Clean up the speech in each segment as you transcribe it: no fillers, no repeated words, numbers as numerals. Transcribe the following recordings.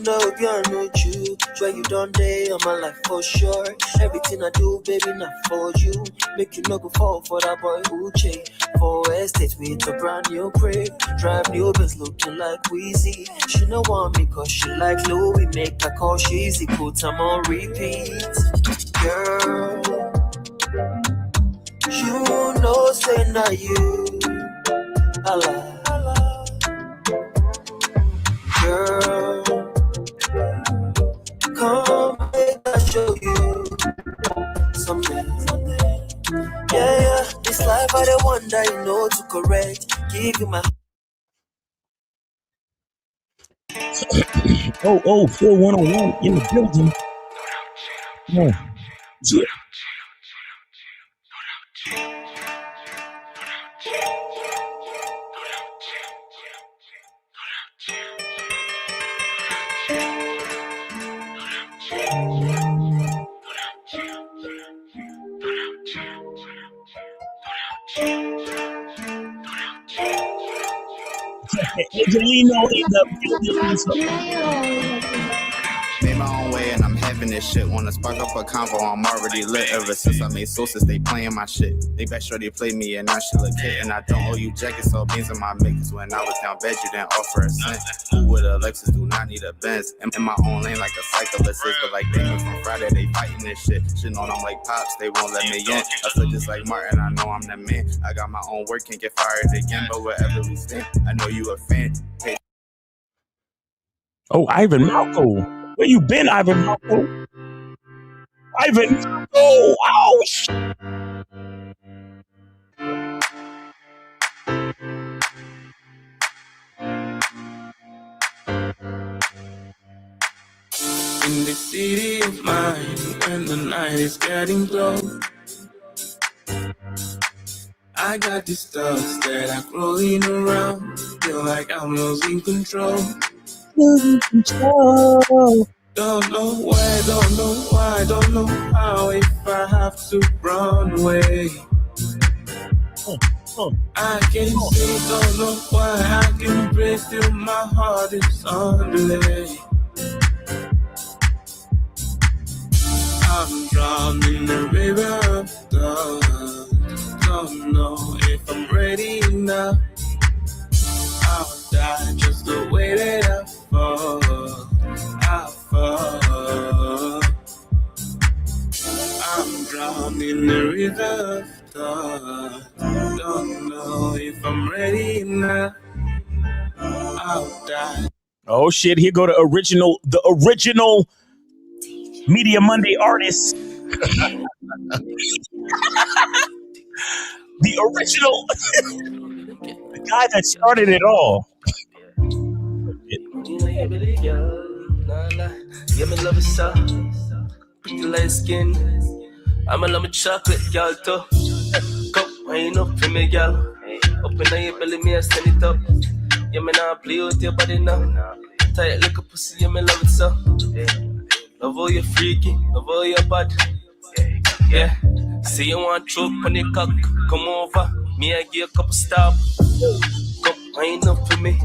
no girl, no you. Try you done day on my life for sure. Everything I do, baby, not for you. Make you no go fall for that boy who change. For estate with a brand new crib. Drive new Benz looking like Weezy. She no want me cause she like Louis. Make her call cheesy, put them on repeat. Girl, you know say not you. I lie. Girl, come make I show you something. Yeah, this life I the one that you know to correct. Give you my 4101 in the building. Yeah. Angelino in the building. Made my own way and I'm having this shit. Wanna spark up a convo, I'm already lit. Ever since I made sauces, they playing my shit. They bet sure they play me and I should look hit. And I don't owe you jackets or beans in my mix. When I was down bad, you didn't offer a cent. Who with a Lexus do not need a Benz. In my own lane like a cyclist is. But like Damon from Friday, they fighting this shit. Shit on I'm like Pops, they won't let me in. I feel just like Martin, I know I'm the man. I got my own work, can't get fired again. But wherever we stand, I know you a fan. Hey. Oh, Ivan Malco. Where you been, Ivan Malco? Ivan Malco! Ouch! In the city of mine, when the night is getting close, I got these thoughts that are rolling around. Feel like I'm losing control. Don't know where, don't know why, don't know how. If I have to run away, I can't see, don't know why. I can breathe till my heart is on delay. I'm drowned in the river of thought. Don't know if I'm ready enough. I'll die just the way that I fall. I'm drowned in the river of thought. Don't know if I'm ready enough. I'll die. Oh shit, here go the original Media Monday artist. The original the guy that started it all. Yeah, me love it so. Pretty light skin. I'm a love me chocolate, girl, too. Come, wind up for me, girl. Open on your belly, me, I stand it up. Yeah, me now play with your body now. Tight like a pussy, yeah, me love it so. Love all your freaky, love all your bad. Yeah, see you want choke on the cock. Come over, me, I give a couple stop. Come, wind up for me.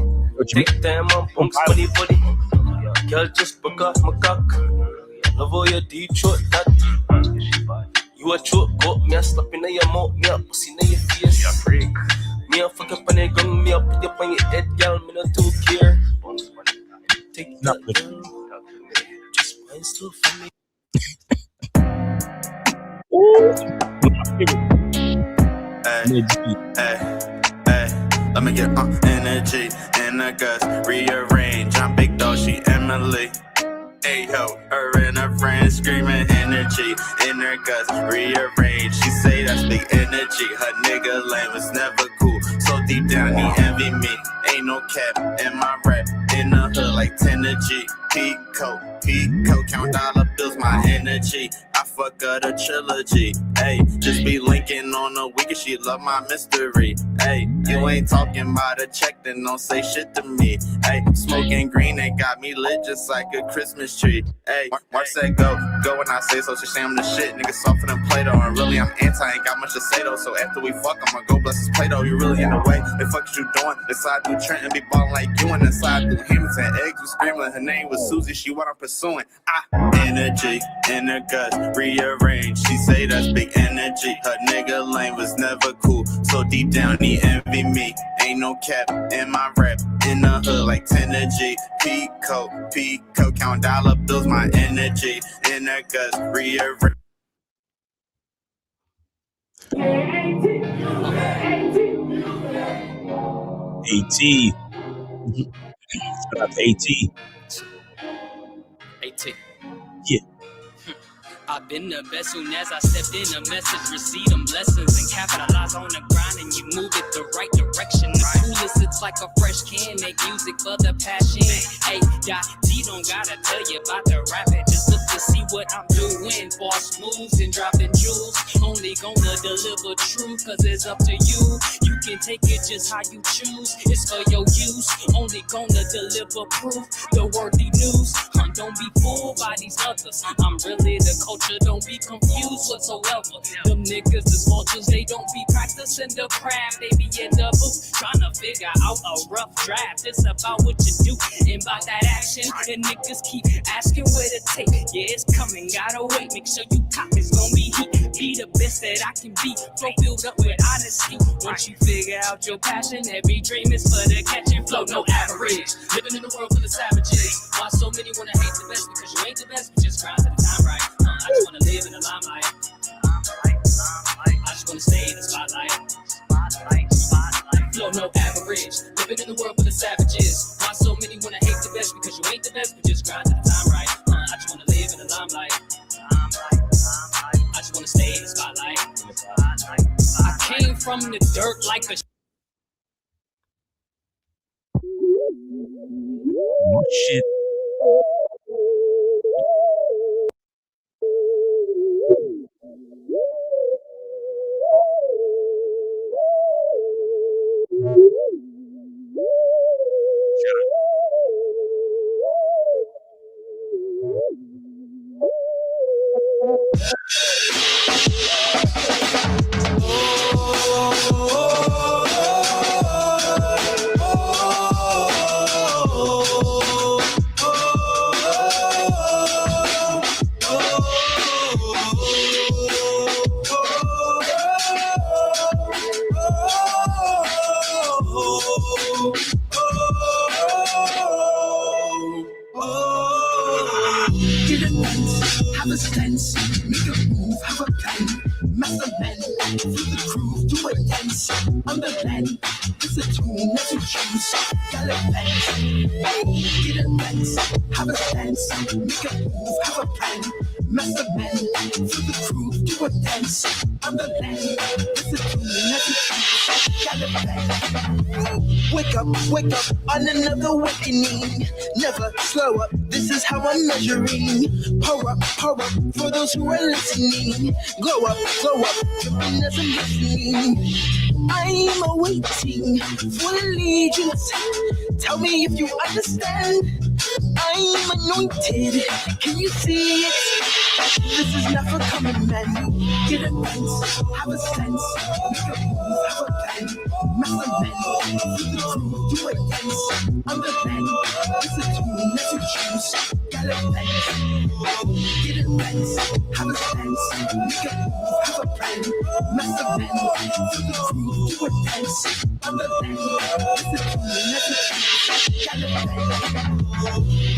Take time on pumps, money, body. Girl, just broke off my cock. Love all your deep throat, that. You a choke, go, me a slap in your mouth, me a pussy in your face. Me a freak. Me a fuck up on your gun, me a put up on your head, girl, me not too care. Take that, girl. Just wine slow for me. Hey, let me get energy in the guts, rearrange. I'm big dog, she Emily. Hey ho, her and her friends screaming energy in her guts, rearrange. She say that's big energy. Her nigga lame was never cool. So deep down he envy me. Ain't no cap in my rap. In the hood like 10 to G. Pico, count dollar bills, my energy. I fuck her the trilogy. Hey, just be linking on the weekend. She love my mystery. Hey, you ain't talking about a check, then don't say shit to me. Hey, smoking green, they got me lit just like a Christmas tree. Hey, Mark said go, Go when I say so, she say I'm the shit, nigga softer than Play-Doh. And really I'm anti, ain't got much to say though. So after we fuck, I'ma go bless his Play-Doh. You really in the way, the fuck you doing? Inside through Trenton, be ballin' like you, and inside through Hamilton. Eggs was screaming, her name was Susie, she what I'm pursuing. Energy in her guts, rearrange. She say that's big energy. Her nigga lane was never cool, so deep down he envy me. Ain't no cap in my rap, in the hood like Tenergy. Pico, count dollar bills, my energy. In her guts, rearrange. AT. Shout out to AT. AT. Yeah. I've been the best soon as I stepped in. A message, receive them blessings and capitalize on the grind, and you move it the right direction. The coolest, it's like a fresh can. Make music for the passion. A.D. don't gotta tell you about the rapping. Just look to see what I'm doing. Boss moves and dropping jewels. Only gonna deliver truth, cause it's up to you. You can take it just how you choose. It's for your use. Only gonna deliver proof. The worthy news. Don't be fooled by these others. I'm really the culture. Don't be confused whatsoever. Them niggas is vultures. They don't be practicing the craft. They be in the booth trying to figure out a rough draft. It's about what you do and about that action. And niggas keep asking where to take. Yeah, it's coming. Gotta wait. Make sure you cop. It's gonna be heat. Be the best that I can be. Flow filled up with honesty. Once you figure out your passion, every dream is for the catching flow. No average. Living in a world full of savages. Why so many wanna hate the best? Because you ain't the best. But just grind to the time right. I just wanna live in the limelight. I just wanna stay in the spotlight. Flow no average. Living in the world full of savages. Why so many wanna hate the best? Because you ain't the best. But just grind to the time right. I just wanna live in the limelight. I just wanna stay in the spotlight. I came from the dirt like a Oh shit. Have a stance, make a move, have a plan. Master man, through the groove, do a dance. On the land, it's a tune that you choose. Gallivant, get a dance, have a stance, make a move, have a plan. Master man, through the groove, do a dance. On the land, it's a tune that you choose. Gallivant. Wake up on another awakening. Never slow up, this is how I'm measuring. Power up for those who are listening. Glow up, dripping as I'm listening. I'm awaiting for allegiance. Tell me if you understand. I'm anointed, can you see it? This is not for common men. Get a dance, have a sense, make a move, have a plan. Master men, through the crew, do a dance. On the land, it's a tune that you choose. Gallivant, get a dance, have a sense, make a move, have a plan. Master men, through the crew, do a dance. On the land, it's a tune that you choose. Gallivant.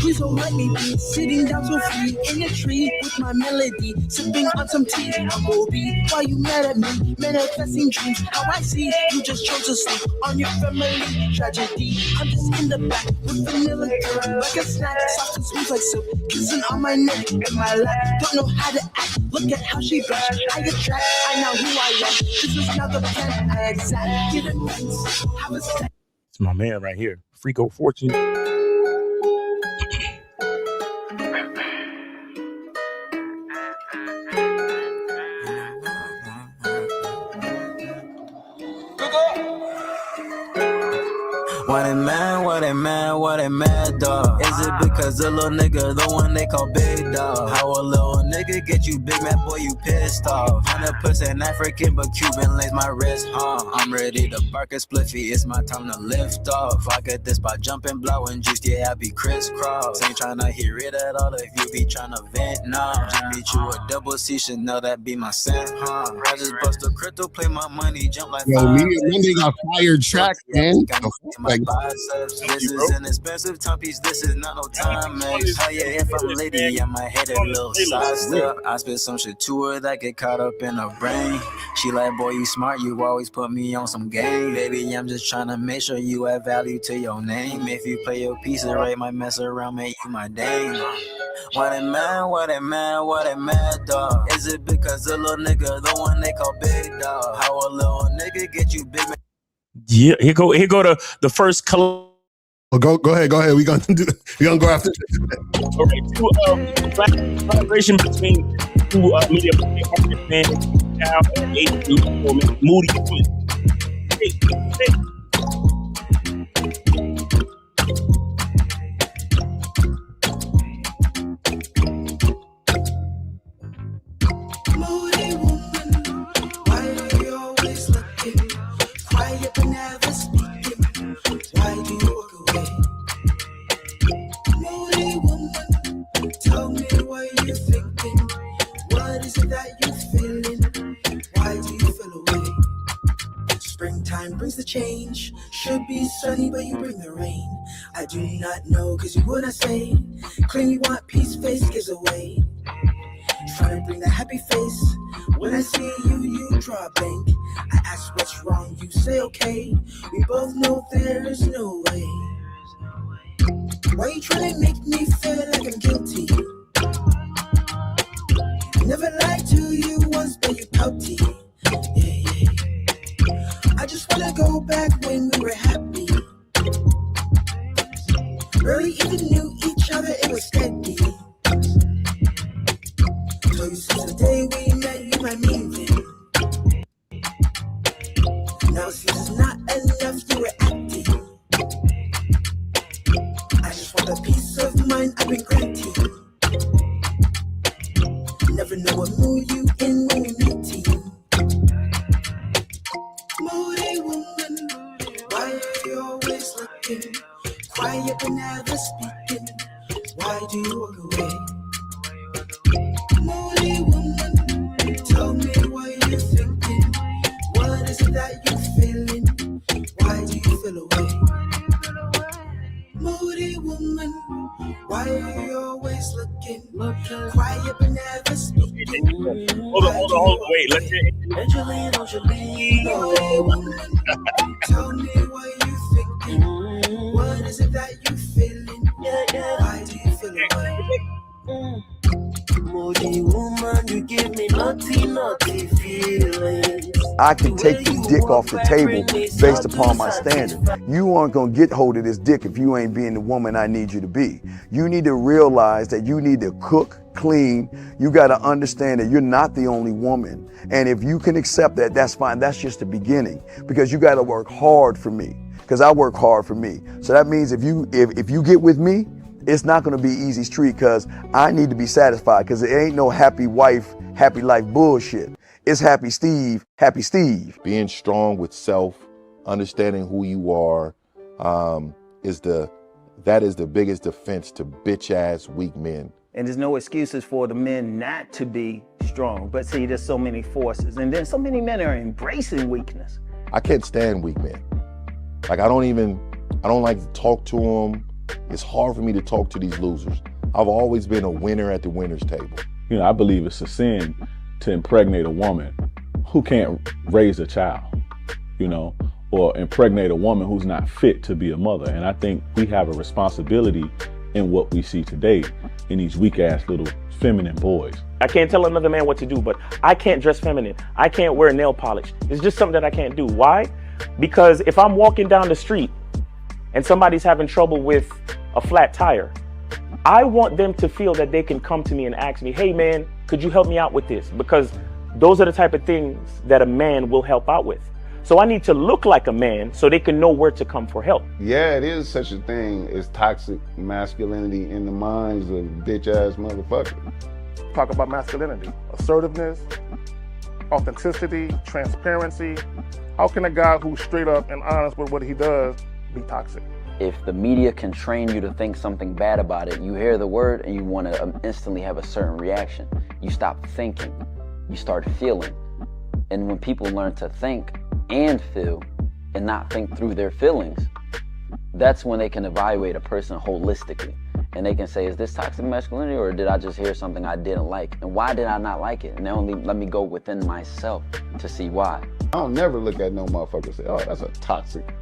Please don't let me be sitting down so free in a tree with my melody, sipping on some tea. I'm Moby, why you mad at me? Manifesting dreams, how I see you just chose to sleep on your family tragedy. I'm just in the back with vanilla girl, like a snack, soft and smooth like silk, kissing on my neck and my lap. Don't know how to act, look at how she blush. I attract, I know who I am. This is not the plan, I exact. Get a dance, have a snack. It's my man right here, Freako Fortune. what they mad, dog? Is it because the little nigga the one they call big dog? How a little nigga get you big, man, boy, you pissed off. 100% African, but Cuban lays my wrist, I'm ready to bark a spliffy, it's my time to lift off. I get this by jumping, blowing juice, yeah, I be crisscross. Ain't tryna hear it at all if you be tryna vent, nah. Jimmy Choo a double C, should know that be my scent, I just bust a crypto, play my money, jump like Yo, Media Monday got fired track, man. This is an expensive timepiece, this is not no time, man. Hell yeah, if I'm lady, I might hit a little side step. I spit some shit to her that get caught up in her brain. She like, boy, you smart, you always put me on some game. Baby, I'm just trying to make sure you add value to your name. If you play your pieces right, might mess around, make you my dame. What it mad, dog? Is it because the little nigga, the one they call big dog? How a little nigga get you big, man? Yeah, here go the first color. Well, go ahead. We gonna go after this. Okay, collaboration between two Media Monday artists, man, now and 8 Moody. Moody woman, why are you always looking quiet but never speaking? Why do you walk away? Moody woman, tell me what you're thinking. What is it that you're feeling? Why do you feel away? Springtime brings the change. Should be sunny, but you bring the rain. I do not know, cause you would not say. Claim you want peace, face gives away. Trying to bring the happy face. When I see you, you draw a blank. I ask what's wrong, you say okay. We both know there is no way. Why you trying to make me feel like I'm guilty? Never lied to you once, but you pouty. Yeah. I just wanna go back when we were happy. Barely even knew each other, it was steady. So you since the day we met, you my mean thing. Now since it's not enough, you were acting. I just want the peace of mind I've been granting. Never know what mood you in when we meeting. Moody woman, why are you always looking quiet but never speaking? Why do you walk away? Moody woman, tell me what you're thinking. What is it that you're feeling? Why do you feel away? Moody woman, why are you always looking quiet but never speaking? Hold on, wait, let's hear it. Angeline, Moody woman, tell me what you're thinking. What is it that you're feeling? Why do you feel away? Moody woman, you give me naughty feelings. I can take the dick off the table based upon my standard. You aren't gonna get hold of this dick if you ain't being the woman I need you to be. You need to realize that you need to cook, clean. You gotta understand that you're not the only woman. And if you can accept that, that's fine. That's just the beginning, because you gotta work hard for me, because I work hard for me. So that means if you get with me, it's not gonna be easy street, because I need to be satisfied, because it ain't no happy wife, happy life bullshit. It's happy Steve, happy Steve. Being strong with self, understanding who you are, that is the biggest defense to bitch ass weak men. And there's no excuses for the men not to be strong. But see, there's so many forces, and then so many men are embracing weakness. I can't stand weak men. Like I don't like to talk to them. It's hard for me to talk to these losers. I've always been a winner at the winner's table. You know, I believe it's a sin to impregnate a woman who can't raise a child, you know, or impregnate a woman who's not fit to be a mother. And I think we have a responsibility in what we see today in these weak ass little feminine boys. I can't tell another man what to do, but I can't dress feminine. I can't wear nail polish. It's just something that I can't do. Why? Because if I'm walking down the street and somebody's having trouble with a flat tire, I want them to feel that they can come to me and ask me, hey man, could you help me out with this? Because those are the type of things that a man will help out with. So I need to look like a man so they can know where to come for help. Yeah, it is such a thing as toxic masculinity in the minds of bitch-ass motherfuckers. Talk about masculinity, assertiveness, authenticity, transparency. How can a guy who's straight up and honest with what he does be toxic? If the media can train you to think something bad about it, you hear the word and you want to instantly have a certain reaction. You stop thinking, you start feeling. And when people learn to think and feel and not think through their feelings, that's when they can evaluate a person holistically. And they can say, is this toxic masculinity, or did I just hear something I didn't like? And why did I not like it? And they only let me go within myself to see why. I don't never look at no motherfucker and say, oh, that's a toxic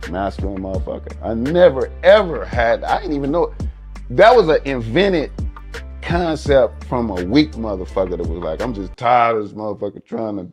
masculine motherfucker. I never ever had, I didn't even know, that was an invented concept from a weak motherfucker that was like, I'm just tired of this motherfucker trying to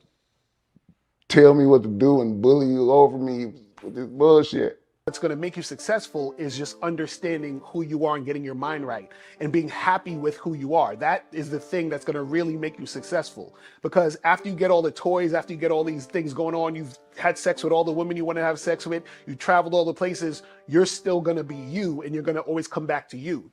tell me what to do and bully you over me with this bullshit. What's going to make you successful is just understanding who you are and getting your mind right and being happy with who you are. That is the thing that's going to really make you successful. Because after you get all the toys, after you get all these things going on, you've had sex with all the women you want to have sex with, you traveled all the places, you're still going to be you, and you're going to always come back to you.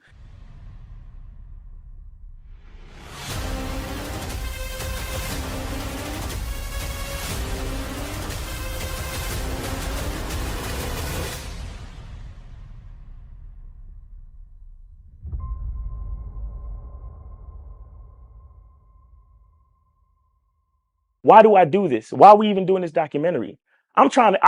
Why do I do this? Why are we even doing this documentary? I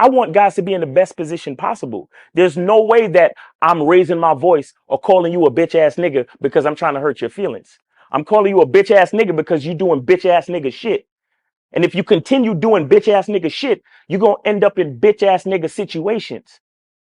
want guys to be in the best position possible. There's no way that I'm raising my voice or calling you a bitch ass nigga because I'm trying to hurt your feelings. I'm calling you a bitch ass nigga because you're doing bitch ass nigga shit. And if you continue doing bitch ass nigga shit, you're going to end up in bitch ass nigga situations.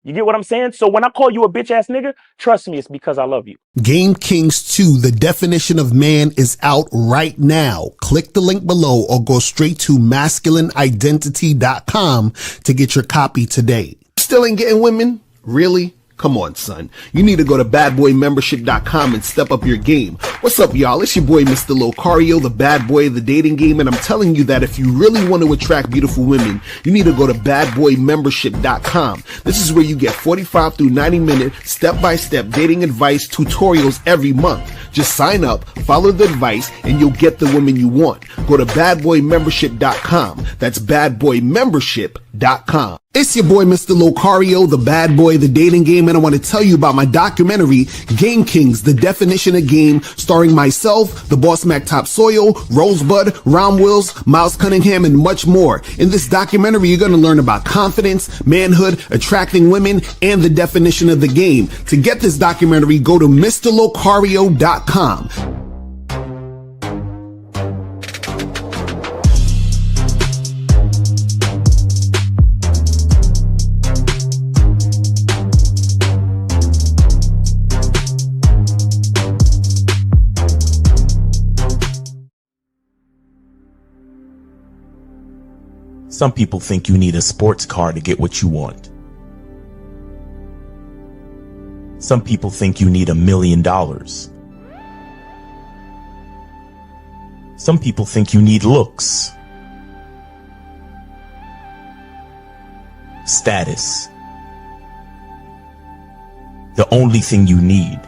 You get what I'm saying? So when I call you a bitch ass nigga, trust me, it's because I love you. Game Kings 2, The Definition of Man, is out right now. Click the link below or go straight to masculineidentity.com to get your copy today. Still ain't getting women? Really? Come on, son. You need to go to badboymembership.com and step up your game. What's up, y'all? It's your boy, Mr. Locario, the bad boy of the dating game, and I'm telling you that if you really want to attract beautiful women, you need to go to badboymembership.com. This is where you get 45 through 90-minute step-by-step dating advice tutorials every month. Just sign up, follow the advice, and you'll get the women you want. Go to badboymembership.com. That's badboymembership.com. It's your boy, Mr. Locario, the bad boy of the dating game, and I want to tell you about my documentary, Game Kings, The Definition of Game, starring myself, the Boss Mac Topsoil, Rosebud, Ron Wills, Miles Cunningham, and much more. In this documentary, you're going to learn about confidence, manhood, attracting women, and the definition of the game. To get this documentary, go to MrLocario.com. Some people think you need a sports car to get what you want. Some people think you need $1 million. Some people think you need looks, status. The only thing you need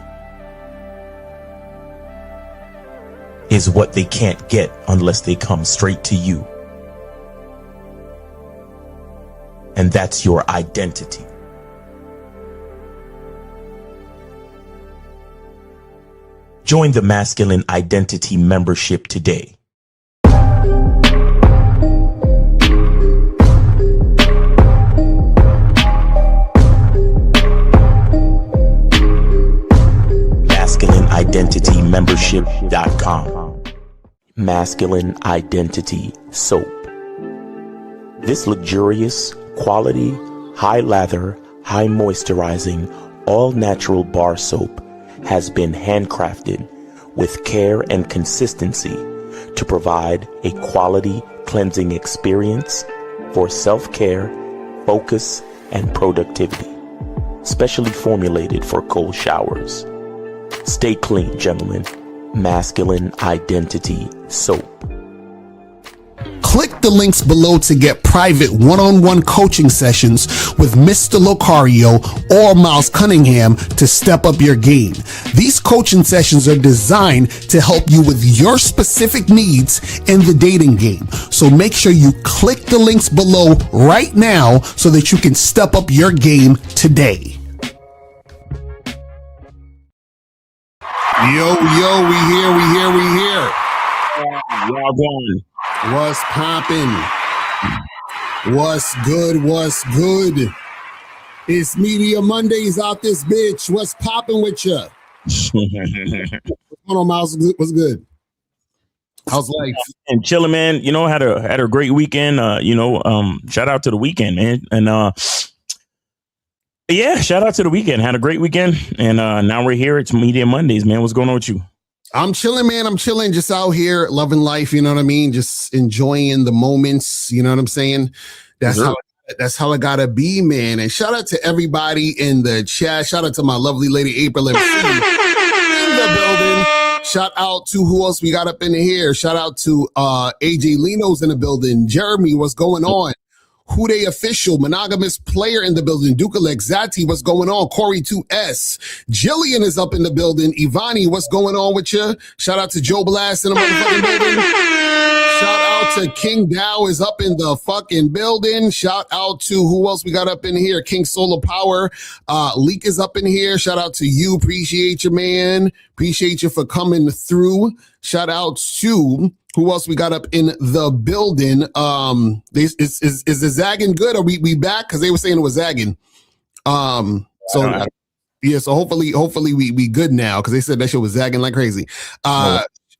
is what they can't get unless they come straight to you. And that's your identity. Join the Masculine Identity membership today. MasculineIdentityMembership.com. Masculine Identity Soap. This luxurious, quality, high lather, high moisturizing, all natural bar soap has been handcrafted with care and consistency to provide a quality cleansing experience for self-care, focus, and productivity. Specially formulated for cold showers. Stay clean, gentlemen. Masculine Identity Soap. Click the links below to get private one-on-one coaching sessions with Mr. Locario or Miles Cunningham to step up your game. These coaching sessions are designed to help you with your specific needs in the dating game. So make sure you click the links below right now so that you can step up your game today. Yo, we here. Y'all going? What's poppin'? What's good? It's Media Mondays out this bitch. What's poppin' with ya? What's going on, Miles? What's good? How's life? And chilling, man. You know, had a great weekend. Shout out to the weekend, man. And yeah, shout out to the weekend. Had a great weekend. And now we're here. It's Media Mondays, man. What's going on with you? I'm chilling, man. I'm chilling, just out here, loving life. You know what I mean? Just enjoying the moments. You know what I'm saying? That's how it gotta be, man. And shout out to everybody in the chat. Shout out to my lovely lady April MC in the building. Shout out to who else we got up in here. Shout out to AJ Lino's in the building. Jeremy, what's going on? Who They Official, Monogamous Player in the building. Duka Lexati, what's going on? Corey 2S. Jillian is up in the building. Ivani, what's going on with you? Shout out to Joe Blast in the motherfucking building. Shout out to King Dow is up in the fucking building. Shout out to who else we got up in here? King Solar Power. Leak is up in here. Shout out to you. Appreciate you, man. Appreciate you for coming through. Shout out to who else we got up in the building? Is the zagging good? Are we back? Because they were saying it was zagging. So hopefully we good now, because they said that shit was zagging like crazy.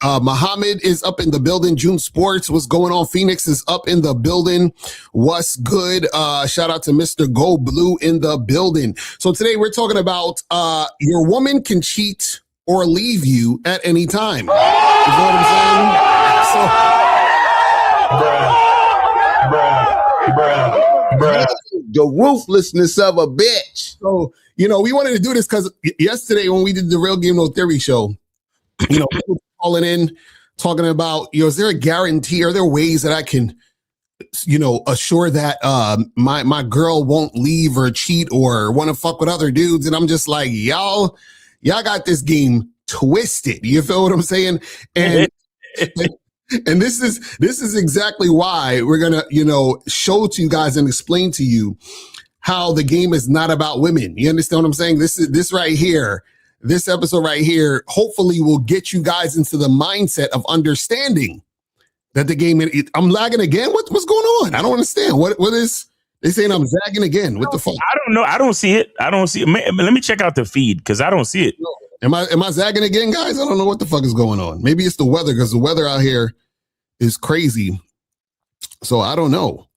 Muhammad is up in the building. June Sports, what's going on? Phoenix is up in the building. What's good? Shout out to Mr. Go Blue in the building. So today we're talking about your woman can cheat or leave you at any time. You know what I'm saying? Bruh. The ruthlessness of a bitch. So, we wanted to do this because yesterday when we did the Real Game No Theory show, people calling in, talking about, is there a guarantee? Are there ways that I can, assure that my girl won't leave or cheat or want to fuck with other dudes? And I'm just like, y'all got this game twisted. You feel what I'm saying? And and this is exactly why we're gonna, show to you guys and explain to you how the game is not about women. You understand what I'm saying? This episode right here, hopefully will get you guys into the mindset of understanding that the game. I'm lagging again. What's going on? I don't understand. What is they saying? I'm zagging again. What the fuck? I don't know. I don't see it. Let me check out the feed because I don't see it. Am I zagging again, guys? I don't know what the fuck is going on. Maybe it's the weather, because the weather out here is crazy. So I don't know.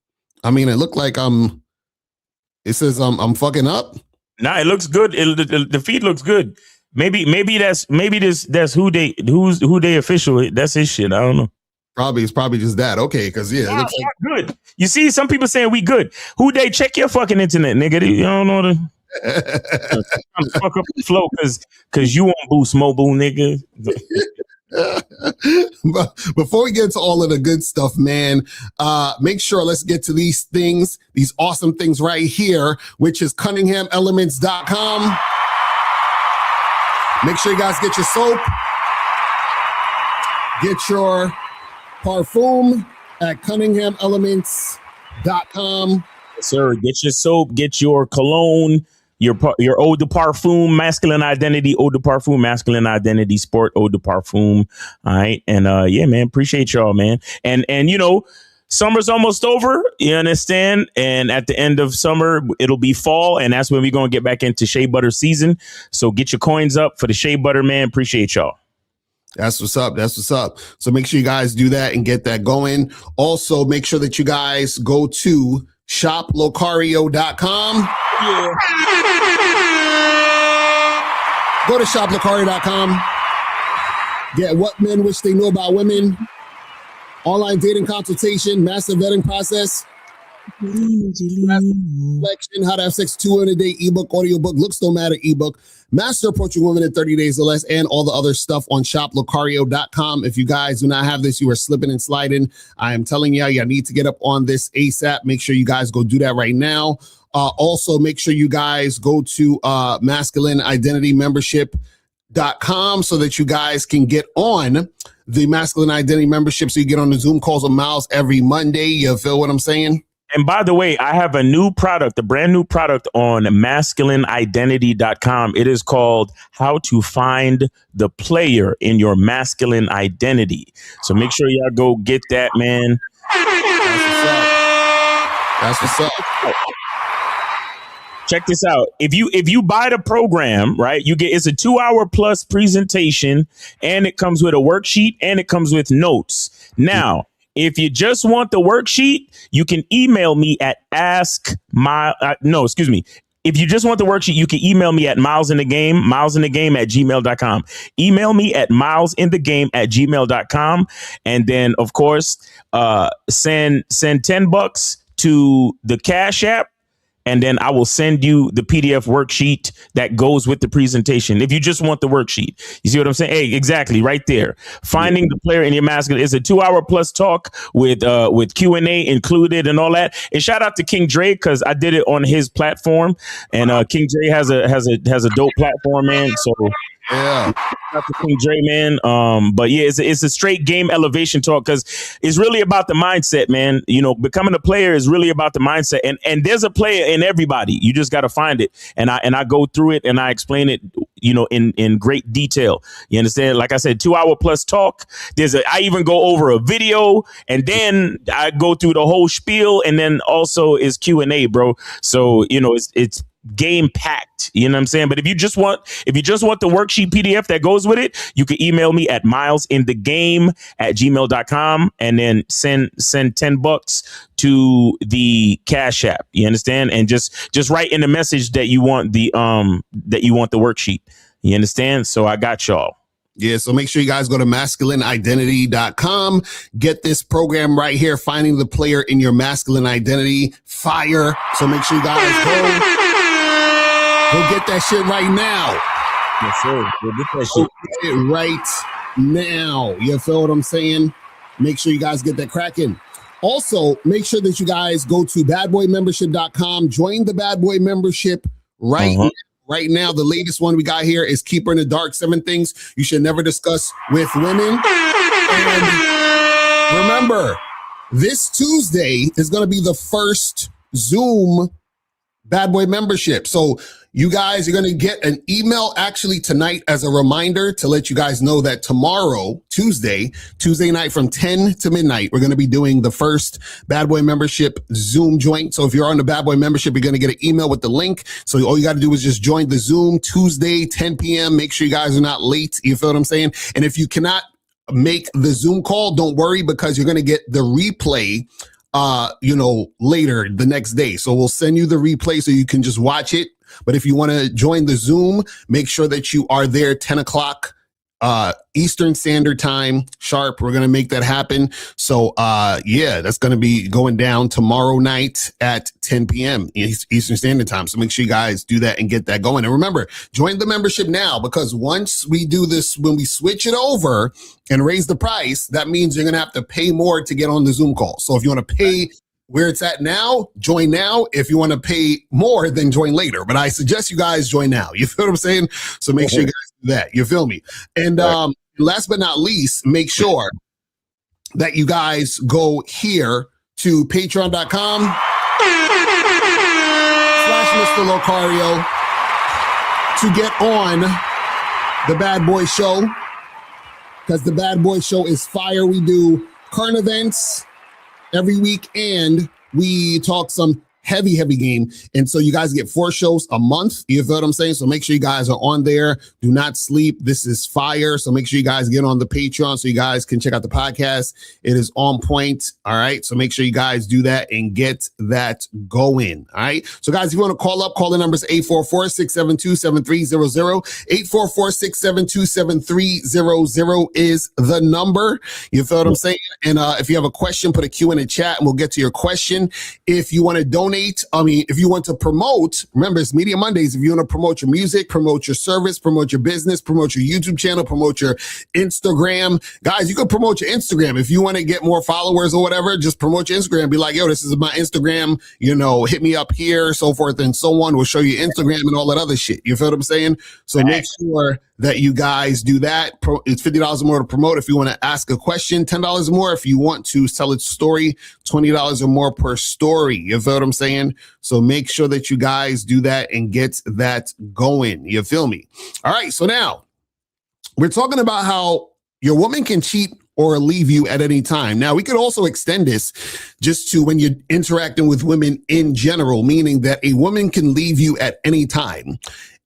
I mean, it looked like it says I'm fucking up. Nah, it looks good. The feed looks good. Maybe that's who they official. That's his shit. I don't know. It's probably just that. Okay, because it looks like good. You see, some people saying we good. Who they check your fucking internet, nigga? You don't know the. Fuck up the flow because you won't boost mobile, nigga. But before we get to all of the good stuff, man, make sure let's get to these awesome things right here, which is CunninghamElements.com. Make sure you guys get your soap, get your parfum at CunninghamElements.com. Yes, sir. Get your soap, get your cologne, your eau de parfum, masculine identity, eau de parfum, masculine identity, sport, eau de parfum. All right. And yeah, man, appreciate y'all, man. And summer's almost over. You understand? And at the end of summer, it'll be fall. And that's when we're going to get back into shea butter season. So get your coins up for the shea butter, man. Appreciate y'all. That's what's up. So make sure you guys do that and get that going. Also, make sure that you guys go to shoplocario.com. Yeah. Go to shoplocario.com. Get what men wish they knew about women. Online dating consultation, massive vetting process. Collection, How to Have Sex 200-day ebook, audiobook, looks don't matter ebook, Master Approaching Women in 30 Days or Less, and all the other stuff on shoplocario.com. If you guys do not have this, you are slipping and sliding. I am telling y'all need to get up on this ASAP. Make sure you guys go do that right now. Also, make sure you guys go to Masculine Identity Membership.com so that you guys can get on the Masculine Identity Membership, so you get on the Zoom calls with Miles every Monday. You feel what I'm saying? And by the way, I have a new product, a brand new product on masculineidentity.com. It is called How to Find the Player in Your Masculine Identity. So make sure y'all go get that, man. That's what's up. Check this out. If you buy the program, right, you get, it's a 2-hour plus presentation, and it comes with a worksheet, and it comes with notes. Now, if you just want the worksheet, you can email me at If you just want the worksheet, you can email me at milesinthegame@gmail.com. Email me at milesinthegame@gmail.com. And then, of course, send $10 to the Cash App. And then I will send you the PDF worksheet that goes with the presentation. If you just want the worksheet, you see what I'm saying? Hey, exactly, right there. Finding the player in your masculine is a 2-hour plus talk with Q&A included and all that. And shout out to King Dre, because I did it on his platform, and King Dre has a dope platform, man. So yeah, shout out to King Dre, man. But yeah, it's a straight game elevation talk, because it's really about the mindset, man. You know, becoming a player is really about the mindset, and there's a player in everybody. You just got to find it, and I go through it and I explain it, you know, in great detail. You understand? Like I said, 2-hour plus talk. I even go over a video, and then I go through the whole spiel, and then also is Q&A, bro. So you know, it's game packed, you know what I'm saying? But if you just want the worksheet PDF that goes with it, you can email me at milesinthegame@gmail.com, and then send $10 to the Cash App. You understand? And just write in the message that you want the worksheet. You understand? So I got y'all. Yeah, so make sure you guys go to masculineidentity.com. Get this program right here, Finding the Player in Your Masculine Identity. Fire. So make sure you guys go get that shit right now. Yes, sir. Go get that shit. Right now. You feel what I'm saying? Make sure you guys get that cracking. Also, make sure that you guys go to badboymembership.com. Join the Bad Boy membership right now. Right now, the latest one we got here is Keeper in the Dark, 7 things you should never discuss with women. And remember, this Tuesday is going to be the first Zoom Bad Boy membership. So you guys are going to get an email actually tonight as a reminder to let you guys know that tomorrow, Tuesday night from 10 to midnight, we're going to be doing the first Bad Boy membership Zoom joint. So if you're on the Bad Boy membership, you're going to get an email with the link. So all you got to do is just join the Zoom Tuesday, 10 p.m. Make sure you guys are not late. You feel what I'm saying? And if you cannot make the Zoom call, don't worry, because you're going to get the replay later the next day. So we'll send you the replay so you can just watch it. But if you want to join the Zoom, make sure that you are there 10 o'clock Eastern Standard Time sharp. We're going to make that happen. So, that's going to be going down tomorrow night at 10 p.m. Eastern Standard Time. So make sure you guys do that and get that going. And remember, join the membership now, because once we do this, when we switch it over and raise the price, that means you're going to have to pay more to get on the Zoom call. So if you want to pay where it's at now, join now. If you want to pay more, then join later. But I suggest you guys join now. You feel what I'm saying? So make sure you guys do that. You feel me? And last but not least, make sure that you guys go here to patreon.com/Mr. Locario to get on the Bad Boy Show, because the Bad Boy Show is fire. We do current events every week, and we talk some heavy game. And so you guys get 4 shows a month. You feel what I'm saying? So make sure you guys are on there. Do not sleep. This is fire. So make sure you guys get on the Patreon so you guys can check out the podcast. It is on point. All right. So make sure you guys do that and get that going. All right. So guys, if you want to call up, call the numbers 844-672-7300. 844-672-7300 is the number. You feel what I'm saying? And if you have a question, put a Q in the chat and we'll get to your question. If you want to donate, if you want to promote, remember it's Media Mondays. If you want to promote your music, promote your service, promote your business, promote your YouTube channel, promote your Instagram. Guys, you can promote your Instagram. If you want to get more followers or whatever, just promote your Instagram. Be like, yo, this is my Instagram, hit me up here, so forth and so on. We'll show you Instagram and all that other shit. You feel what I'm saying? So make sure that you guys do that. It's $50 or more to promote. If you want to ask a question, $10 or more. If you want to tell a story, $20 or more per story. You feel what I'm saying? So make sure that you guys do that and get that going. You feel me? All right. So now we're talking about how your woman can cheat or leave you at any time. Now, we could also extend this just to when you're interacting with women in general, meaning that a woman can leave you at any time.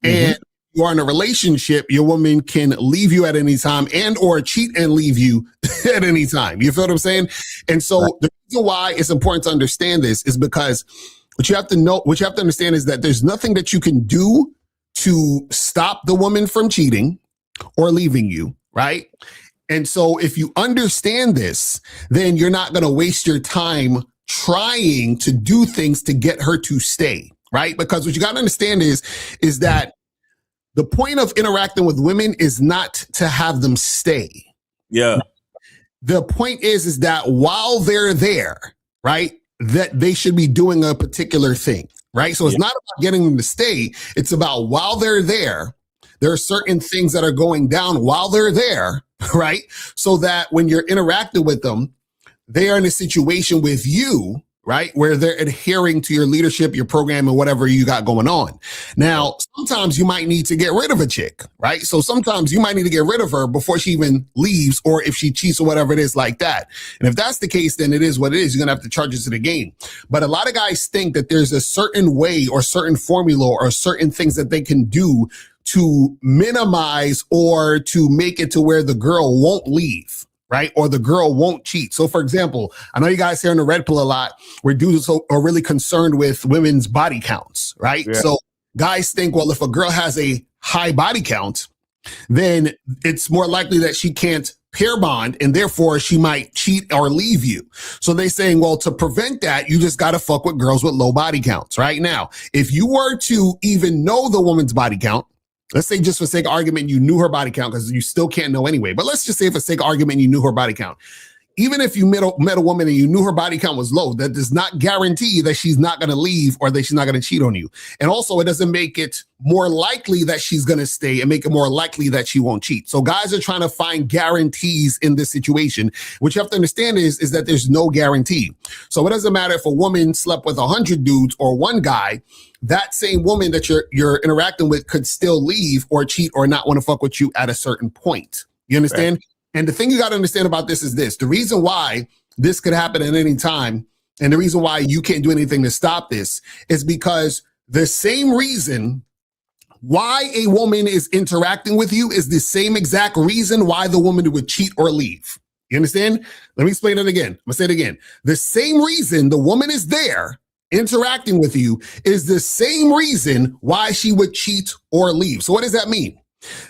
And you are in a relationship, your woman can leave you at any time and or cheat and leave you at any time. You feel what I'm saying? And so the reason why it's important to understand this is because what you have to understand is that there's nothing that you can do to stop the woman from cheating or leaving you, right? And so if you understand this, then you're not going to waste your time trying to do things to get her to stay, right? Because what you got to understand is that the point of interacting with women is not to have them stay. Yeah. The point is that while they're there, right, that they should be doing a particular thing, right? So it's not about getting them to stay. It's about while they're there are certain things that are going down while they're there, right? So that when you're interacting with them, they are in a situation with you, right, where they're adhering to your leadership, your program, and whatever you got going on. Now, sometimes you might need to get rid of a chick, right? So sometimes you might need to get rid of her before she even leaves, or if she cheats or whatever it is like that. And if that's the case, then it is what it is. You're going to have to charge it to the game. But a lot of guys think that there's a certain way or certain formula or certain things that they can do to minimize or to make it to where the girl won't leave, right? Or the girl won't cheat. So for example, I know you guys here on the Red Pill a lot where dudes are really concerned with women's body counts, right? Yeah. So guys think, well, if a girl has a high body count, then it's more likely that she can't pair bond and therefore she might cheat or leave you. So they saying, well, to prevent that, you just got to fuck with girls with low body counts. Right now, if you were to even know the woman's body count, let's say just for sake of argument, you knew her body count because you still can't know anyway. But let's just say for sake of argument, you knew her body count. Even if you met a woman and you knew her body count was low, that does not guarantee that she's not going to leave or that she's not going to cheat on you. And also, it doesn't make it more likely that she's going to stay and make it more likely that she won't cheat. So guys are trying to find guarantees in this situation. What you have to understand is that there's no guarantee. So it doesn't matter if a woman slept with 100 dudes or one guy, that same woman that you're interacting with could still leave or cheat or not want to fuck with you at a certain point. You understand? Right. And the thing you got to understand about this is this. The reason why this could happen at any time and the reason why you can't do anything to stop this is because the same reason why a woman is interacting with you is the same exact reason why the woman would cheat or leave. You understand? Let me explain it again. I'm going to say it again. The same reason the woman is there interacting with you is the same reason why she would cheat or leave. So what does that mean?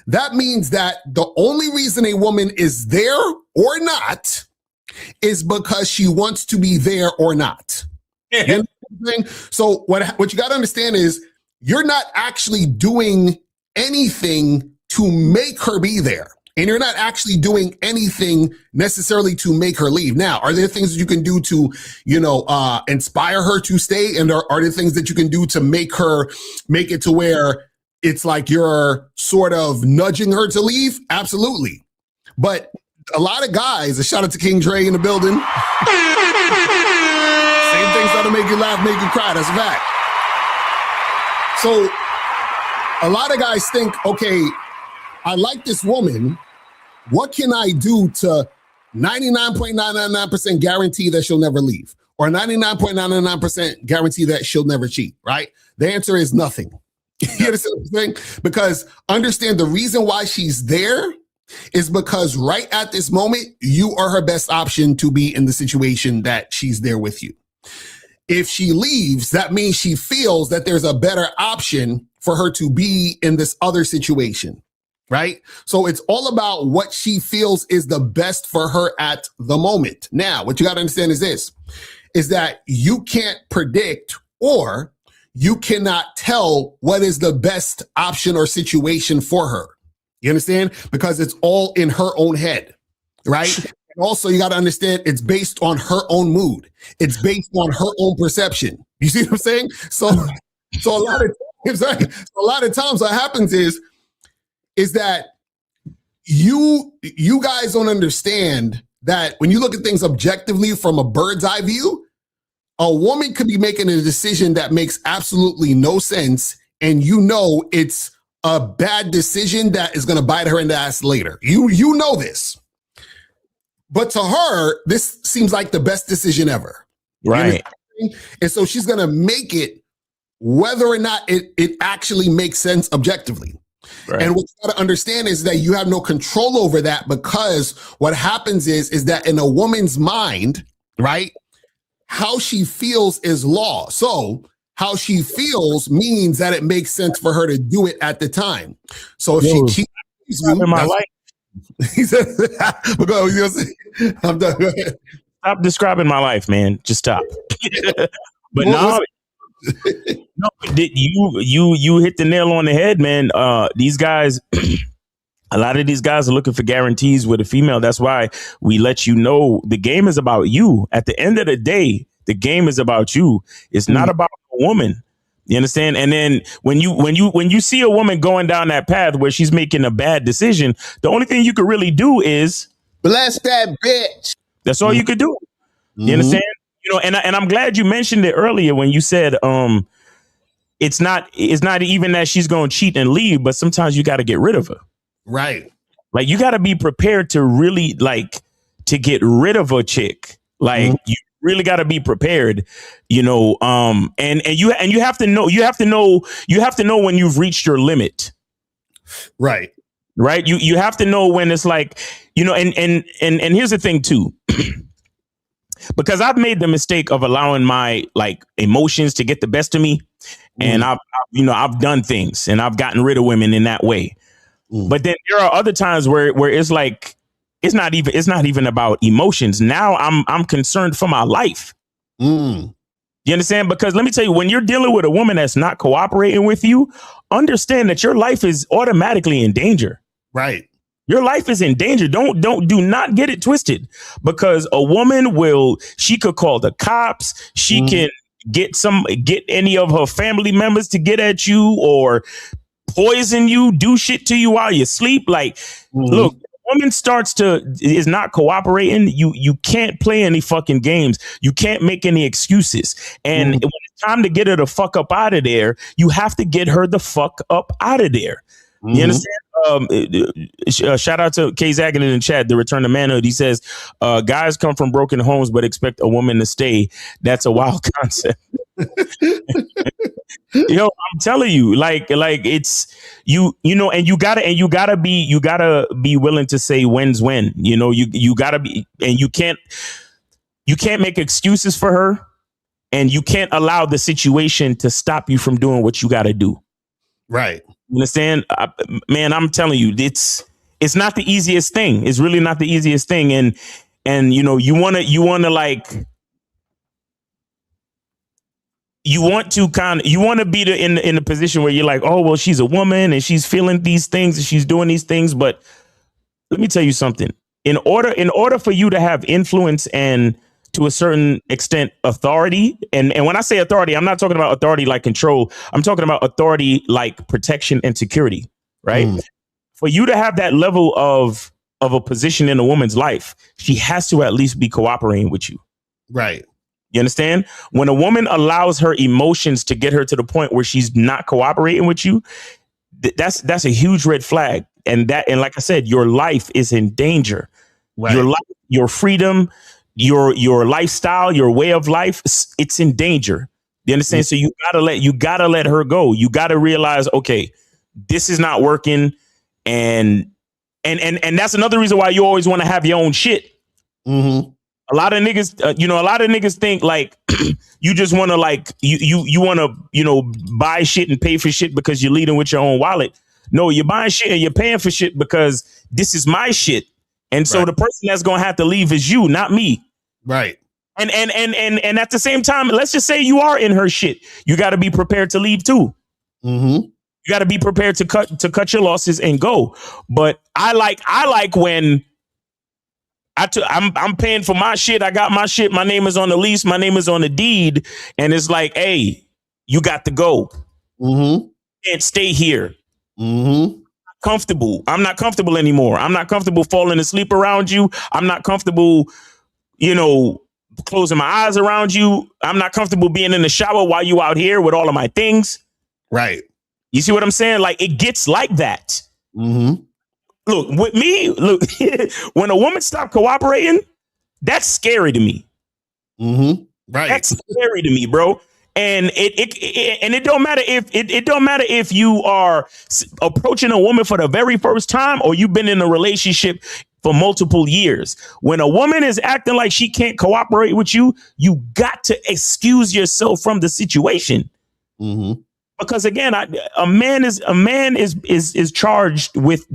That means that the only reason a woman is there or not is because she wants to be there or not. You know what I'm saying? So what you got to understand is you're not actually doing anything to make her be there. And you're not actually doing anything necessarily to make her leave. Now, are there things that you can do to, inspire her to stay? And are there things that you can do to make it to where it's like you're sort of nudging her to leave? Absolutely. But a lot of guys, a shout out to King Dre in the building. Same things that'll make you laugh, make you cry. That's a fact. So a lot of guys think, okay, I like this woman. What can I do to 99.999% guarantee that she'll never leave? or 99.99% guarantee that she'll never cheat, right? The answer is nothing. You understand what I'm saying? Because understand the reason why she's there is because right at this moment, you are her best option to be in the situation that she's there with you. If she leaves, that means she feels that there's a better option for her to be in this other situation, right? So it's all about what she feels is the best for her at the moment. Now, what you got to understand is this, is that you can't predict or you cannot tell what is the best option or situation for her. You understand? Because it's all in her own head, right? And also, you got to understand it's based on her own mood. It's based on her own perception. You see what I'm saying? So a lot of times, right? A lot of times, what happens is that you guys don't understand that when you look at things objectively from a bird's eye view, a woman could be making a decision that makes absolutely no sense, and you know it's a bad decision that is going to bite her in the ass later. You know this. But to her, this seems like the best decision ever. Right. And so she's going to make it whether or not it actually makes sense objectively. Right. And what you got to understand is that you have no control over that, because what happens is that in a woman's mind, right, how she feels is law. So how she feels means that it makes sense for her to do it at the time. So if she cheats you, in my life. He said, I'm done. Go ahead. Stop describing my life, man. Just stop. But no, you hit the nail on the head, man. These guys, a lot of these guys are looking for guarantees with a female. That's why we let you know the game is about you. At the end of the day, the game is about you. It's not about a woman. You understand? And then when you see a woman going down that path where she's making a bad decision, the only thing you could really do is bless that bitch. That's all you could do. You understand? You know, and I'm glad you mentioned it earlier when you said it's not even that she's going to cheat and leave, but sometimes you got to get rid of her. Right. Like you got to be prepared to really to get rid of a chick. Like you really got to be prepared, you know, and you have to know when you've reached your limit. Right. Right. You have to know when it's like, you know, and here's the thing, too, because I've made the mistake of allowing my emotions to get the best of me. And I've done things and I've gotten rid of women in that way. But then there are other times where it's like it's not even about emotions. Now I'm concerned for my life. You understand? Because let me tell you, when you're dealing with a woman that's not cooperating with you, understand that your life is automatically in danger. Right. Your life is in danger. Do not get it twisted, because a woman she could call the cops. She can get any of her family members to get at you or poison you, do shit to you while you sleep. Like, look, woman is not cooperating. You can't play any fucking games. You can't make any excuses. And when it's time to get her the fuck up out of there, you have to get her the fuck up out of there. You understand? Shout out to K Zaggin in the chat, the return to manhood. He says, guys come from broken homes but expect a woman to stay. That's a wild concept. Yo, I'm telling you, like it's you know, and you gotta be willing to say when's when. You know, you gotta be, and you can't make excuses for her, and you can't allow the situation to stop you from doing what you gotta do. Right. You understand? Man, I'm telling you, it's not the easiest thing. It's really not the easiest thing. And you know, you want to be in the position where you're like, oh, well, she's a woman and she's feeling these things and she's doing these things. But let me tell you something. In order for you to have influence and, to a certain extent, authority. And when I say authority, I'm not talking about authority like control. I'm talking about authority like protection and security, right? For you to have that level of a position in a woman's life, she has to at least be cooperating with you. Right. You understand? When a woman allows her emotions to get her to the point where she's not cooperating with you, that's a huge red flag. And like I said, your life is in danger. Right. Your life, your freedom, your lifestyle, your way of life, it's in danger. You understand? So you gotta let her go. You gotta realize, okay, this is not working, and that's another reason why you always want to have your own shit. Mm-hmm. A lot of niggas, a lot of niggas think like you just want to like you want to buy shit and pay for shit because you're leading with your own wallet. No, you're buying shit and you're paying for shit because this is my shit, and so the person that's gonna have to leave is you, not me. Right. And at the same time, let's just say you are in her shit. You got to be prepared to leave too. Mm-hmm. You got to be prepared to cut your losses and go. But I like when I'm paying for my shit. I got my shit. My name is on the lease. My name is on the deed. And it's like, hey, you got to go. Mm-hmm. Can't stay here. Mm-hmm. Comfortable. I'm not comfortable anymore. I'm not comfortable falling asleep around you. I'm not comfortable, closing my eyes around you. I'm not comfortable being in the shower while you out here with all of my things. Right. You see what I'm saying? Like, it gets like that. Mm-hmm. Look, with me, when a woman stopped cooperating, that's scary to me. Mm-hmm. Right. That's scary to me, bro. And it don't matter if it don't matter if you are approaching a woman for the very first time or you've been in a relationship for multiple years. When a woman is acting like she can't cooperate with you, you got to excuse yourself from the situation. Mm-hmm. Because again, a man is charged with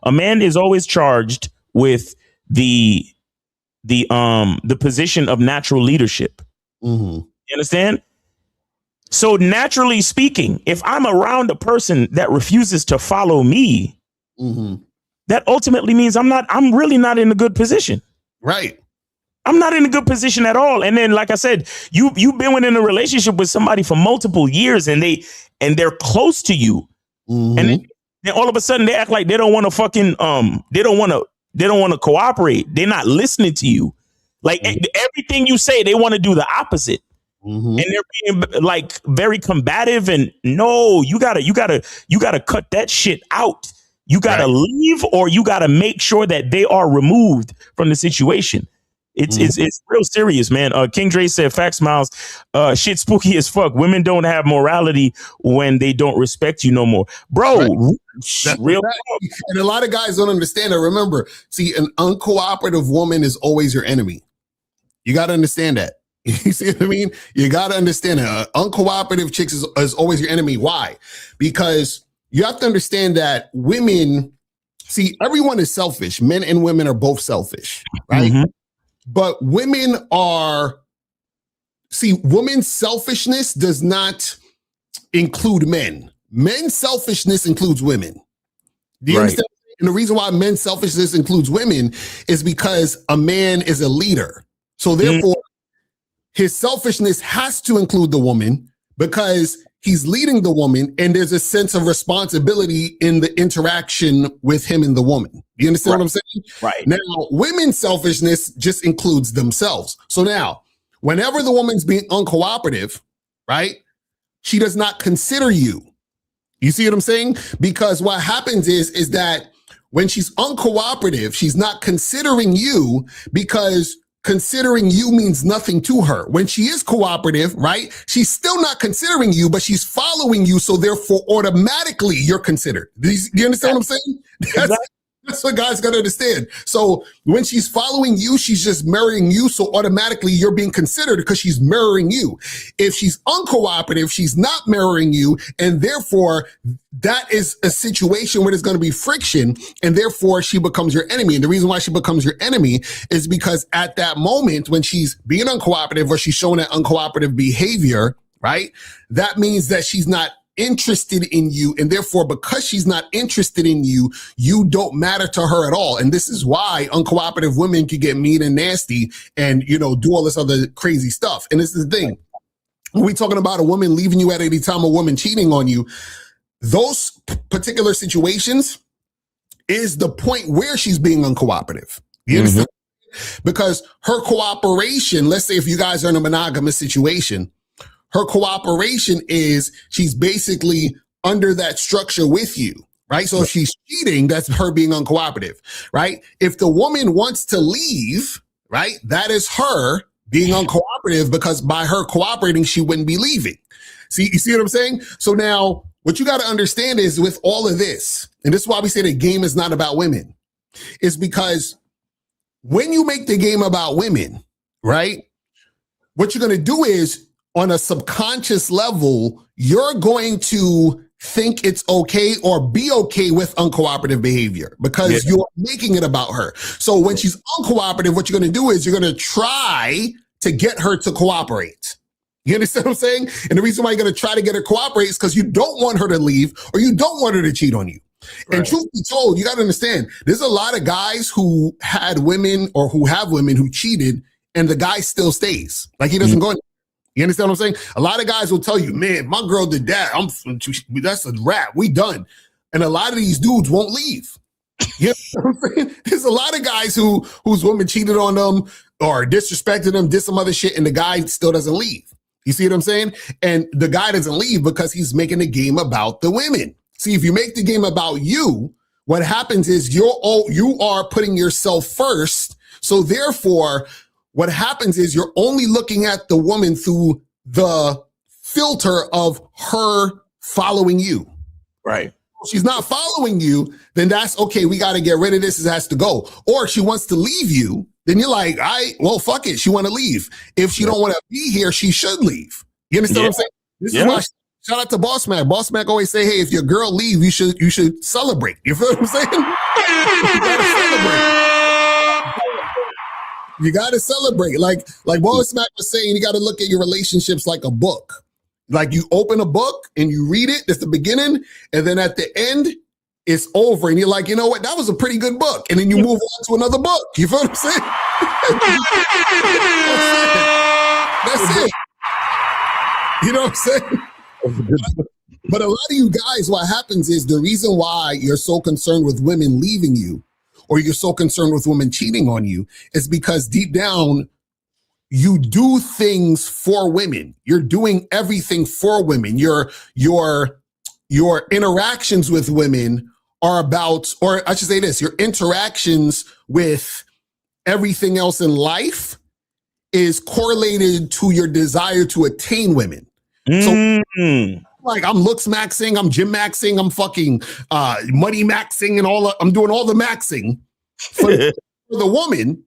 a man is always charged with the position of natural leadership. Mm-hmm. You understand? So naturally speaking, if I'm around a person that refuses to follow me, mm-hmm. that ultimately means I'm really not in a good position. Right. I'm not in a good position at all. And then, like I said, you've been in a relationship with somebody for multiple years and they're close to you. Mm-hmm. And then all of a sudden they act like they don't want to fucking, they don't want to cooperate. They're not listening to you. Like everything you say, they want to do the opposite. Mm-hmm. And they're being like very combative and no, you gotta cut that shit out. You gotta leave or you gotta make sure that they are removed from the situation. It's real serious, man. King Dre said, facts, Miles, shit spooky as fuck. Women don't have morality when they don't respect you no more. Bro, real. And a lot of guys don't understand that. Remember, see, an uncooperative woman is always your enemy. You got to understand that. You see what I mean? You got to understand that. Uncooperative chicks is always your enemy. Why? Because you have to understand that women, see, everyone is selfish. Men and women are both selfish, right? Mm-hmm. But women's selfishness does not include men. Men's selfishness includes women. Do you understand? And the reason why men's selfishness includes women is because a man is a leader. So therefore, his selfishness has to include the woman because he's leading the woman and there's a sense of responsibility in the interaction with him and the woman. You understand what I'm saying? Right. Now, women's selfishness just includes themselves. So now, whenever the woman's being uncooperative, right, she does not consider you. You see what I'm saying? Because what happens is that when she's uncooperative, she's not considering you because considering you means nothing to her. When she is cooperative, right, she's still not considering you, but she's following you. So therefore, automatically, you're considered. Do you understand what I'm saying? That's what guys got to understand. So when she's following you, she's just mirroring you. So automatically, you're being considered because she's mirroring you. If she's uncooperative, she's not mirroring you. And therefore, that is a situation where there's going to be friction. And therefore, she becomes your enemy. And the reason why she becomes your enemy is because at that moment, when she's being uncooperative or she's showing that uncooperative behavior, right, that means that she's not interested in you, and therefore because she's not interested in you, you don't matter to her at all. And this is why uncooperative women can get mean and nasty and do all this other crazy stuff. And this is the thing, when we talking about a woman leaving you at any time, a woman cheating on you, those particular situations is the point where she's being uncooperative. You understand? Because her cooperation, let's say if you guys are in a monogamous situation, her cooperation is she's basically under that structure with you, right? So if she's cheating, that's her being uncooperative, right? If the woman wants to leave, right? That is her being uncooperative, because by her cooperating, she wouldn't be leaving. See, you see what I'm saying? So now what you got to understand is with all of this, and this is why we say the game is not about women, is because when you make the game about women, right? What you're going to do is on a subconscious level, you're going to think it's okay or be okay with uncooperative behavior because you're making it about her. So when she's uncooperative, what you're going to do is you're going to try to get her to cooperate. You understand what I'm saying? And the reason why you're going to try to get her to cooperate is because you don't want her to leave or you don't want her to cheat on you. Right. And truth be told, you got to understand, there's a lot of guys who had women or who have women who cheated and the guy still stays. Like he doesn't go anywhere. You understand what I'm saying? A lot of guys will tell you, man, my girl did that. That's a wrap. We done. And a lot of these dudes won't leave. You know what I'm saying? There's a lot of guys whose woman cheated on them or disrespected them, did some other shit, and the guy still doesn't leave. You see what I'm saying? And the guy doesn't leave because he's making the game about the women. See, if you make the game about you, what happens is you are putting yourself first. So therefore, what happens is you're only looking at the woman through the filter of her following you. Right. If she's not following you, then that's okay. We got to get rid of this. It has to go. Or if she wants to leave you, then you're like, well, fuck it. She want to leave. If she don't want to be here, she should leave. You understand what I'm saying? This is why. Shout out to Boss Mac. Boss Mac always say, hey, if your girl leave, you should celebrate. You feel what I'm saying? You gotta celebrate. You got to celebrate. Like Boss Mac was saying, you got to look at your relationships like a book. Like you open a book and you read it. That's the beginning. And then at the end, it's over. And you're like, you know what? That was a pretty good book. And then you move on to another book. You feel what I'm saying? That's it. You know what I'm saying? But a lot of you guys, what happens is the reason why you're so concerned with women leaving you or you're so concerned with women cheating on you is because deep down, you do things for women. You're doing everything for women. Your interactions with women are about, or I should say this, your interactions with everything else in life is correlated to your desire to attain women. So like I'm looks maxing, I'm gym maxing, I'm fucking money maxing and I'm doing all the maxing for the woman,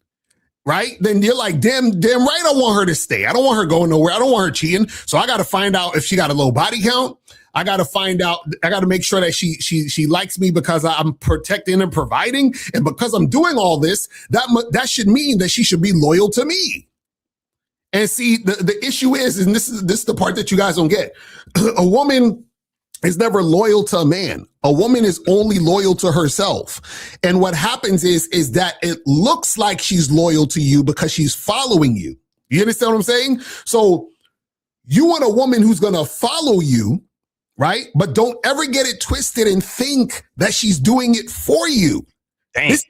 right? Then you're like, damn right I want her to stay. I don't want her going nowhere. I don't want her cheating. So I got to find out if she got a low body count. I got to make sure that she likes me because I'm protecting and providing. And because I'm doing all this, that should mean that she should be loyal to me. And see, the issue is, and this is the part that you guys don't get. A woman is never loyal to a man. A woman is only loyal to herself. And what happens is that it looks like she's loyal to you because she's following you. You understand what I'm saying? So you want a woman who's going to follow you, right? But don't ever get it twisted and think that she's doing it for you. This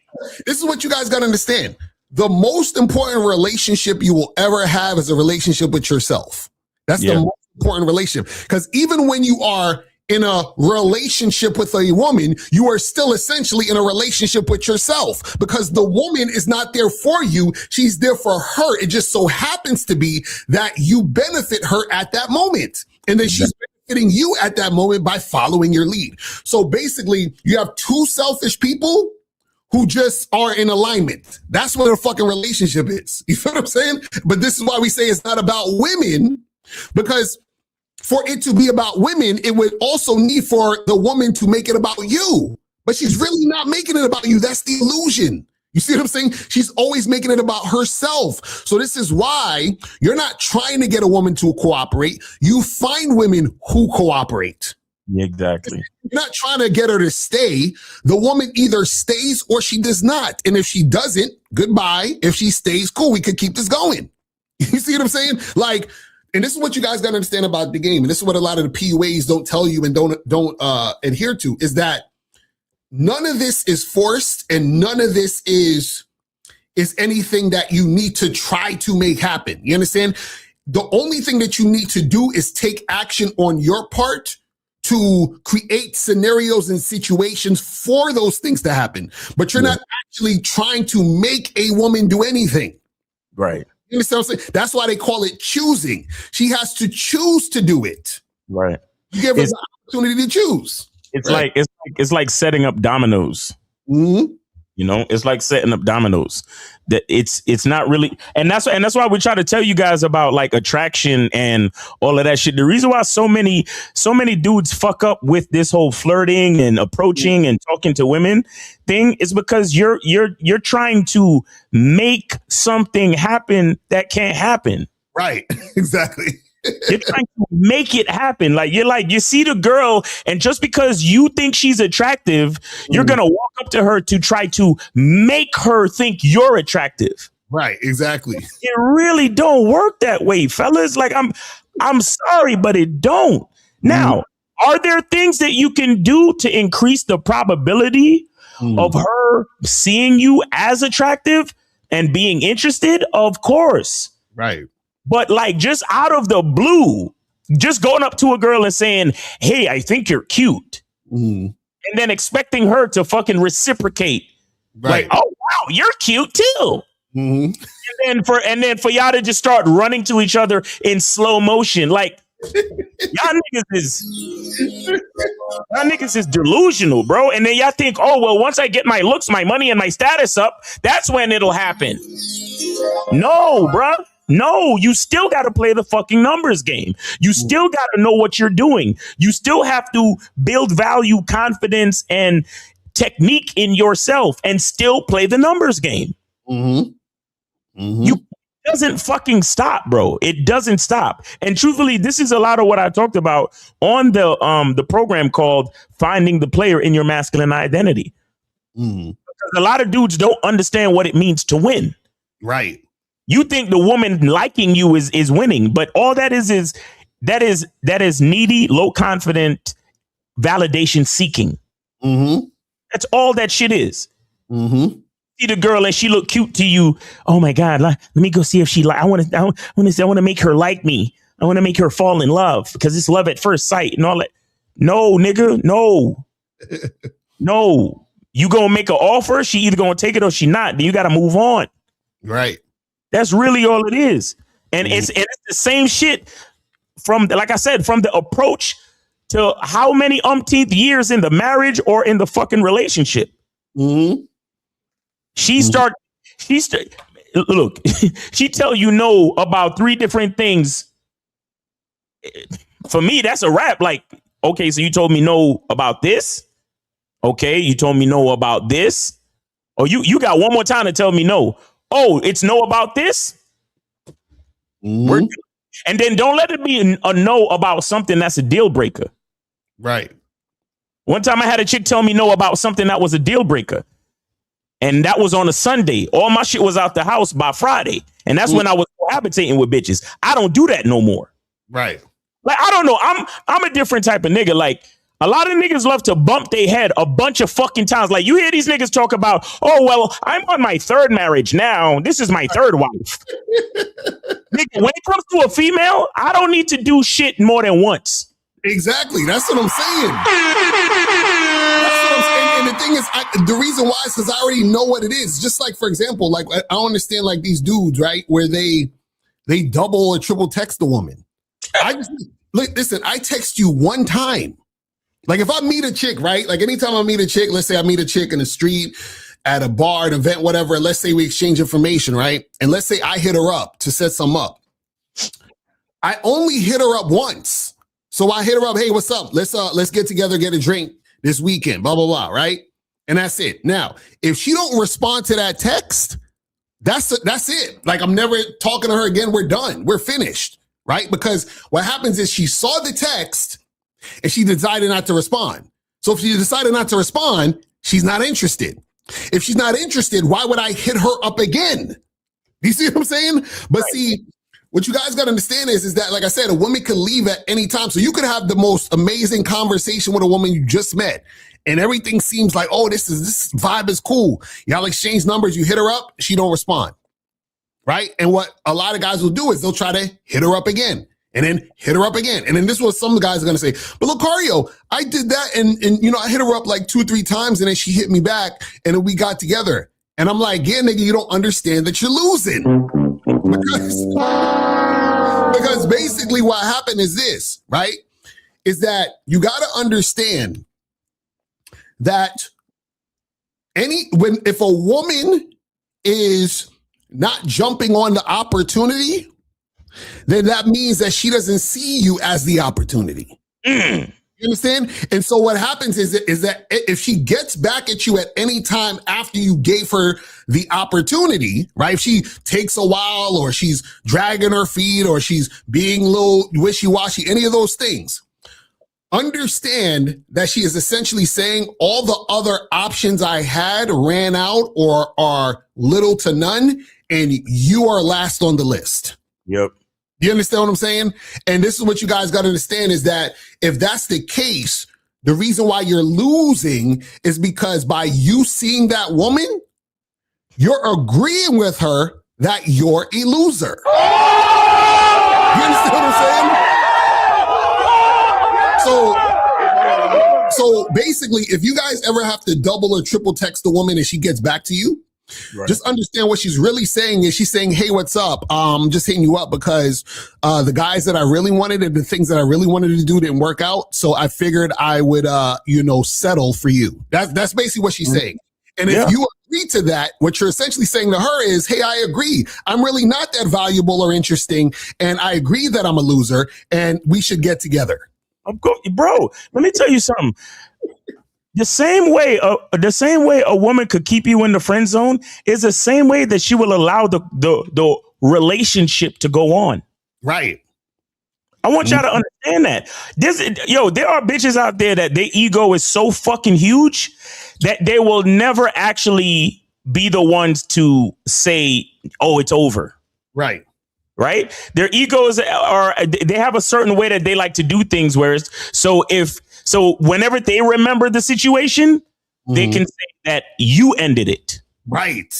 is what you guys got to understand. The most important relationship you will ever have is a relationship with yourself. That's the most important relationship. Because even when you are in a relationship with a woman, you are still essentially in a relationship with yourself because the woman is not there for you. She's there for her. It just so happens to be that you benefit her at that moment. And then she's benefiting you at that moment by following your lead. So basically, you have two selfish people who just are in alignment. That's what a fucking relationship is. You feel what I'm saying? But this is why we say it's not about women, because for it to be about women, it would also need for the woman to make it about you. But she's really not making it about you. That's the illusion. You see what I'm saying? She's always making it about herself. So this is why you're not trying to get a woman to cooperate. You find women who cooperate. Exactly. You're not trying to get her to stay. The woman either stays or she does not. And if she doesn't, goodbye. If she stays, cool, we could keep this going. You see what I'm saying? Like, and this is what you guys got to understand about the game. And this is what a lot of the PUAs don't tell you and don't adhere to, is that none of this is forced and none of this is anything that you need to try to make happen. You understand? The only thing that you need to do is take action on your part to create scenarios and situations for those things to happen. But you're not actually trying to make a woman do anything. Right. You understand what I'm saying? That's why they call it choosing. She has to choose to do it. Right. You give her the opportunity to choose. It's right? like it's like setting up dominoes. Mm-hmm. You know, it's like setting up dominoes. That it's not really, and that's why we try to tell you guys about like attraction and all of that shit. The reason why so many dudes fuck up with this whole flirting and approaching and talking to women thing is because you're trying to make something happen that can't happen. Right. Exactly. You're trying to make it happen. Like you see the girl, and just because you think she's attractive, you're gonna walk up to her to try to make her think you're attractive. Right, exactly. It really don't work that way, fellas. Like I'm sorry, but it don't. Now, are there things that you can do to increase the probability of her seeing you as attractive and being interested? Of course. Right. But like just out of the blue, just going up to a girl and saying, hey, I think you're cute. And then expecting her to fucking reciprocate. Right. Like, oh, wow, you're cute too. And then for y'all to just start running to each other in slow motion. Like, y'all niggas is delusional, bro. And then y'all think, oh, well, once I get my looks, my money, and my status up, that's when it'll happen. No, bro. No, you still got to play the fucking numbers game. You still got to know what you're doing. You still have to build value, confidence, and technique in yourself and still play the numbers game. You doesn't fucking stop, bro. It doesn't stop. And truthfully, this is a lot of what I talked about on the program called Finding the Player in Your Masculine Identity. Because a lot of dudes don't understand what it means to win. Right. You think the woman liking you is winning, but all that is needy, low confident validation seeking. That's all that shit is. See the girl and she look cute to you. Oh my God, let me go see if she I want to make her like me. I want to make her fall in love because it's love at first sight and all that. No, nigga, no. No. You gonna make an offer, she either gonna take it or she not. Then you gotta move on. Right. That's really all it is. And it's the same shit from, like I said, from the approach to how many umpteenth years in the marriage or in the fucking relationship. She look, she tell you no about 3 different things. For me, that's a wrap. Like, okay, so you told me no about this. Okay, you told me no about this. Oh, you got one more time to tell me no. Oh, it's no about this? And then don't let it be a no about something that's a deal breaker. Right. One time I had a chick tell me no about something that was a deal breaker. And that was on a Sunday. All my shit was out the house by Friday. And that's when I was cohabitating with bitches. I don't do that no more. Right. Like, I don't know. I'm a different type of nigga. Like, a lot of niggas love to bump their head a bunch of fucking times. Like, you hear these niggas talk about, oh, well, I'm on my 3rd marriage now. This is my 3rd wife. Nigga, when it comes to a female, I don't need to do shit more than once. Exactly. That's what I'm saying. And the thing is, the reason why is because I already know what it is. Just like, for example, like I don't understand like these dudes, right? Where they double or triple text the woman. Listen, I text you one time. Like if I meet a chick, right? Like anytime I meet a chick, let's say I meet a chick in the street, at a bar, an event, whatever, and let's say we exchange information, right? And let's say I hit her up to set some up. I only hit her up once. So I hit her up, hey, what's up? Let's get together, get a drink this weekend, blah, blah, blah, right? And that's it. Now, if she don't respond to that text, that's it. Like I'm never talking to her again. We're done. We're finished, right? Because what happens is she saw the text and she decided not to respond. So if she decided not to respond, she's not interested. If she's not interested, why would I hit her up again? Do you see what I'm saying? But see, what you guys got to understand is that, like I said, a woman can leave at any time. So you could have the most amazing conversation with a woman you just met, and everything seems like, oh, this vibe is cool. Y'all exchange numbers, you hit her up, she don't respond, right? And what a lot of guys will do is they'll try to hit her up again, and then hit her up again. And then this is what some guys are going to say, but Lucario, I did that, and I hit her up like 2 or 3 times, and then she hit me back, and then we got together. And I'm like, yeah, nigga, you don't understand that you're losing. Because basically what happened is this, right? Is that you got to understand that if a woman is not jumping on the opportunity, then that means that she doesn't see you as the opportunity. You understand? And so what happens is that if she gets back at you at any time after you gave her the opportunity, right? If she takes a while, or she's dragging her feet, or she's being a little wishy-washy, any of those things, understand that she is essentially saying all the other options I had ran out or are little to none, and you are last on the list. Yep. You understand what I'm saying? And this is what you guys got to understand, is that if that's the case, the reason why you're losing is because by you seeing that woman, you're agreeing with her that you're a loser. You understand what I'm saying? So basically, if you guys ever have to double or triple text a woman and she gets back to you, right, just understand what she's really saying is she's saying, hey, what's up? Just hitting you up because the guys that I really wanted and the things that I really wanted to do didn't work out. So I figured I would, settle for you. That's basically what she's saying. And if you agree to that, what you're essentially saying to her is, hey, I agree. I'm really not that valuable or interesting. And I agree that I'm a loser and we should get together. Bro, let me tell you something. The same way a woman could keep you in the friend zone is the same way that she will allow the relationship to go on. Right. I want y'all to understand that. There are bitches out there that their ego is so fucking huge that they will never actually be the ones to say, oh, it's over. Right. Right. Their egos they have a certain way that they like to do things. Whereas, so whenever they remember the situation, they can say that you ended it. Right.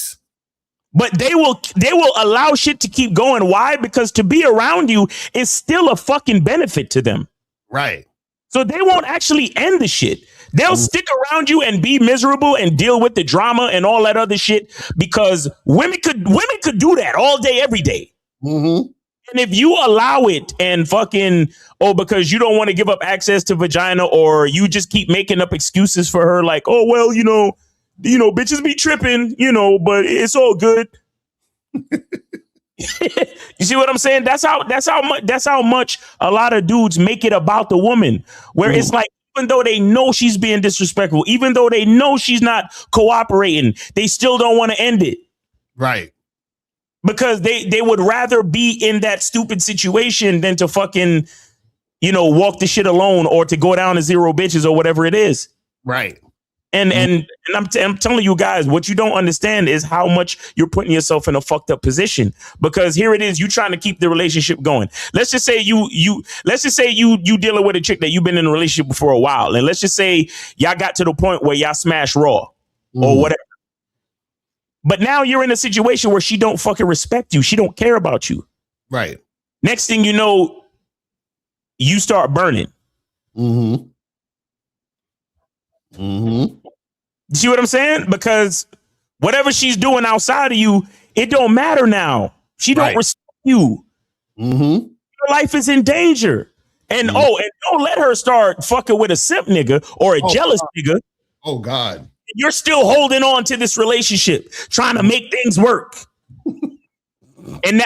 But they will allow shit to keep going. Why? Because to be around you is still a fucking benefit to them. Right. So they won't actually end the shit. They'll stick around you and be miserable and deal with the drama and all that other shit, because women could do that all day, every day. Mm-hmm. And if you allow it and fucking, because you don't want to give up access to vagina, or you just keep making up excuses for her, like, oh, well, bitches be tripping, but it's all good. You see what I'm saying? That's how much a lot of dudes make it about the woman, where it's like, even though they know she's being disrespectful, even though they know she's not cooperating, they still don't want to end it. Right. Because they would rather be in that stupid situation than to fucking, walk the shit alone, or to go down to zero bitches or whatever it is. Right. And I'm telling you guys, what you don't understand is how much you're putting yourself in a fucked up position. Because here it is, you trying to keep the relationship going. Let's just say you dealing with a chick that you've been in a relationship for a while, and let's just say y'all got to the point where y'all smash raw or whatever. But now you're in a situation where she don't fucking respect you. She don't care about you. Right. Next thing you know, you start burning. Mm-hmm. Mm-hmm. You see what I'm saying? Because whatever she's doing outside of you, it don't matter now. She don't respect you. Mm-hmm. Your life is in danger. And and don't let her start fucking with a simp nigga or a jealous nigga. Oh God. You're still holding on to this relationship, trying to make things work. And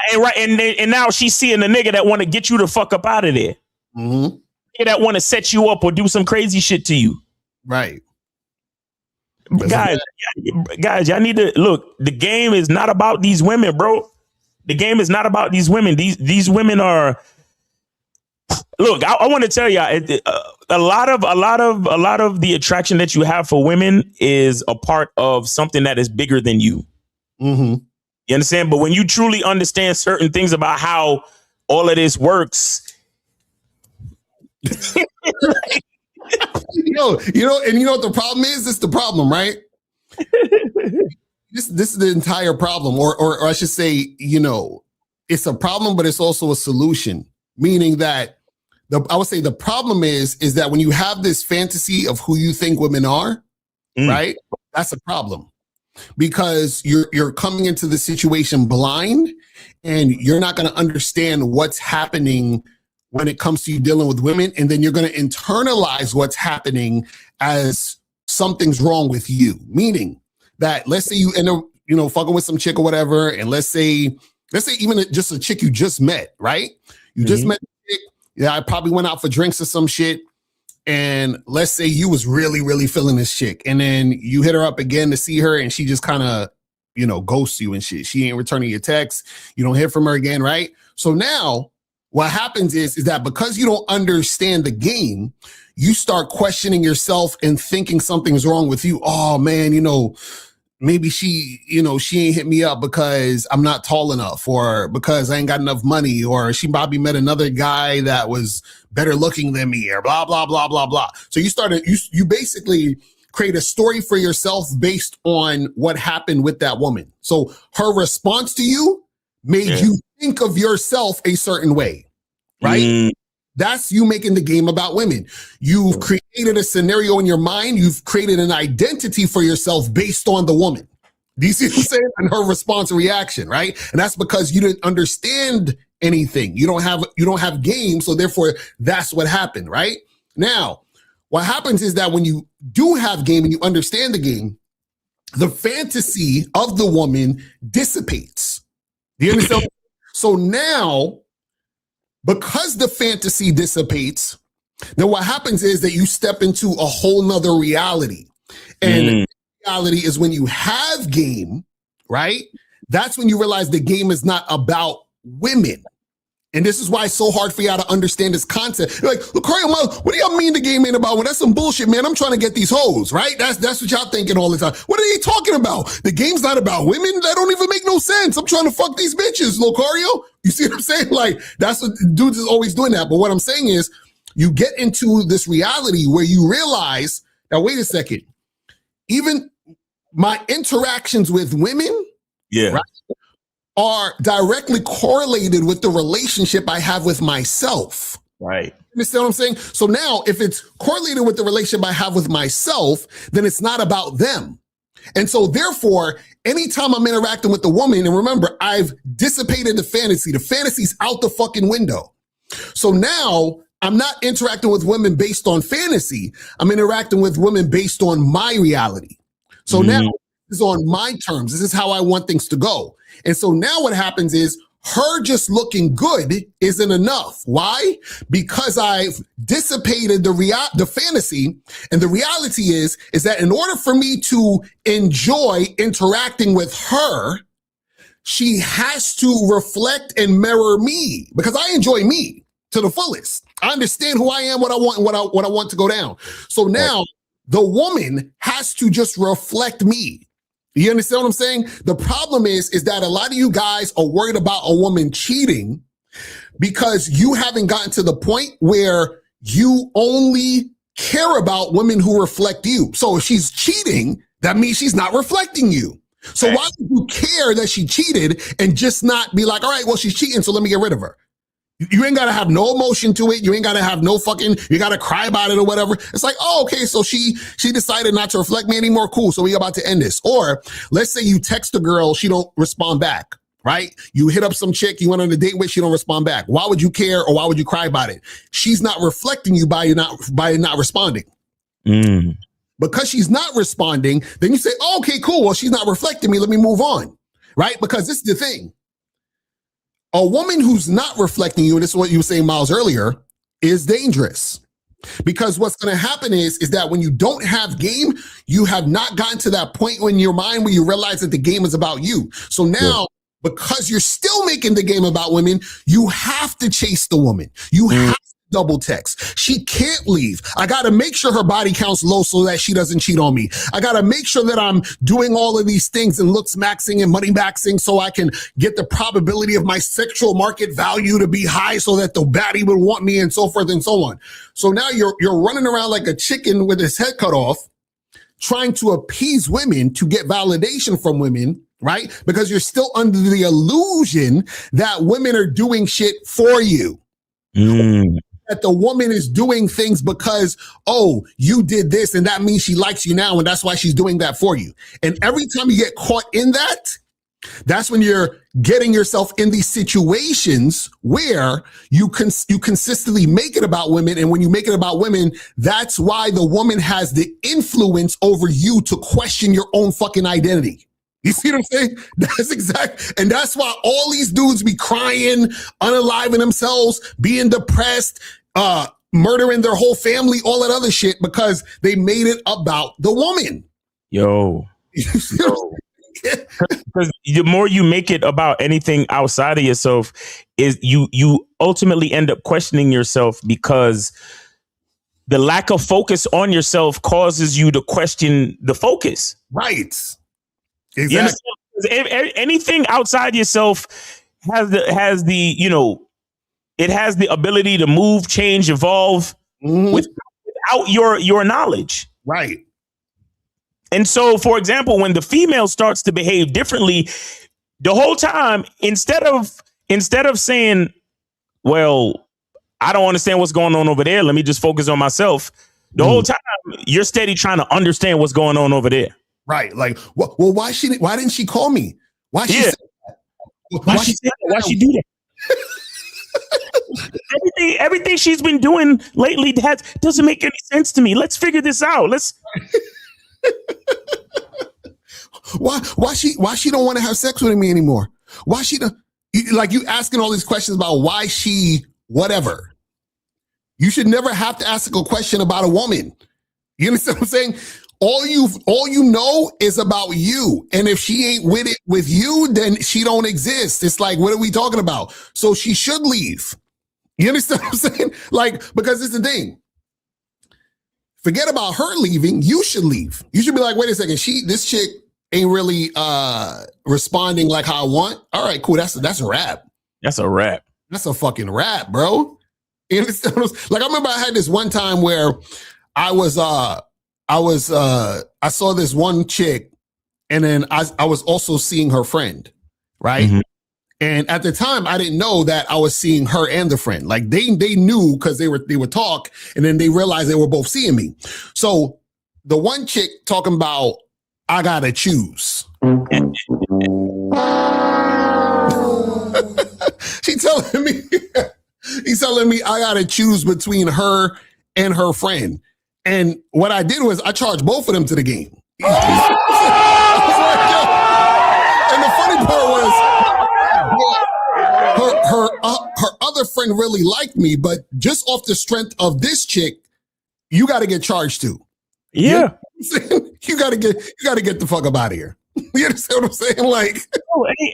now she's seeing a nigga that want to get you the fuck up out of there. Mm-hmm. That want to set you up or do some crazy shit to you. Right. Guys, y'all need to look. The game is not about these women, bro. The game is not about these women. These women are. Look, I want to tell you, a lot of the attraction that you have for women is a part of something that is bigger than you. Mm-hmm. You understand? But when you truly understand certain things about how all of this works, and you know what the problem is? This is the problem, right? This is the entire problem, or I should say, it's a problem, but it's also a solution. Meaning that I would say the problem is that when you have this fantasy of who you think women are, right? That's a problem. because you're coming into the situation blind and you're not going to understand what's happening when it comes to you dealing with women. And then you're going to internalize what's happening as something's wrong with you. Meaning that let's say you end up, fucking with some chick or whatever. And let's say even just a chick you just met, right? You just met a chick. Yeah, I probably went out for drinks or some shit. And let's say you was really, really feeling this chick. And then you hit her up again to see her and she just kind of, ghosts you and shit. She ain't returning your texts. You don't hear from her again, right? So now what happens is that because you don't understand the game, you start questioning yourself and thinking something's wrong with you. Oh man, maybe she ain't hit me up because I'm not tall enough, or because I ain't got enough money, or she probably met another guy that was better looking than me, or blah, blah, blah, blah, blah. So you basically create a story for yourself based on what happened with that woman. So her response to you made you think of yourself a certain way, right? That's you making the game about women. You've created a scenario in your mind. You've created an identity for yourself based on the woman. Do you see what I'm saying? And her response and reaction, right? And that's because you didn't understand anything. You don't have game, so therefore that's what happened, right? Now, what happens is that when you do have game and you understand the game, the fantasy of the woman dissipates. Do you understand? So now, because the fantasy dissipates, then what happens is that you step into a whole nother reality. And reality is when you have game, right? That's when you realize the game is not about women. And this is why it's so hard for y'all to understand this concept. You're like, look, what do y'all mean the game ain't about? Well, that's some bullshit, man. I'm trying to get these hoes, right? That's what y'all thinking all the time. What are you talking about? The game's not about women. That don't even make no sense. I'm trying to fuck these bitches, Locario. You see what I'm saying? Like, that's what dudes is always doing that. But what I'm saying is you get into this reality where you realize, now wait a second, even my interactions with women, right, are directly correlated with the relationship I have with myself. Right. You understand what I'm saying? So now if it's correlated with the relationship I have with myself, then it's not about them. And so therefore, anytime I'm interacting with the woman, and remember, I've dissipated the fantasy's out the fucking window. So now I'm not interacting with women based on fantasy. I'm interacting with women based on my reality. So now this is on my terms. This is how I want things to go. And so now what happens is her just looking good isn't enough. Why? Because I've dissipated the fantasy. And the reality is that in order for me to enjoy interacting with her, she has to reflect and mirror me, because I enjoy me to the fullest. I understand who I am, what I want, and what I want to go down. So now the woman has to just reflect me. You understand what I'm saying? The problem is that a lot of you guys are worried about a woman cheating because you haven't gotten to the point where you only care about women who reflect you. So if she's cheating, that means she's not reflecting you. So why would you care that she cheated and just not be like, all right, well, she's cheating, so let me get rid of her? You ain't got to have no emotion to it. You ain't got to have no fucking, you got to cry about it or whatever. It's like, oh, okay, so she decided not to reflect me anymore. Cool, so we about to end this. Or let's say you text a girl, she don't respond back, right? You hit up some chick you went on a date with, she don't respond back. Why would you care or why would you cry about it? She's not reflecting you by not responding. Because she's not responding, then you say, oh, okay, cool, well, she's not reflecting me, let me move on, right? Because this is the thing. A woman who's not reflecting you, and this is what you were saying, Miles, earlier, is dangerous. Because what's going to happen is that when you don't have game, you have not gotten to that point in your mind where you realize that the game is about you. So now, because you're still making the game about women, you have to chase the woman. You have to double text. She can't leave. I got to make sure her body count's low so that she doesn't cheat on me. I got to make sure that I'm doing all of these things and looks maxing and money maxing so I can get the probability of my sexual market value to be high so that the baddie would want me and so forth and so on. So now you're running around like a chicken with his head cut off, trying to appease women to get validation from women, right? Because you're still under the illusion that women are doing shit for you. that the woman is doing things because, oh, you did this and that means she likes you now and that's why she's doing that for you. And every time you get caught in that, that's when you're getting yourself in these situations where you consistently make it about women. And when you make it about women, that's why the woman has the influence over you to question your own fucking identity. You see what I'm saying? That's exact. And that's why all these dudes be crying, unaliving themselves, being depressed, murdering their whole family, all that other shit, because they made it about the woman. Yo. Because the more you make it about anything outside of yourself, is you ultimately end up questioning yourself, because the lack of focus on yourself causes you to question the focus. Right. Exactly. Anything outside yourself has the it has the ability to move, change, evolve without your knowledge. Right. And so, for example, when the female starts to behave differently, the whole time, instead of saying, well, I don't understand what's going on over there, let me just focus on myself, the whole time you're steady trying to understand what's going on over there. Right. Like, well, why didn't she call me? Why she say that? Why she do that? Everything she's been doing lately doesn't make any sense to me. Let's figure this out. Why she don't want to have sex with me anymore? Why she don't, like, you asking all these questions about why she whatever. You should never have to ask a question about a woman. You understand what I'm saying? All you know is about you. And if she ain't with it with you, then she don't exist. It's like, what are we talking about? So she should leave. You understand what I'm saying? Like, because it's the thing. Forget about her leaving. You should leave. You should be like, wait a second. This chick ain't really responding like how I want. All right, cool. That's a wrap. That's a wrap. That's a fucking wrap, bro. You understand? Like, I remember I had this one time where I saw this one chick, and then I was also seeing her friend, right? Mm-hmm. And at the time, I didn't know that I was seeing her and the friend. Like, they knew because they would talk, and then they realized they were both seeing me. So the one chick talking about, I gotta choose. He's telling me I gotta choose between her and her friend. And what I did was I charged both of them to the game. And the funny part was her other friend really liked me, but just off the strength of this chick, you got to get charged too. Yeah. You got to get the fuck up out of here. You understand what I'm saying? Like,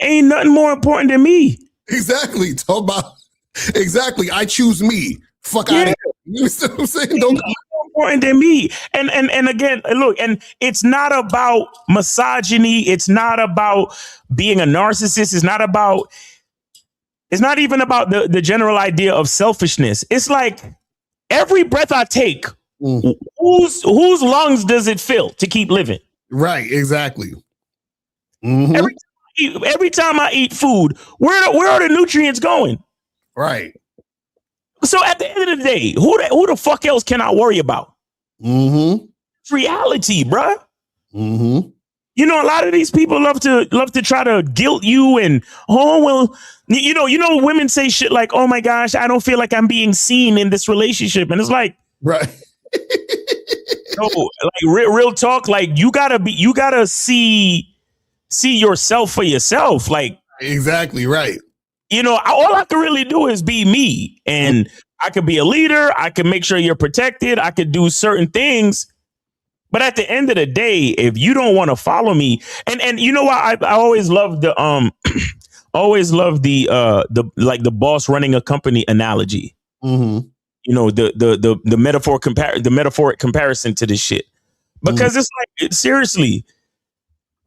ain't nothing more important than me. Exactly. Talk about exactly. I choose me. Fuck out of here. You understand what I'm saying? Don't important than me. And again, look, and it's not about misogyny. It's not about being a narcissist. It's not even about the general idea of selfishness. It's like every breath I take, whose lungs does it fill to keep living? Right, exactly. Mm-hmm. Every time I eat food, where are the nutrients going? Right. So at the end of the day, who the fuck else can I worry about? Mm-hmm. It's reality, bruh. Mm-hmm. You know, a lot of these people love to try to guilt you and, oh, well, you know, women say shit like, oh my gosh, I don't feel like I'm being seen in this relationship. And it's like, right. No, like real talk, like you gotta see yourself for yourself. Like, exactly right. You know, all I can really do is be me, and I could be a leader. I can make sure you're protected. I could do certain things. But at the end of the day, if you don't want to follow me, and you know what, I always love the the boss running a company analogy. Mm-hmm. You know, the metaphoric comparison to this shit, because it's like, seriously,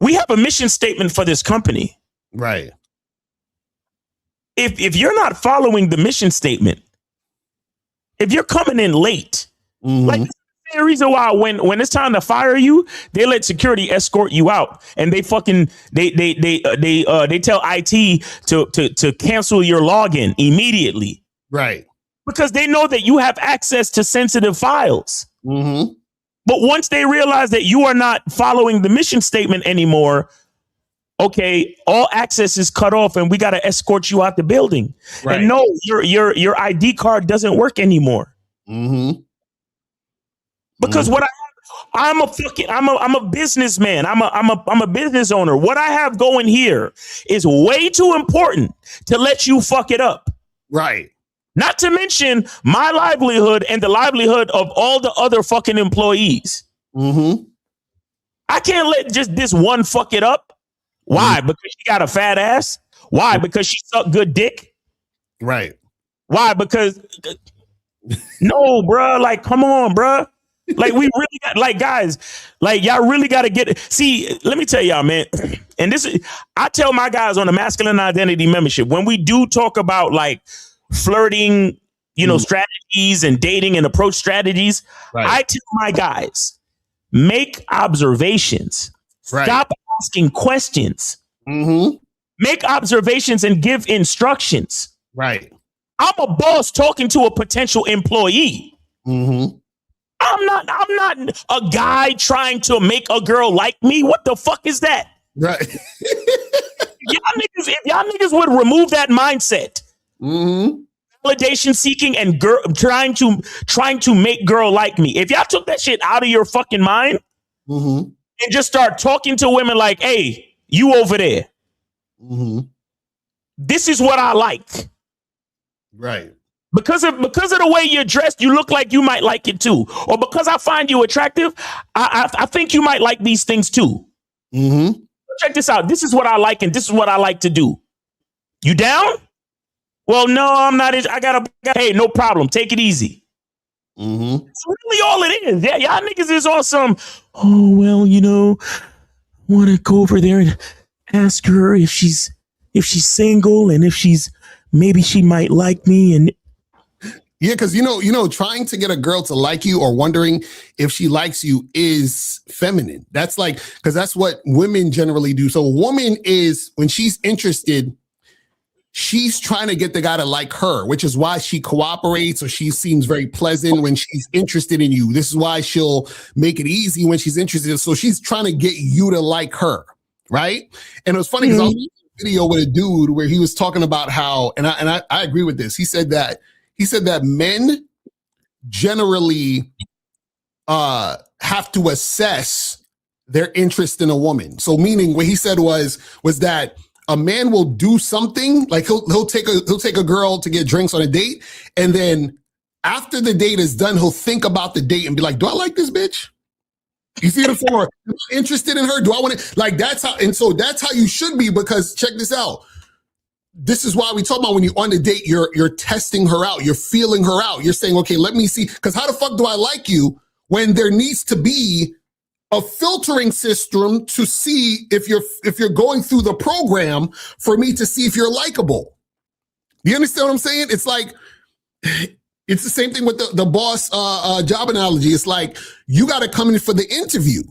we have a mission statement for this company, right? If you're not following the mission statement, if you're coming in late, like the reason why when it's time to fire you, they let security escort you out, and they fucking they tell IT to cancel your login immediately. Right. Because they know that you have access to sensitive files. Mm-hmm. But once they realize that you are not following the mission statement anymore, okay, all access is cut off and we got to escort you out the building. Right. And no, your ID card doesn't work anymore. Mm-hmm. Because what I'm a businessman. I'm a business owner. What I have going here is way too important to let you fuck it up. Right. Not to mention my livelihood and the livelihood of all the other fucking employees. Mm-hmm. I can't let just this one fuck it up. Why? Mm-hmm. Because she got a fat ass? Why? Because she sucked good dick? Right. Why? Because no, bruh. Like, come on, bruh. Like, we really got, like, guys, like, y'all really got to get it. See, let me tell y'all, man. And this is, I tell my guys on the Masculine Identity membership, when we do talk about like flirting, you know, strategies and dating and approach strategies, I tell my guys, make observations. Stop asking questions. Mm-hmm. Make observations and give instructions. Right. I'm a boss talking to a potential employee. Mm-hmm. I'm not a guy trying to make a girl like me. What the fuck is that? Right. If y'all niggas would remove that mindset, validation seeking and girl trying to make girl like me. If y'all took that shit out of your fucking mind and just start talking to women like, hey, you over there. This is what I like. Right. Because of the way you're dressed, you look like you might like it too. Or because I find you attractive, I think you might like these things too. Check this out. This is what I like, and this is what I like to do. You down? Well, no, I'm not. Hey, no problem. Take it easy. That's really all it is. Yeah, y'all niggas is on some. Oh well, you know, want to go over there and ask her if she's single and if maybe she might like me and. Yeah, because you know, trying to get a girl to like you or wondering if she likes you is feminine. That's like, because that's what women generally do. So a woman is, when she's interested, she's trying to get the guy to like her, which is why she cooperates or she seems very pleasant when she's interested in you. This is why she'll make it easy when she's interested. So she's trying to get you to like her, right? And it was funny because I was watching a video with a dude where he was talking about how, and I agree with this. He said that men generally have to assess their interest in a woman. So meaning what he said was that a man will do something, like he'll take a girl to get drinks on a date, and then after the date is done, he'll think about the date and be like, do I like this bitch? You see what I'm saying? Or, am I interested in her? Do I want to, like, that's how you should be, because check this out. This is why we talk about when you're on the date, you're testing her out, you're feeling her out. You're saying, okay, let me see, because how the fuck do I like you when there needs to be a filtering system to see if you're going through the program for me to see if you're likable. Do you understand what I'm saying? It's like, it's the same thing with the boss job analogy. It's like, you got to come in for the interview.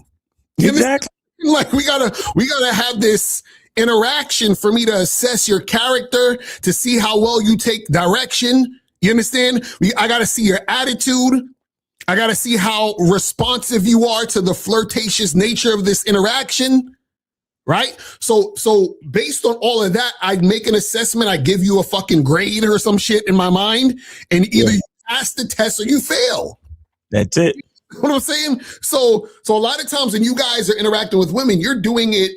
Exactly. Like we gotta have this interaction for me to assess your character, to see how well you take direction. You understand? I got to see your attitude. I got to see how responsive you are to the flirtatious nature of this interaction. Right? So based on all of that, I make an assessment. I give you a fucking grade or some shit in my mind, and either you pass the test or you fail. That's it. You know what I'm saying? So a lot of times when you guys are interacting with women, you're doing it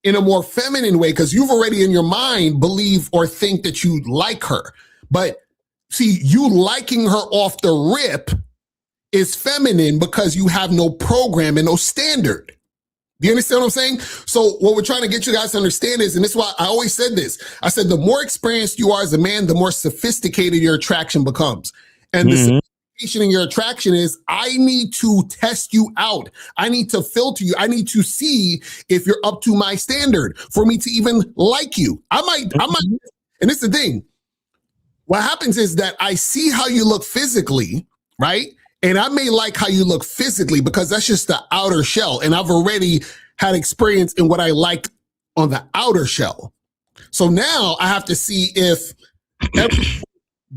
in a more feminine way because you've already in your mind believe or think that you like her. But see, you liking her off the rip is feminine because you have no program and no standard. Do you understand what I'm saying? So what we're trying to get you guys to understand is, and this is why I always said this, I said the more experienced you are as a man, the more sophisticated your attraction becomes. And the sophistication in your attraction is, I need to test you out. I need to filter you. I need to see if you're up to my standard for me to even like you. I might, and it's the thing. What happens is that I see how you look physically, right? And I may like how you look physically because that's just the outer shell. And I've already had experience in what I like on the outer shell. So now I have to see if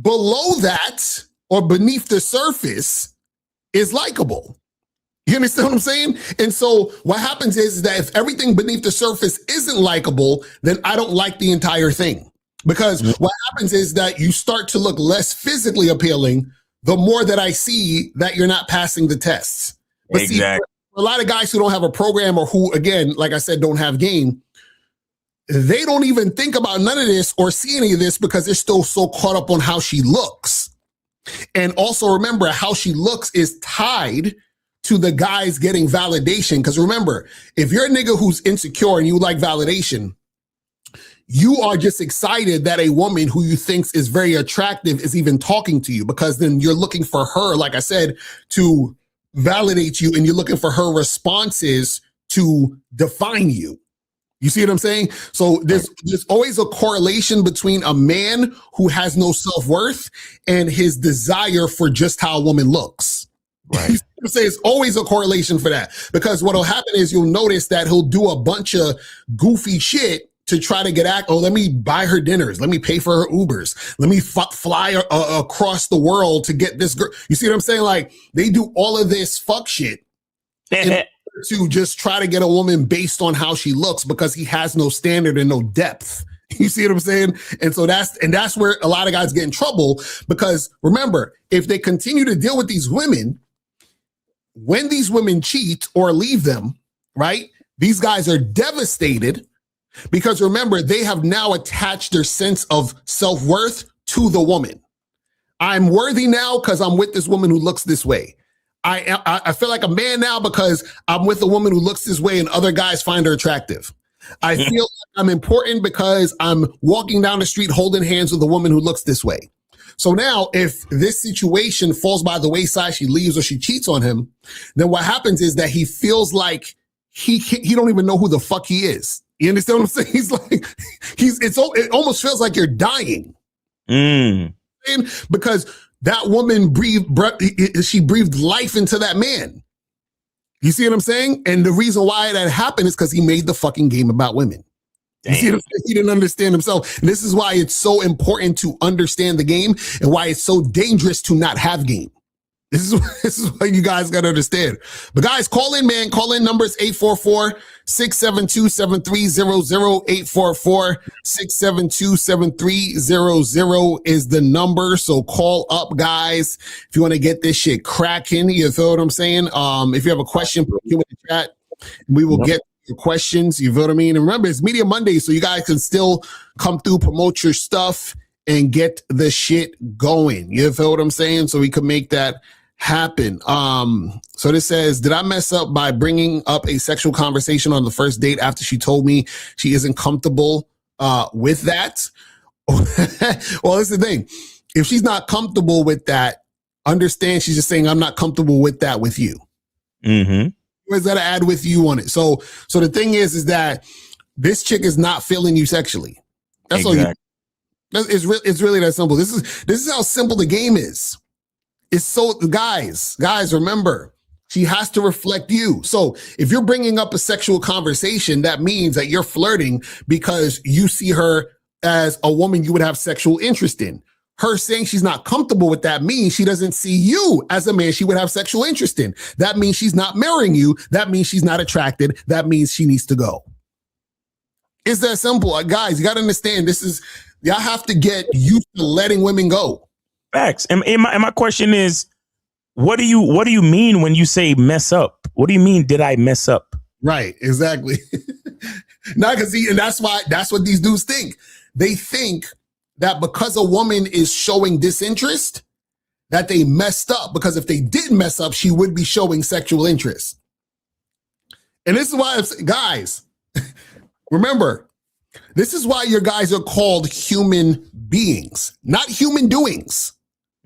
below that, or beneath the surface is likable. You understand what I'm saying? And so what happens is that if everything beneath the surface isn't likable, then I don't like the entire thing. Because what happens is that you start to look less physically appealing the more that I see that you're not passing the tests. But Exactly. see, for a lot of guys who don't have a program or who, again, like I said, don't have game, they don't even think about none of this or see any of this because they're still so caught up on how she looks. And also remember, how she looks is tied to the guys getting validation. Because remember, if you're a nigga who's insecure and you like validation, you are just excited that a woman who you think is very attractive is even talking to you, because then you're looking for her, like I said, to validate you, and you're looking for her responses to define you. You see what I'm saying? So there's always a correlation between a man who has no self-worth and his desire for just how a woman looks. Right. You see what I'm saying? It's always a correlation for that, because what'll happen is you'll notice that he'll do a bunch of goofy shit to try to get let me buy her dinners. Let me pay for her Ubers. Let me fly across the world to get this girl. You see what I'm saying? Like, they do all of this fuck shit to just try to get a woman based on how she looks, because he has no standard and no depth. You see what I'm saying? And so that's where a lot of guys get in trouble, because remember, if they continue to deal with these women, when these women cheat or leave them, right? These guys are devastated, because remember, they have now attached their sense of self-worth to the woman. I'm worthy now because I'm with this woman who looks this way. I feel like a man now because I'm with a woman who looks this way and other guys find her attractive. I feel like I'm important because I'm walking down the street holding hands with a woman who looks this way. So now if this situation falls by the wayside, she leaves or she cheats on him, then what happens is that he feels like he don't even know who the fuck he is. You understand what I'm saying? He's like, it almost feels like you're dying. Because that woman breathed life into that man. You see what I'm saying? And the reason why that happened is because he made the fucking game about women. You see what I'm saying? He didn't understand himself. And this is why it's so important to understand the game, and why it's so dangerous to not have game. This is what you guys got to understand. But guys, call in, man. Call in. Numbers 844-672-7300. 844-672-7300 is the number. So call up, guys, if you want to get this shit cracking. You feel what I'm saying? If you have a question, put it in the chat. We will get your questions. You feel what I mean? And remember, it's Media Monday, so you guys can still come through, promote your stuff, and get the shit going. You feel what I'm saying? So we could make that happen. So this says, did I mess up by bringing up a sexual conversation on the first date after she told me she isn't comfortable with that? Well, that's the thing. If she's not comfortable with that, understand she's just saying, I'm not comfortable with that with you. Where's that add with you on it? So the thing is that this chick is not feeling you sexually. That's all. It's really that simple. This is how simple the game is. It's so, guys, remember, she has to reflect you. So if you're bringing up a sexual conversation, that means that you're flirting because you see her as a woman you would have sexual interest in. Her saying she's not comfortable with that means she doesn't see you as a man she would have sexual interest in. That means she's not marrying you. That means she's not attracted. That means she needs to go. It's that simple. Guys, you got to understand, y'all have to get used to letting women go. Facts. And my question is, what do you mean when you say mess up? What do you mean, did I mess up? Right, exactly. Not because and that's what these dudes think. They think that because a woman is showing disinterest, that they messed up, because if they did mess up, she would be showing sexual interest. And this is why, guys, remember, this is why your guys are called human beings, not human doings.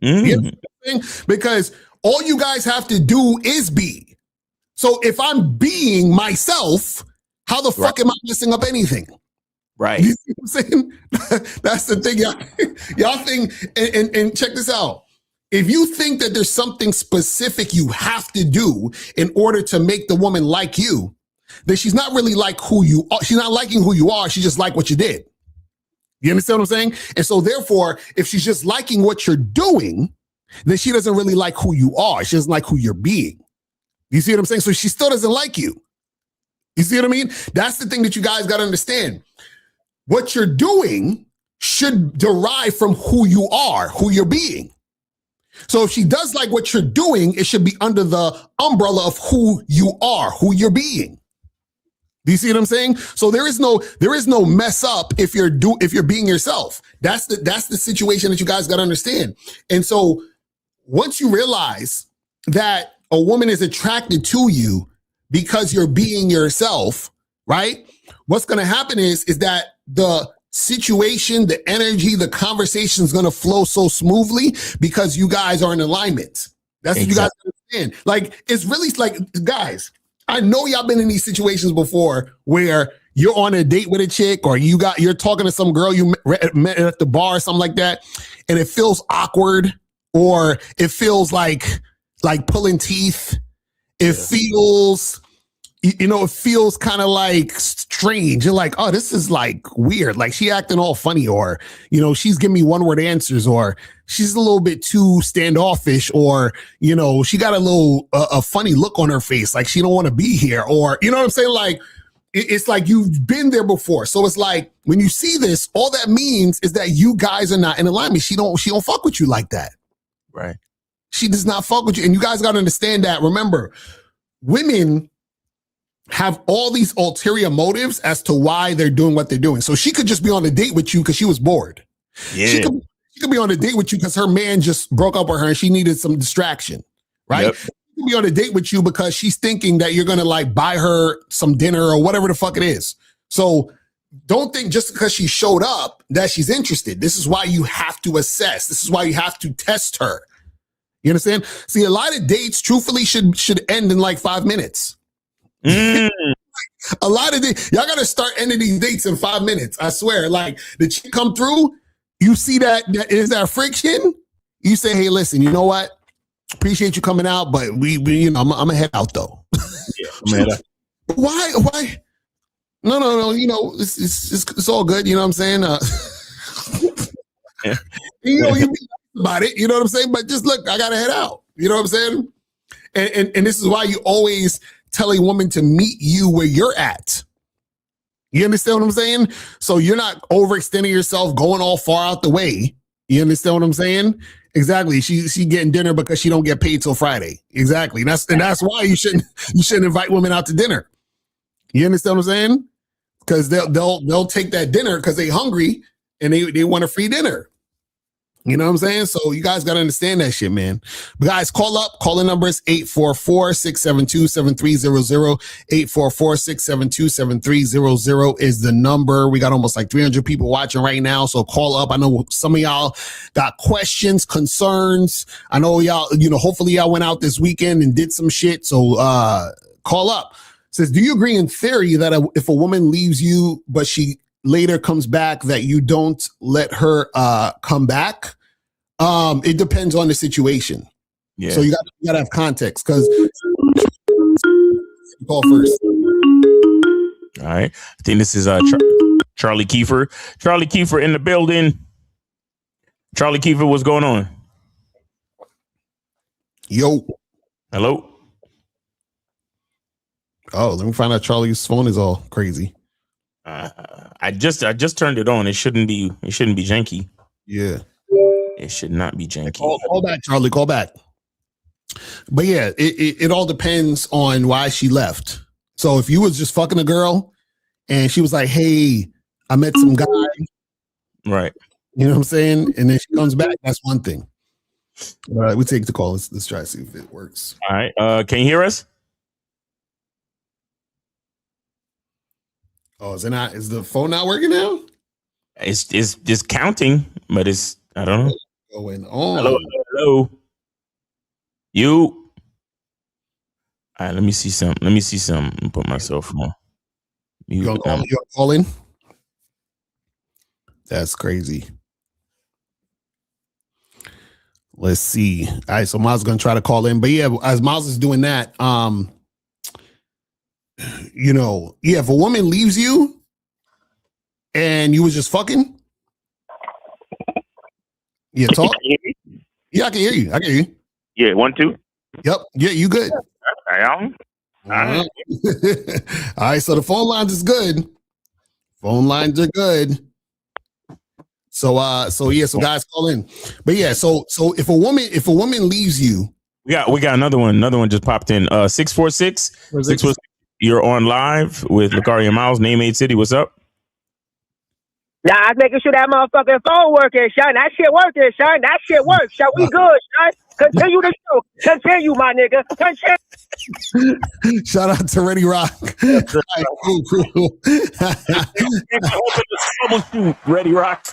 You know what I'm saying? Because all you guys have to do is be. So if I'm being myself, how the fuck am I messing up anything? Right. You see what I'm saying? That's the thing. Y'all think, and check this out. If you think that there's something specific you have to do in order to make the woman like you, then she's not really like who you are. She's not liking who you are. She just like what you did. You understand what I'm saying? And so therefore, if she's just liking what you're doing, then she doesn't really like who you are. She doesn't like who you're being. You see what I'm saying? So she still doesn't like you. You see what I mean? That's the thing that you guys got to understand. What you're doing should derive from who you are, who you're being. So if she does like what you're doing, it should be under the umbrella of who you are, who you're being. Do you see what I'm saying? So there is no mess up if you're being yourself. That's the situation that you guys got to understand. And so once you realize that a woman is attracted to you because you're being yourself, right? What's going to happen is that the situation, the energy, the conversation is going to flow so smoothly because you guys are in alignment. That's what you guys understand. Like, it's really like, guys, I know y'all been in these situations before where you're on a date with a chick or you're talking to some girl you met at the bar or something like that, and it feels awkward or it feels like pulling teeth. It feels, it feels kind of like strange. You're like, oh, this is like weird. Like she acting all funny, or, she's giving me one word answers, or she's a little bit too standoffish, or, she got a funny look on her face. Like she don't want to be here, or, you know what I'm saying? Like, it's like you've been there before. So it's like, when you see this, all that means is that you guys are not in alignment. She don't fuck with you like that. Right. She does not fuck with you. And you guys got to understand that. Remember, women have all these ulterior motives as to why they're doing what they're doing. So she could just be on a date with you because she was bored. Yeah. She could be on a date with you because her man just broke up with her and she needed some distraction, right? Yep. She could be on a date with you because she's thinking that you're going to like buy her some dinner or whatever the fuck it is. So don't think just because she showed up that she's interested. This is why you have to assess. This is why you have to test her. You understand? See, a lot of dates, truthfully, should end in like 5 minutes. A lot of dates, y'all got to start ending these dates in 5 minutes. I swear. Like the chick come through, you see that is that friction. You say, hey, listen, you know what? Appreciate you coming out, but we I'm gonna head out though. Yeah, I'm head out. Why? No. It's all good. You know what I'm saying? Yeah. You be about it. You know what I'm saying? But just look, I gotta head out. You know what I'm saying? And this is why you always tell a woman to meet you where you're at. You understand what I'm saying? So you're not overextending yourself, going all far out the way. You understand what I'm saying? Exactly. She getting dinner because she don't get paid till Friday. Exactly. And that's why you shouldn't invite women out to dinner. You understand what I'm saying? Because they'll take that dinner because they hungry and they want a free dinner. You know what I'm saying? So you guys got to understand that shit, man. But guys, call up. Call the number is 844-672-7300. 844-672-7300 is the number. We got almost like 300 people watching right now. So call up. I know some of y'all got questions, concerns. I know y'all, hopefully y'all went out this weekend and did some shit. So call up. It says, do you agree in theory that if a woman leaves you, but she later comes back, that you don't let her come back? It depends on the situation. Yeah. So you got to have context, because call first. All right. I think this is Charlie Kiefer. Charlie Kiefer in the building. Charlie Kiefer, what's going on? Yo. Hello. Oh, let me find out Charlie's phone is all crazy. I just turned it on. It shouldn't be janky. Yeah. It should not be janky. Call back, Charlie. Call back. But yeah, it all depends on why she left. So if you was just fucking a girl and she was like, hey, I met some guy. Right. You know what I'm saying? And then she comes back, that's one thing. All right, we take the call. Let's try to see if it works. All right. Can you hear us? Oh, is the phone not working now? It's just counting, but I don't know. Going on. Hello. You. All right, let me see something. Put myself on. You gonna call in? That's crazy. Let's see. All right, so Miles is gonna try to call in. But yeah, as Miles is doing that, if a woman leaves you and you was just fucking, yeah, talk. Yeah, I can hear you. I can hear you. Yeah, 1, 2. Yep. Yeah, you good. I am. All right. All right. So the phone lines is good. Phone lines are good. So so guys call in. But yeah, so if a woman leaves you, we got another one. Another one just popped in. 646. 646. You're on live with Lucario Miles, Name 8 City. What's up? Nah, I was making sure that motherfucking phone working, son. That shit working, son. That shit works, son. We good, son. Continue the show. Continue, my nigga. Continue. Shout out to Ready Rock. Right, cool. Ready Rock.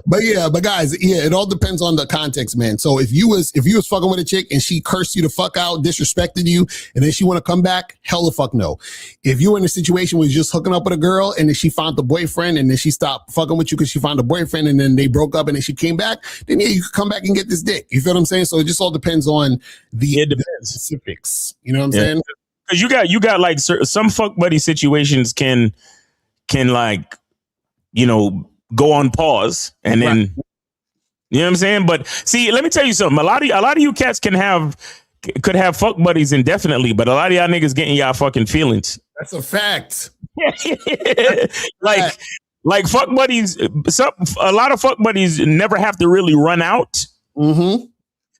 but guys, it all depends on the context, man. So if you was fucking with a chick and she cursed you the fuck out, disrespected you, and then she want to come back, hell the fuck no. If you were in a situation where you're just hooking up with a girl and then she found the boyfriend and then she stopped fucking with you because she found a boyfriend and then they broke up and then she came back, then yeah, you could come back and get this dick. You feel what I'm saying? So it just all depends on the specifics. You know what I'm saying? Because you got like some fuck buddy situations can like, you know, go on pause and then you know what I'm saying? But see, let me tell you something. A lot of you cats could have fuck buddies indefinitely, but a lot of y'all niggas getting y'all fucking feelings. That's a fact. like fuck buddies. A lot of fuck buddies never have to really run out. Mm-hmm.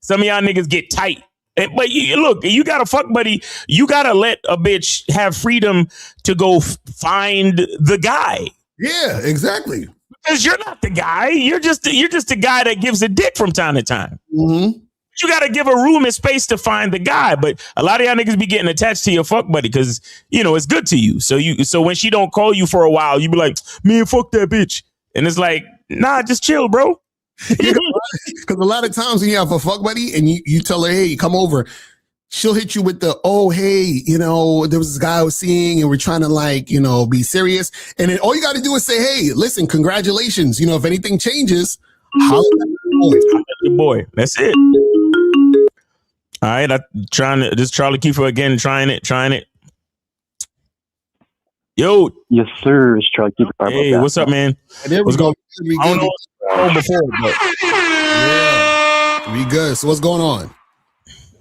Some of y'all niggas get tight. But look, you got a fuck buddy. You got to let a bitch have freedom to go find the guy. Yeah, exactly. Because you're not the guy. You're just the guy that gives a dick from time to time. Mm-hmm. You got to give a room and space to find the guy. But a lot of y'all niggas be getting attached to your fuck buddy because, you know, it's good to you. So when she don't call you for a while, you be like, man, fuck that bitch. And it's like, nah, just chill, bro. Because a lot of times when you have a fuck buddy and you tell her, hey, come over, she'll hit you with the, oh, hey, you know, there was this guy I was seeing and we're trying to like, you know, be serious. And then all you got to do is say, hey, listen, congratulations. You know, if anything changes, holla at your boy. That's it. All right. This Charlie Kiefer again, trying it. Yo. Yes, sir. It's Charlie Kiefer. Hey, what's up, man? What's going on? I don't know what's going on before, but yeah, we good. So what's going on?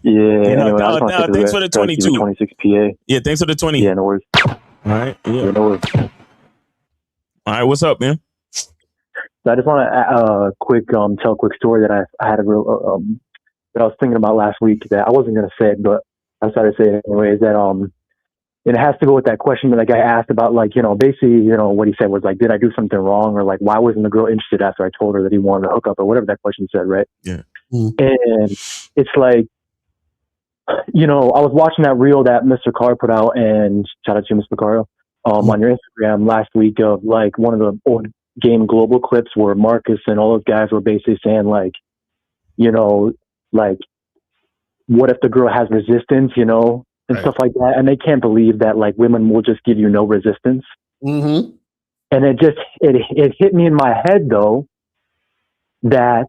Yeah. Anyway, thanks for the 22. 26 PA. Yeah, thanks for the 20. Yeah, no worries. All right. Yeah, no worries. All right, what's up, man? So I just want to tell a quick story that I had a real that I was thinking about last week that I wasn't going to say it, but I decided to say it anyway. Is that and it has to go with that question that guy asked about, like, you know, basically, you know, what he said was like, did I do something wrong, or like, why wasn't the girl interested after I told her that he wanted to hook up, or whatever that question said, right? Yeah. And it's like, you know, I was watching that reel that Mr. Carr put out, and shout out to Mr. Carr, on your Instagram last week of like one of the old Game Global clips where Marcus and all those guys were basically saying like, you know, like, what if the girl has resistance, you know, and stuff like that, and they can't believe that like women will just give you no resistance. Mm-hmm. And it hit me in my head though that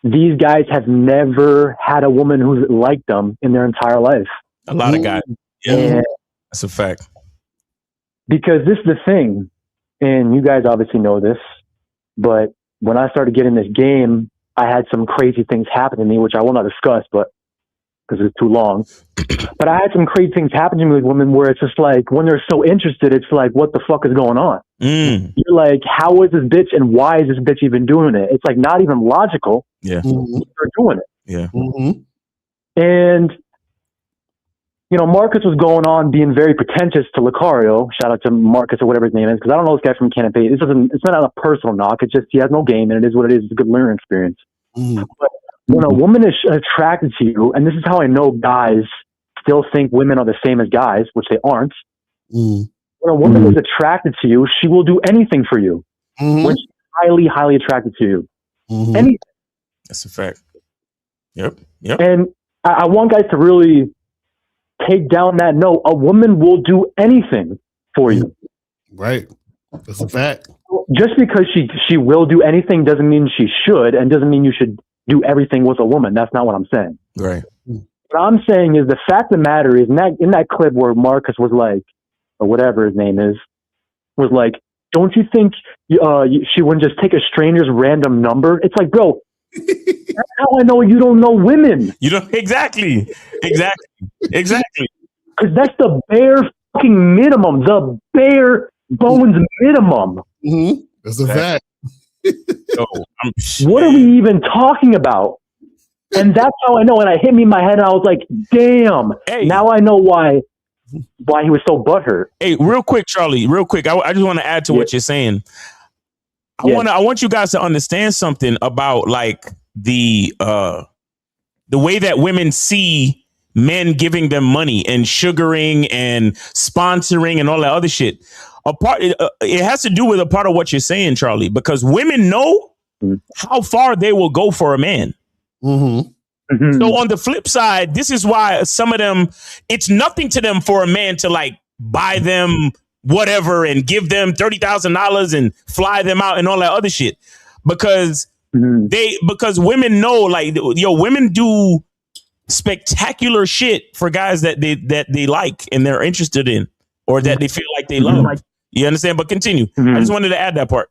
these guys have never had a woman who's liked them in their entire life. A lot of guys. Yeah, that's a fact. Because this is the thing, and you guys obviously know this, but when I started getting this game, I had some crazy things happen to me, which I will not discuss, but because it's too long. But I had some crazy things happen to me with women where it's just like, when they're so interested, it's like, what the fuck is going on? You're like, how is this bitch and why is this bitch even doing it? It's like not even logical. Yeah. They're doing it. Yeah. And, you know, Marcus was going on being very pretentious to Lucario. Shout out to Marcus or whatever his name is, because I don't know this guy from Canada. It's not a personal knock. It's just he has no game, and it is what it is. It's a good learning experience. But when a woman is attracted to you, and this is how I know guys still think women are the same as guys, which they aren't. When a woman is attracted to you, she will do anything for you. When she's highly, highly attracted to you. Anything. That's a fact. Yep. And I want guys to really take down that note. A woman will do anything for you. Right. That's a fact. Just because she will do anything doesn't mean she should, and doesn't mean you should do everything with a woman. That's not what I'm saying. Right. What I'm saying is the fact of the matter is in that clip where Marcus was like, or whatever his name is, was like, don't you think she wouldn't just take a stranger's random number? It's like, bro, that's how I know you don't know women. You don't exactly. Because that's the bare fucking minimum, the bare bones minimum. Mm-hmm. That's a fact. What are we even talking about? And that's how I know. And it hit me in my head, and I was like, "Damn!" Now I know why he was so butthurt. Hey, real quick, Charlie. Real quick, I just want to add to what you're saying. I want you guys to understand something about like the way that women see men giving them money and sugaring and sponsoring and all that other shit. It has to do with a part of what you're saying, Charlie, because women know how far they will go for a man. Mm-hmm. So on the flip side, this is why some of them, it's nothing to them for a man to like buy them whatever and give them $30,000 and fly them out and all that other shit, because because women know, like, women do spectacular shit for guys that they like and they're interested in, or that they feel like they love. You understand? But continue. I just wanted to add that part.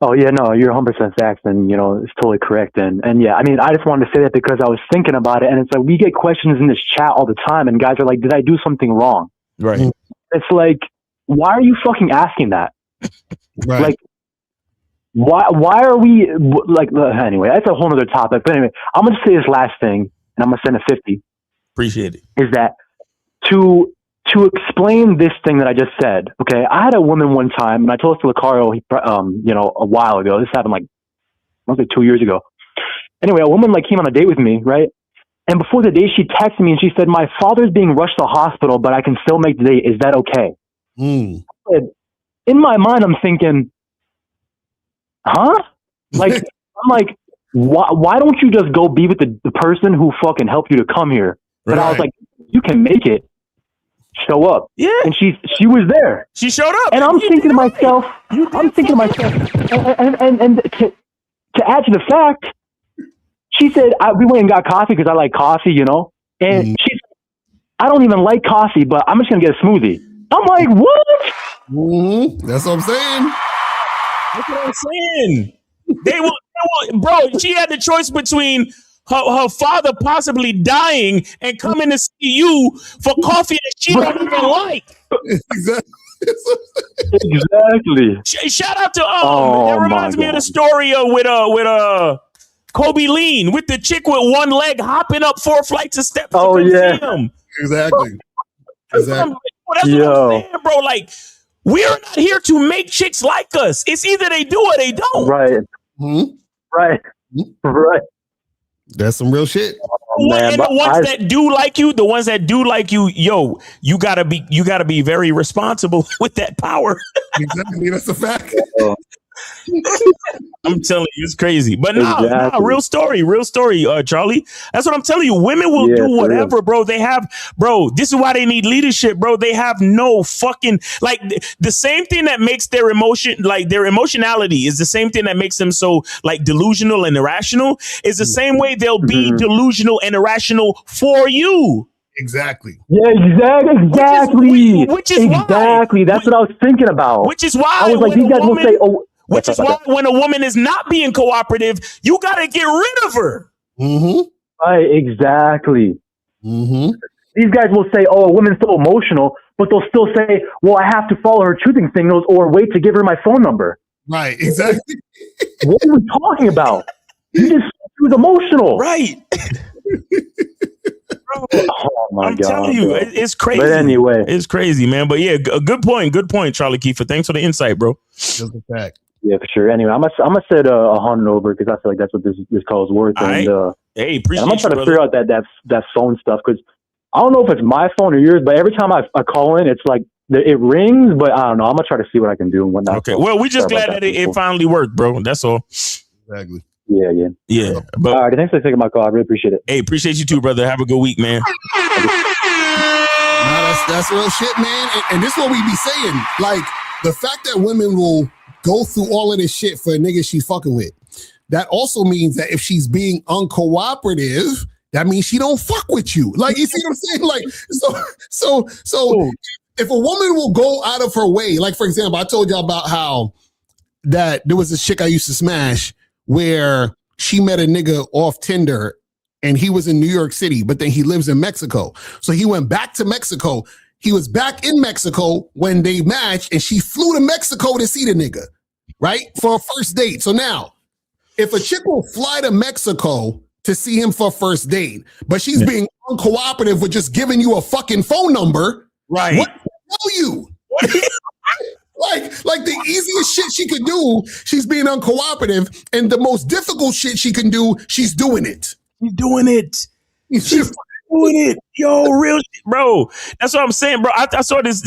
Oh yeah, no, you're 100% facts, and it's totally correct. And yeah, I mean, I just wanted to say that because I was thinking about it, and it's like we get questions in this chat all the time, and guys are like, "Did I do something wrong?" Right. It's like, why are you fucking asking that? Right. Like, why are we like? Anyway, that's a whole other topic. But anyway, I'm gonna say this last thing, and I'm gonna send a 50. Appreciate it. Is that to explain this thing that I just said? Okay, I had a woman one time, and I told this to Lucario, a while ago. This happened like, I was like 2 years ago. Anyway, a woman like came on a date with me, right? And before the date, she texted me and she said, "My father's being rushed to the hospital, but I can still make the date. Is that okay?" In my mind, I'm thinking, huh? Like, I'm like, why don't you just go be with the person who fucking helped you to come here? But I was like, you can make it. Show up. Yeah. And she was there. She showed up. And I'm thinking to myself, and to add to the fact, she said, we went and got coffee because I like coffee, and she said, "I don't even like coffee, but I'm just going to get a smoothie." I'm like, what? That's what I'm saying. That's what I'm saying. They will, bro, she had the choice between her father possibly dying and coming to see you for coffee that she don't even like. Exactly. Shout out to that reminds me of the story with Kobe Lean, with the chick with one leg hopping up 4 flights of steps. Oh yeah, exactly. That's what I'm saying, bro. Like, we're not here to make chicks like us. It's either they do or they don't. Right. Right. That's some real shit. And the ones that do like you, you gotta be very responsible with that power. Exactly, that's a fact. I'm telling you, it's crazy. But nah, real story, Charlie. That's what I'm telling you. Women will do whatever, bro. This is why they need leadership, bro. They have no fucking, like, the same thing that makes their emotionality is the same thing that makes them so, like, delusional and irrational, is the same way they'll be delusional and irrational for you. Exactly. Yeah, exactly. Which is why. That's what I was thinking about. Which is why I was like, these guys will say, "Oh." Which is why when a woman is not being cooperative, you got to get rid of her. Right, exactly. These guys will say, "Oh, a woman's so emotional," but they'll still say, "Well, I have to follow her truthing signals or wait to give her my phone number." Right, exactly. What are we talking about? You just she was emotional. Right. Oh my God. I'm telling you, it's crazy. But anyway. It's crazy, man. But yeah, a good point, Charlie Kiefer. Thanks for the insight, bro. That's a fact. Yeah, for sure. Anyway, I'm gonna set 100 over because I feel like that's what this call is worth. And hey, appreciate I'm gonna try to figure out that phone stuff, because I don't know if it's my phone or yours, but every time I call in, it's like it rings, but I don't know. I'm gonna try to see what I can do and whatnot. Okay. Well, we just glad that it finally worked, bro. That's all. Exactly. Yeah. But all right, thanks for taking my call. I really appreciate it. Hey, appreciate you too, brother. Have a good week, man. That's real shit, man. And this is what we be saying. Like, the fact that women will go through all of this shit for a nigga she's fucking with, that also means that if she's being uncooperative, that means she don't fuck with you. Like, you see what I'm saying? Like, so if a woman will go out of her way, like for example, I told y'all about how that there was this chick I used to smash where she met a nigga off Tinder and he was in New York City, but then he lives in Mexico. So he went back to Mexico. He was back in Mexico when they matched and she flew to Mexico to see the nigga, right? For a first date. So now, if a chick will fly to Mexico to see him for a first date, but she's being uncooperative with just giving you a fucking phone number, right? What tell you? Like the easiest shit she could do, she's being uncooperative, and the most difficult shit she can do, she's doing it. She's doing it. She's doing it. Yo, real shit, bro. That's what I'm saying, bro. I saw this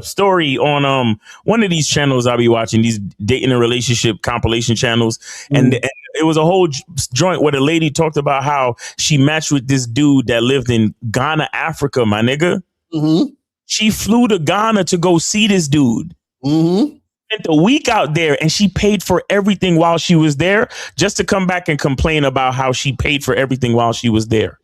story on one of these channels I be watching, these dating and relationship compilation channels, and it was a whole joint where the lady talked about how she matched with this dude that lived in Ghana, Africa, my nigga. Mm-hmm. She flew to Ghana to go see this dude. Mm-hmm. Spent a week out there and she paid for everything while she was there, just to come back and complain about how she paid for everything while she was there.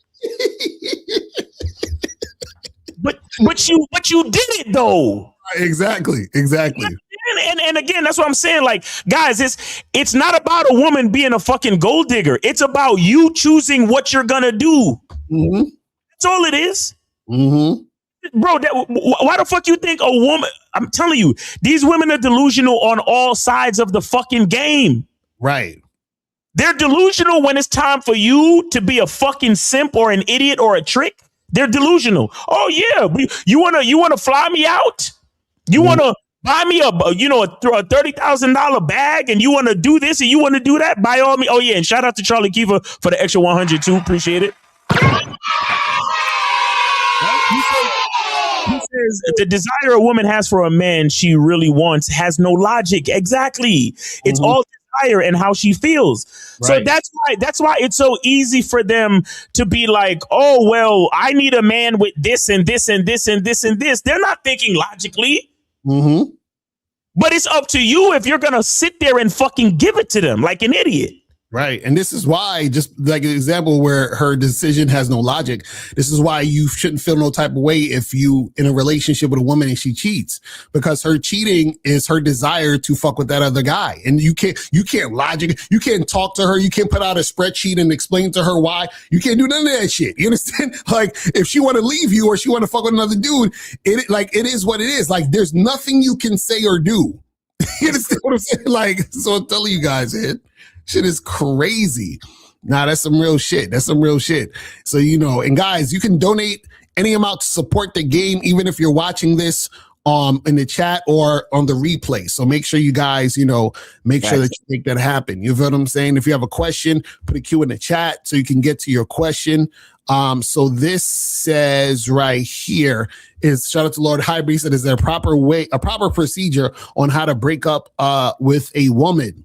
but you did it though. Exactly. And again, that's what I'm saying. Like, guys, it's not about a woman being a fucking gold digger. It's about you choosing what you're gonna do. Mm-hmm. That's all it is. Mm-hmm. Bro, why the fuck you think a woman? I'm telling you, these women are delusional on all sides of the fucking game. Right. They're delusional when it's time for you to be a fucking simp or an idiot or a trick. They're delusional. Oh yeah, you wanna fly me out? You wanna buy me a $30,000 bag, and you wanna do this and you wanna do that? By all means. Oh yeah, and shout out to Charlie Kiva for the extra 100 too. Appreciate it. He says the desire a woman has for a man she really wants has no logic. Exactly. It's all desire and how she feels. Right. So that's why it's so easy for them to be like, oh, well, I need a man with this and this and this and this and this. They're not thinking logically. Mm-hmm. But it's up to you if you're going to sit there and fucking give it to them like an idiot. Right. And this is why, just like an example where her decision has no logic, this is why you shouldn't feel no type of way if you in a relationship with a woman and she cheats, because her cheating is her desire to fuck with that other guy. And you can't talk to her. You can't put out a spreadsheet and explain to her why. You can't do none of that shit. You understand? Like, if she want to leave you or she want to fuck with another dude, it is what it is. Like, there's nothing you can say or do. You understand what I'm saying? Like, so I'm telling you guys, shit is crazy. Nah, that's some real shit. So, and guys, you can donate any amount to support the game, even if you're watching this in the chat or on the replay. So make sure you guys, make sure that you make that happen. You feel what I'm saying? If you have a question, put a Q in the chat so you can get to your question. So this says right here is, shout out to Lord High Priest, that is there a proper procedure on how to break up with a woman.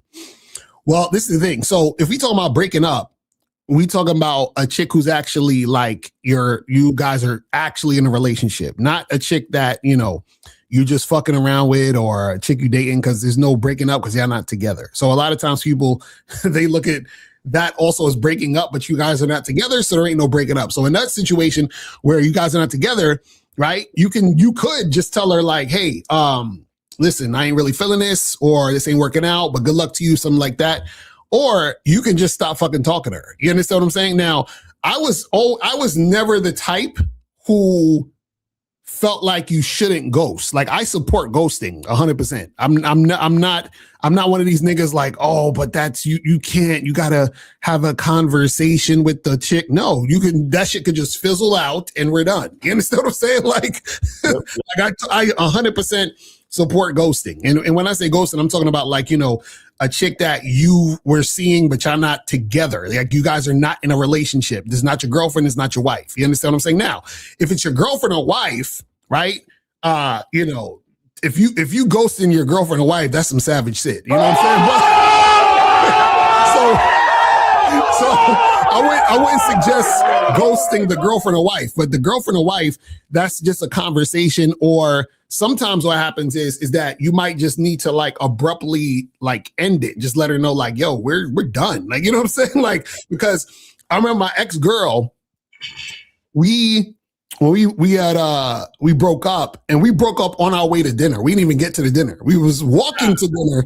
Well, this is the thing. So if we talk about breaking up, we talking about a chick who's actually like you guys are actually in a relationship, not a chick that, you just fucking around with, or a chick you dating, because there's no breaking up because you're not together. So a lot of times people, they look at that also as breaking up, but you guys are not together, so there ain't no breaking up. So in that situation where you guys are not together, right, you could just tell her like, hey, listen, I ain't really feeling this, or this ain't working out, but good luck to you, something like that. Or you can just stop fucking talking to her. You understand what I'm saying? Now, I was never the type who felt like you shouldn't ghost. Like, I support ghosting 100%. I'm not one of these niggas like, oh, but that's you can't, you gotta have a conversation with the chick. No, that shit could just fizzle out and we're done. You understand what I'm saying? Like, like I 100% support ghosting. And when I say ghosting, I'm talking about like, a chick that you were seeing, but y'all not together. Like, you guys are not in a relationship. This is not your girlfriend. It's not your wife. You understand what I'm saying? Now, if it's your girlfriend or wife, right? If you ghosting your girlfriend or wife, that's some savage shit. You know what I'm saying? So I wouldn't suggest ghosting the girlfriend or wife, but the girlfriend or wife, that's just a conversation. Or sometimes what happens is that you might just need to like abruptly like end it. Just let her know like, yo, we're done. Like, you know what I'm saying? Like, because I remember my ex-girl, we when we broke up, and we broke up on our way to dinner. We didn't even get to the dinner. We was walking to dinner,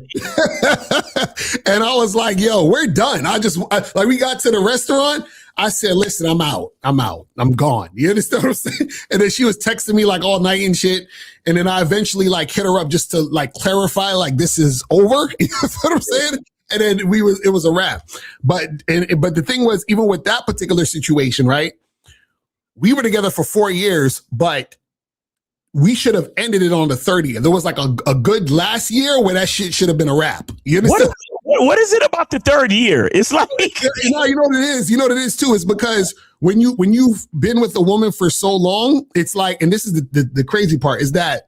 and I was like, "Yo, we're done." Like we got to the restaurant. I said, "Listen, I'm out. I'm gone." You understand what I'm saying? And then she was texting me like all night and shit. And then I eventually like hit her up just to like clarify, like this is over. You know what I'm saying? And then it was a wrap. But the thing was, even with that particular situation, right? We were together for 4 years, but we should have ended it on the 30th. There was like a good last year where that shit should have been a wrap. You understand? What is it about the third year? It's like you know what it is. You know what it is too. It's because when you've been with a woman for so long, it's like, and this is the crazy part is that,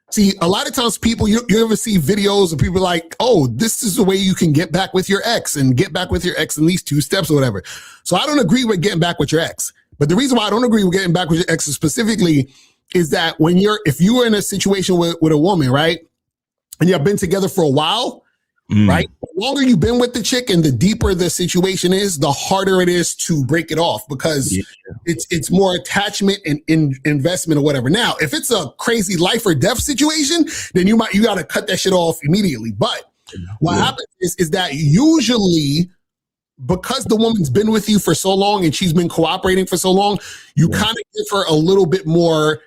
see, a lot of times people, you ever see videos of people like, oh, this is the way you can get back with your ex and get back with your ex in these 2 steps or whatever. So I don't agree with getting back with your ex. But the reason why I don't agree with getting back with your ex specifically is that if you are in a situation with a woman, right, and you have been together for a while, right, the longer you've been with the chick and the deeper the situation is, the harder it is to break it off because it's more attachment and investment or whatever. Now, if it's a crazy life or death situation, then you got to cut that shit off immediately. But what happens is that usually, because the woman's been with you for so long and she's been cooperating for so long, you kind of give her a little bit more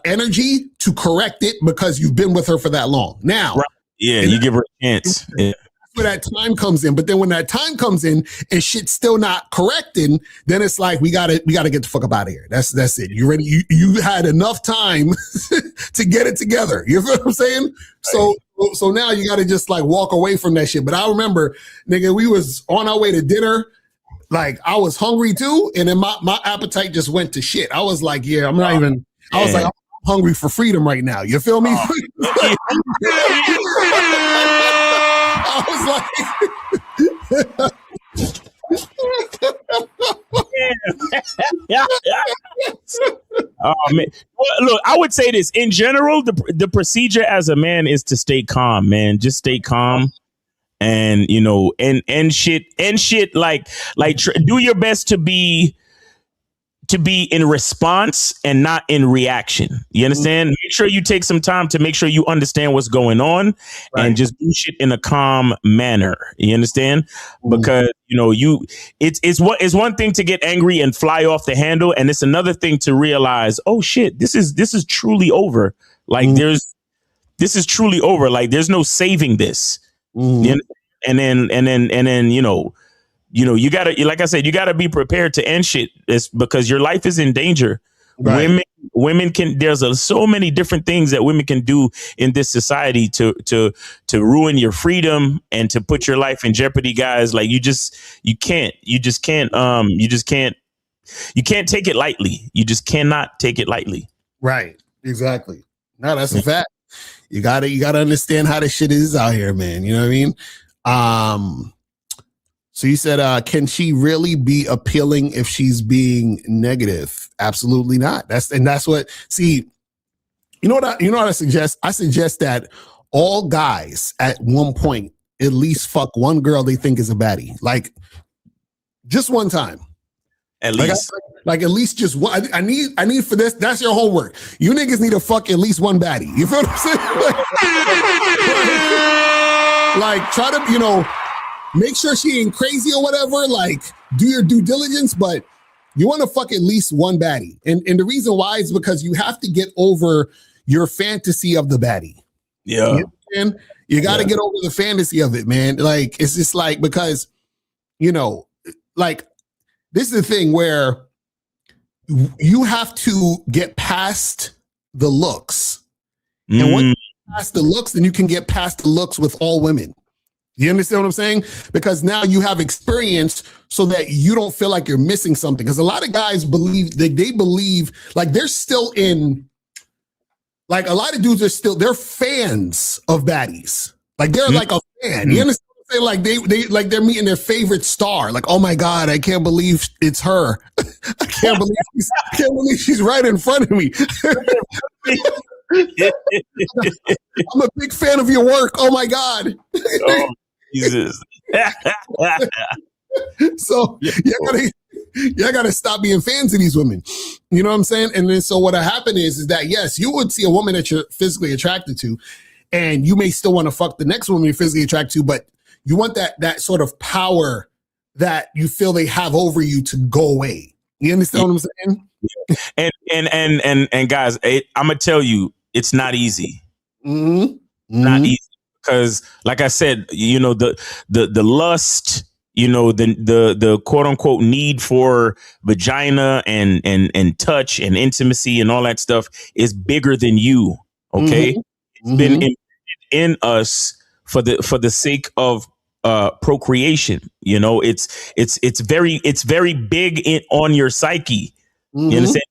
energy to correct it because you've been with her for that long. Now, you give her a chance. That's where that time comes in. But then when that time comes in and shit's still not correcting, then it's like we gotta get the fuck up out of here. That's it. You ready? You had enough time to get it together. You feel what I'm saying? So now you got to just like walk away from that shit. But I remember, nigga, we was on our way to dinner. Like I was hungry too. And then my appetite just went to shit. I was like, I was like, I'm hungry for freedom right now. You feel me? I was like, oh man, well, look, I would say this in general. The procedure as a man is to stay calm, man. Just stay calm, and and shit. Like do your best to be in response and not in reaction. You understand? Make sure you take some time to make sure you understand what's going on and just do shit in a calm manner. You understand? Because it's one thing to get angry and fly off the handle, and it's another thing to realize, oh shit, this is truly over. Like this is truly over. Like there's no saving this. You know? And then you gotta, like I said, you gotta be prepared to end shit. It's because your life is in danger. Right. Women can. There's so many different things that women can do in this society to ruin your freedom and to put your life in jeopardy, guys. Like you can't take it lightly. You just cannot take it lightly. Right. Exactly. No, that's a fact. You gotta understand how this shit is out here, man. You know what I mean? So you said, can she really be appealing if she's being negative? Absolutely not. That's what. See, you know what I suggest? I suggest that all guys at one point at least fuck one girl they think is a baddie, like just one time. At least, like at least just one. I need for this. That's your homework. You niggas need to fuck at least one baddie. You feel what I'm saying? like try to, make sure she ain't crazy or whatever. Like, do your due diligence, but you want to fuck at least one baddie. And the reason why is because you have to get over your fantasy of the baddie. Yeah. You got to get over the fantasy of it, man. Like, it's just like, because, like, this is the thing where you have to get past the looks. And once you get past the looks, then you can get past the looks with all women. You understand what I'm saying? Because now you have experience so that you don't feel like you're missing something. Because a lot of guys believe like they're still in, like a lot of dudes they're fans of baddies. Like they're like a fan. You understand what I'm saying? Like they're meeting their favorite star. Like, oh my God, I can't believe it's her. I can't believe she's right in front of me. I'm a big fan of your work. Oh my God. Oh, Jesus. So Y'all got to stop being fans of these women. You know what I'm saying? And then so what happened is that, yes, you would see a woman that you're physically attracted to, and you may still want to fuck the next woman you're physically attracted to, but you want that sort of power that you feel they have over you to go away. You understand what I'm saying? And guys, I'm gonna tell you, it's not easy. Not easy, because, like I said, you know, the lust, you know, the quote unquote need for vagina and touch and intimacy and all that stuff is bigger than you. Okay, it's been in us for the sake of procreation. You know, it's very big on your psyche. You understand?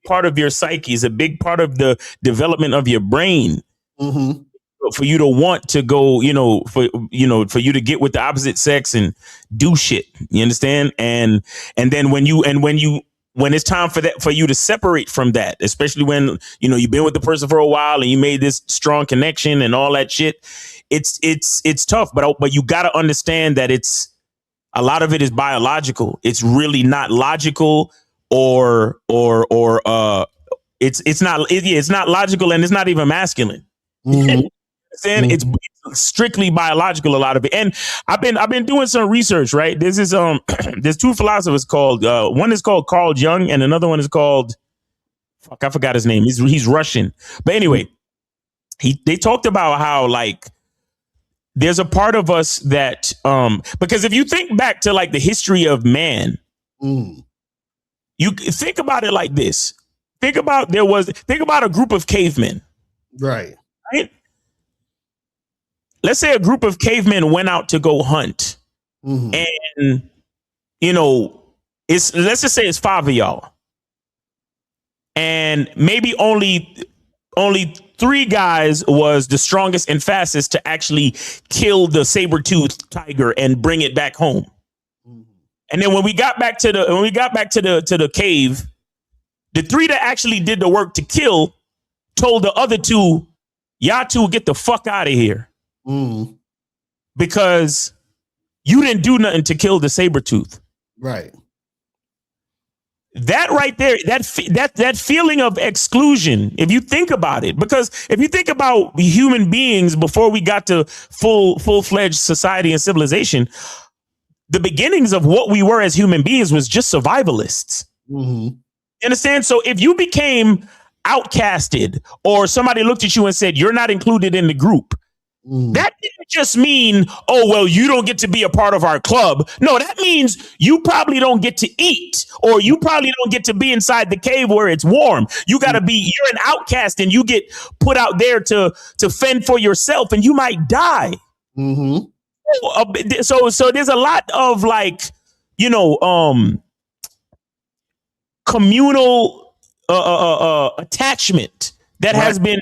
Part of your psyche is a big part of the development of your brain. For you to want to go, for you to get with the opposite sex and do shit. You understand? And then when it's time for you to separate from that, especially when, you've been with the person for a while and you made this strong connection and all that shit, it's tough. But you got to understand that a lot of it is biological. It's really not logical or it's not logical, and it's not even masculine. It's strictly biological, a lot of it. And I've been doing some research, right? There's two philosophers called one is called Carl Jung, and another one is called I forgot his name. He's Russian. But anyway, they talked about how, like, there's a part of us that because if you think back to, like, the history of man, you think about it like this. Think about a group of cavemen. Right. Let's say a group of cavemen went out to go hunt, and let's just say it's 5 of y'all, and maybe only 3 guys was the strongest and fastest to actually kill the saber-toothed tiger and bring it back home. And then when we got back to the cave, the 3 that actually did the work to kill told the other 2, y'all 2 get the fuck out of here. Because you didn't do nothing to kill the saber-tooth. Right. That right there, that feeling of exclusion, if you think about it, because if you think about human beings before we got to full-fledged society and civilization, the beginnings of what we were as human beings was just survivalists. You understand? So if you became outcasted, or somebody looked at you and said, you're not included in the group, that didn't just mean, oh, well, you don't get to be a part of our club. No, that means you probably don't get to eat, or you probably don't get to be inside the cave where it's warm. You got to be, you're an outcast, and you get put out there to fend for yourself, and you might die. So there's a lot of, like, communal attachment that has been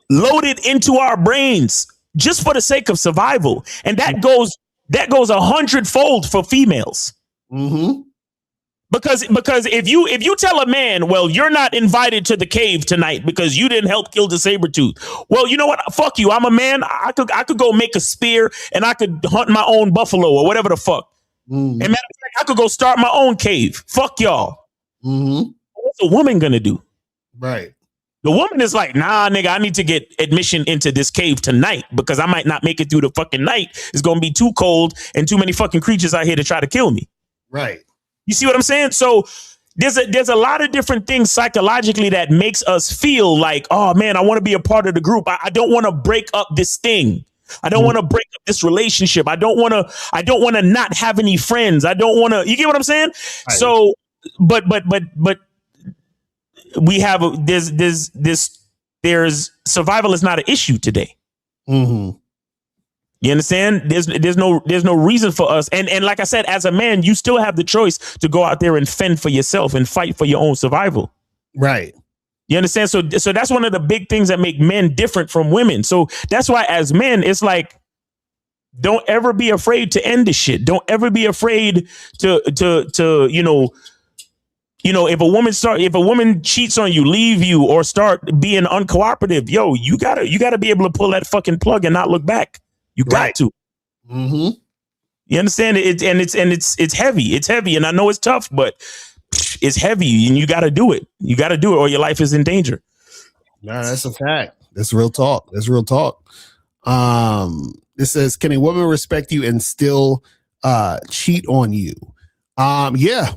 loaded into our brains just for the sake of survival, and that goes 100-fold for females. Because if you tell a man, well, you're not invited to the cave tonight because you didn't help kill the saber-tooth. Well, you know what? Fuck you. I'm a man. I could go make a spear, and I could hunt my own buffalo or whatever the fuck. And matter of fact, I could go start my own cave. Fuck y'all. What's a woman gonna do? Right. The woman is like, nah, nigga, I need to get admission into this cave tonight because I might not make it through the fucking night. It's going to be too cold and too many fucking creatures out here to try to kill me. Right. You see what I'm saying? So there's a lot of different things psychologically that makes us feel like, oh, man, I want to be a part of the group. I don't want to break up this thing. I don't want to break up this relationship. I don't want to not have any friends. I don't want to. You get what I'm saying? Right. So, but we have there's survival is not an issue today. You understand? There's no reason for us. And like I said, as a man, you still have the choice to go out there and fend for yourself and fight for your own survival. Right. You understand? So that's one of the big things that make men different from women. So that's why as men, it's like, don't ever be afraid to end this shit. Don't ever be afraid to if a woman cheats on you, leave you, or start being uncooperative, yo, you gotta be able to pull that fucking plug and not look back. You got to. You understand it? It's heavy. It's heavy, and I know it's tough, but it's heavy, and you got to do it. You got to do it, or your life is in danger. No, that's a fact. That's real talk. That's real talk. It says, can a woman respect you and still cheat on you? Yeah.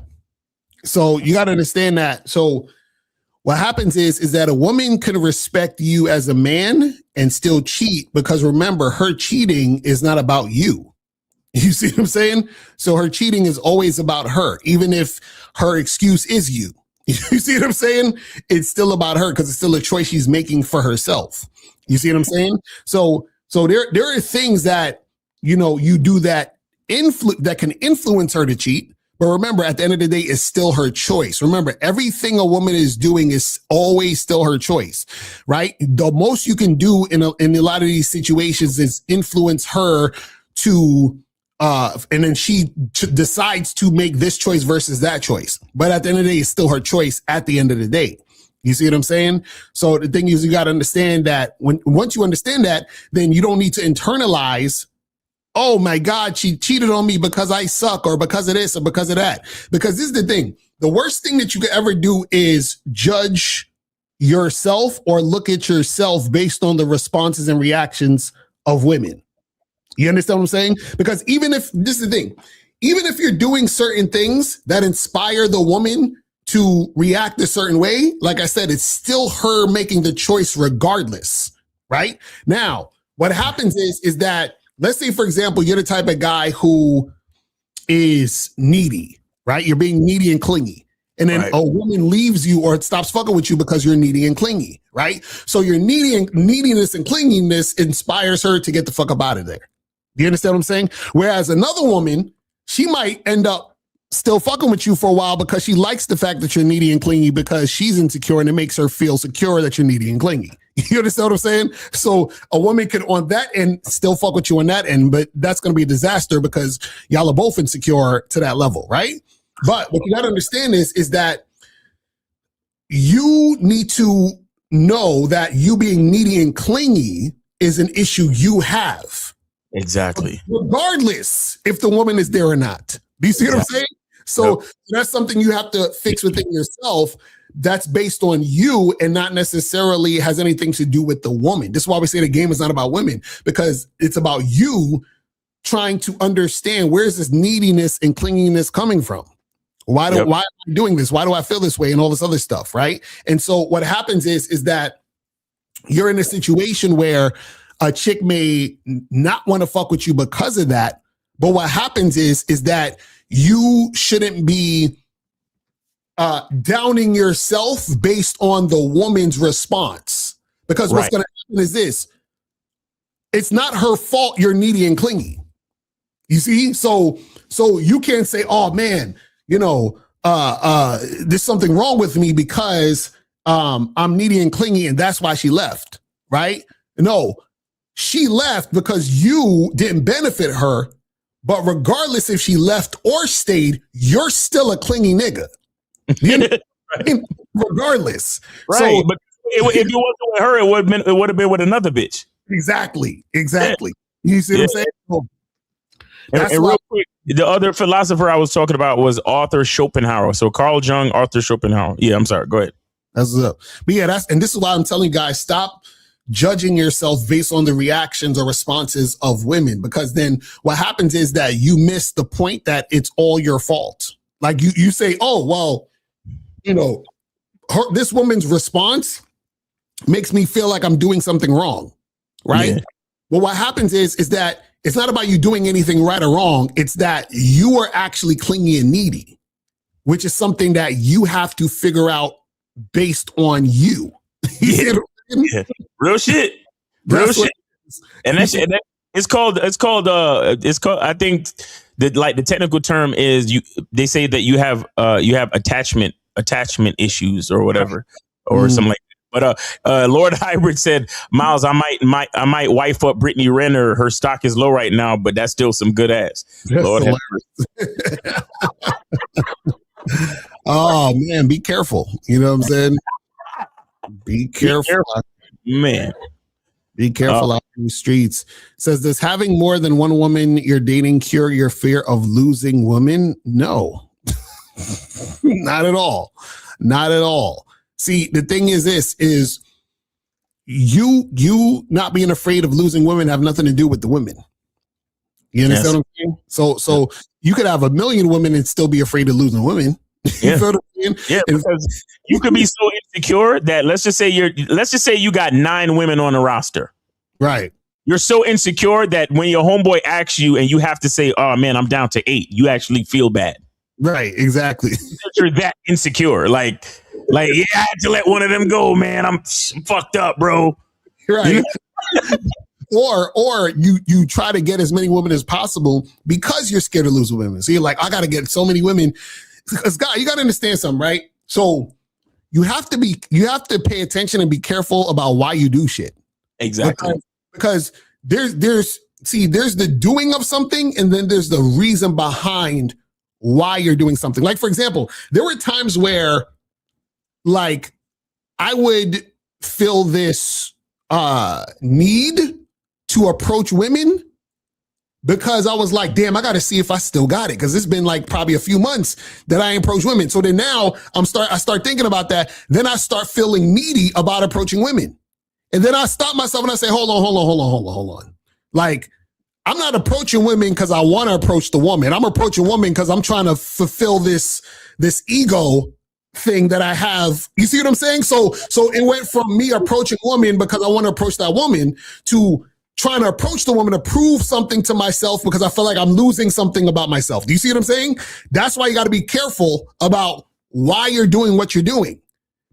So you got to understand that. So what happens is that a woman can respect you as a man and still cheat, because remember, her cheating is not about you. You see what I'm saying? So her cheating is always about her, even if her excuse is you. You see what I'm saying? It's still about her because it's still a choice she's making for herself. You see what I'm saying? So there are things that, you know, you do that that can influence her to cheat. But remember, at the end of the day, it's still her choice. Remember, everything a woman is doing is always still her choice, right? The most you can do in a lot of these situations is influence her to and then she decides to make this choice versus that choice. But at the end of the day, it's still her choice at the end of the day. You see what I'm saying? So the thing is, you got to understand that once you understand that, then you don't need to internalize, oh my God, she cheated on me because I suck, or because of this, or because of that. Because this is the thing. The worst thing that you could ever do is judge yourself or look at yourself based on the responses and reactions of women. You understand what I'm saying? Because even if, this is the thing, even if you're doing certain things that inspire the woman to react a certain way, like I said, it's still her making the choice regardless, right? Now, what happens is that, let's say, for example, you're the type of guy who is needy, right? You're being needy and clingy. And then a woman leaves you or stops fucking with you because you're needy and clingy, right? So your neediness and clinginess inspires her to get the fuck up out of there. Do you understand what I'm saying? Whereas another woman, she might end up still fucking with you for a while because she likes the fact that you're needy and clingy, because she's insecure and it makes her feel secure that you're needy and clingy. You understand what I'm saying? So a woman can on that end still fuck with you on that end, but that's going to be a disaster because y'all are both insecure to that level, right? But what you got to understand is that you need to know that you being needy and clingy is an issue you have. Exactly. Regardless if the woman is there or not. Do you see what I'm saying? So that's something you have to fix within yourself. That's based on you and not necessarily has anything to do with the woman. This is why we say the game is not about women, because it's about you trying to understand, where's this neediness and clinginess coming from? Why am I doing this? Why do I feel this way? And all this other stuff, right? And so what happens is that you're in a situation where a chick may not want to fuck with you because of that. But what happens is that you shouldn't be downing yourself based on the woman's response. Because what's going to happen is this. It's not her fault you're needy and clingy. You see? So you can't say, oh man, you know, there's something wrong with me because I'm needy and clingy and that's why she left, right? No. She left because you didn't benefit her, but regardless if she left or stayed, you're still a clingy nigga. You know? Regardless. Right. So, but if it wasn't with her, it would have been with another bitch. Exactly. You see what I'm saying? So, and real quick, the other philosopher I was talking about was Arthur Schopenhauer. So Carl Jung, Arthur Schopenhauer. Yeah, I'm sorry. Go ahead. That's what's up. But yeah, and this is why I'm telling you guys, stop judging yourself based on the reactions or responses of women, because then what happens is that you miss the point that it's all your fault. Like you say, oh, well, you know, this woman's response makes me feel like I'm doing something wrong, right? Yeah. Well, what happens is that it's not about you doing anything right or wrong. It's that you are actually clingy and needy, which is something that you have to figure out based on you. Yeah. Yeah. Real shit. And that's it's called I think the technical term is they say that you have attachment issues or whatever or something like that. But Lord Hybrid said, Miles, I might wife up Brittany Renner. Her stock is low right now, but that's still some good ass. Lord Oh man, be careful. You know what I'm saying? Be careful. Man. Be careful out in the streets. It says, does having more than one woman you're dating cure your fear of losing women? No, not at all. Not at all. See, the thing is this is you not being afraid of losing women have nothing to do with the women. You understand what I'm saying? So you could have 1 million women and still be afraid of losing women. Yeah. You feel what I'm saying? Yeah, because you could be so insecure that let's just say you got 9 women on the roster. Right. You're so insecure that when your homeboy asks you and you have to say, "Oh man, I'm down to 8," you actually feel bad. Right, exactly. You're that insecure. Like, yeah, I had to let one of them go, man. I'm fucked up, bro. Right. Or you try to get as many women as possible because you're scared of losing women. So you're like, I got to get so many women. Because God, you got to understand something, right? So you have to pay attention and be careful about why you do shit. Exactly. Because there's the doing of something, and then there's the reason behind why you're doing something. Like, for example, there were times where, like, I would feel this need to approach women because I was like, damn, I got to see if I still got it. Because it's been like probably a few months that I ain't approached women. So then now I start thinking about that. Then I start feeling needy about approaching women. And then I stop myself and I say, hold on. Like, I'm not approaching women because I want to approach the woman. I'm approaching women because I'm trying to fulfill this ego thing that I have. You see what I'm saying? So it went from me approaching women because I want to approach that woman to trying to approach the woman to prove something to myself because I feel like I'm losing something about myself. Do you see what I'm saying? That's why you got to be careful about why you're doing what you're doing.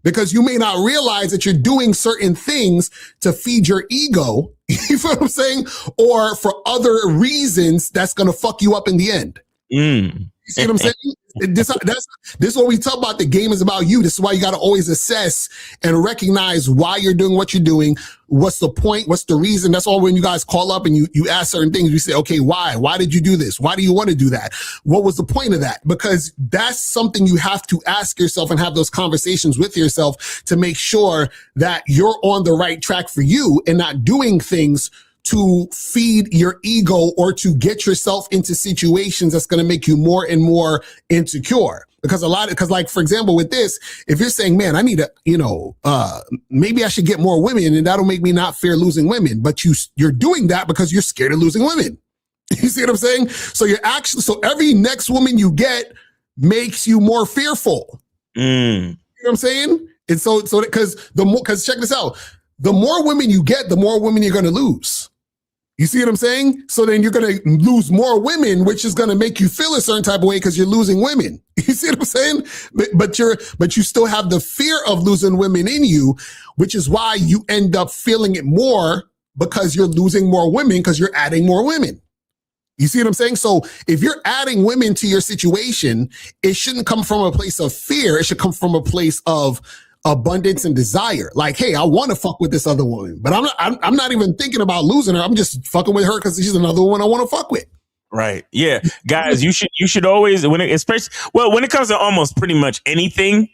Because you may not realize that you're doing certain things to feed your ego, you feel what I'm saying? Or for other reasons that's going to fuck you up in the end. You see what I'm saying? This is what we talk about. The game is about you. This is why you got to always assess and recognize why you're doing what you're doing. What's the point? What's the reason? That's all when you guys call up and you ask certain things. You say, okay, why? Why did you do this? Why do you want to do that? What was the point of that? Because that's something you have to ask yourself and have those conversations with yourself to make sure that you're on the right track for you and not doing things to feed your ego or to get yourself into situations that's going to make you more and more insecure. Because like, for example, with this, if you're saying, man, I need maybe I should get more women and that'll make me not fear losing women. But you're doing that because you're scared of losing women. You see what I'm saying? So so every next woman you get makes you more fearful. You know what I'm saying? And so because check this out, the more women you get, the more women you're going to lose. You see what I'm saying? So then you're going to lose more women, which is going to make you feel a certain type of way because you're losing women. You see what I'm saying? But you still have the fear of losing women in you, which is why you end up feeling it more because you're losing more women because you're adding more women. You see what I'm saying? So if you're adding women to your situation, it shouldn't come from a place of fear. It should come from a place of abundance and desire. Like, hey, I want to fuck with this other woman, but I'm not even thinking about losing her. I'm just fucking with her because she's another one I want to fuck with. Right. Yeah. Guys, you should always, when it comes to almost pretty much anything,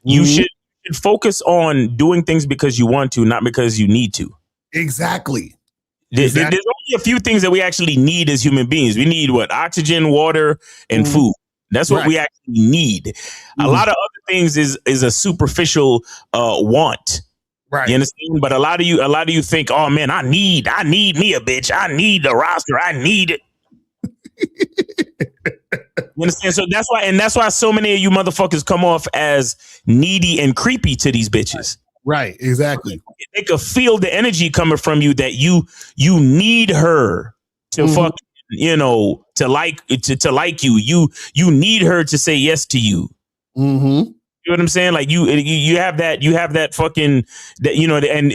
you should focus on doing things because you want to, not because you need to. Exactly. There's only a few things that we actually need as human beings. We need oxygen, water, and food. That's what we actually need. A lot of other things is a superficial want. Right. You understand? But a lot of you think, oh man, I need me a bitch. I need the roster. I need it. You understand? So that's why so many of you motherfuckers come off as needy and creepy to these bitches. Right. Exactly. They could feel the energy coming from you that you need her to fuck. To like you. You need her to say yes to you. You know what I'm saying? Like you have that fucking and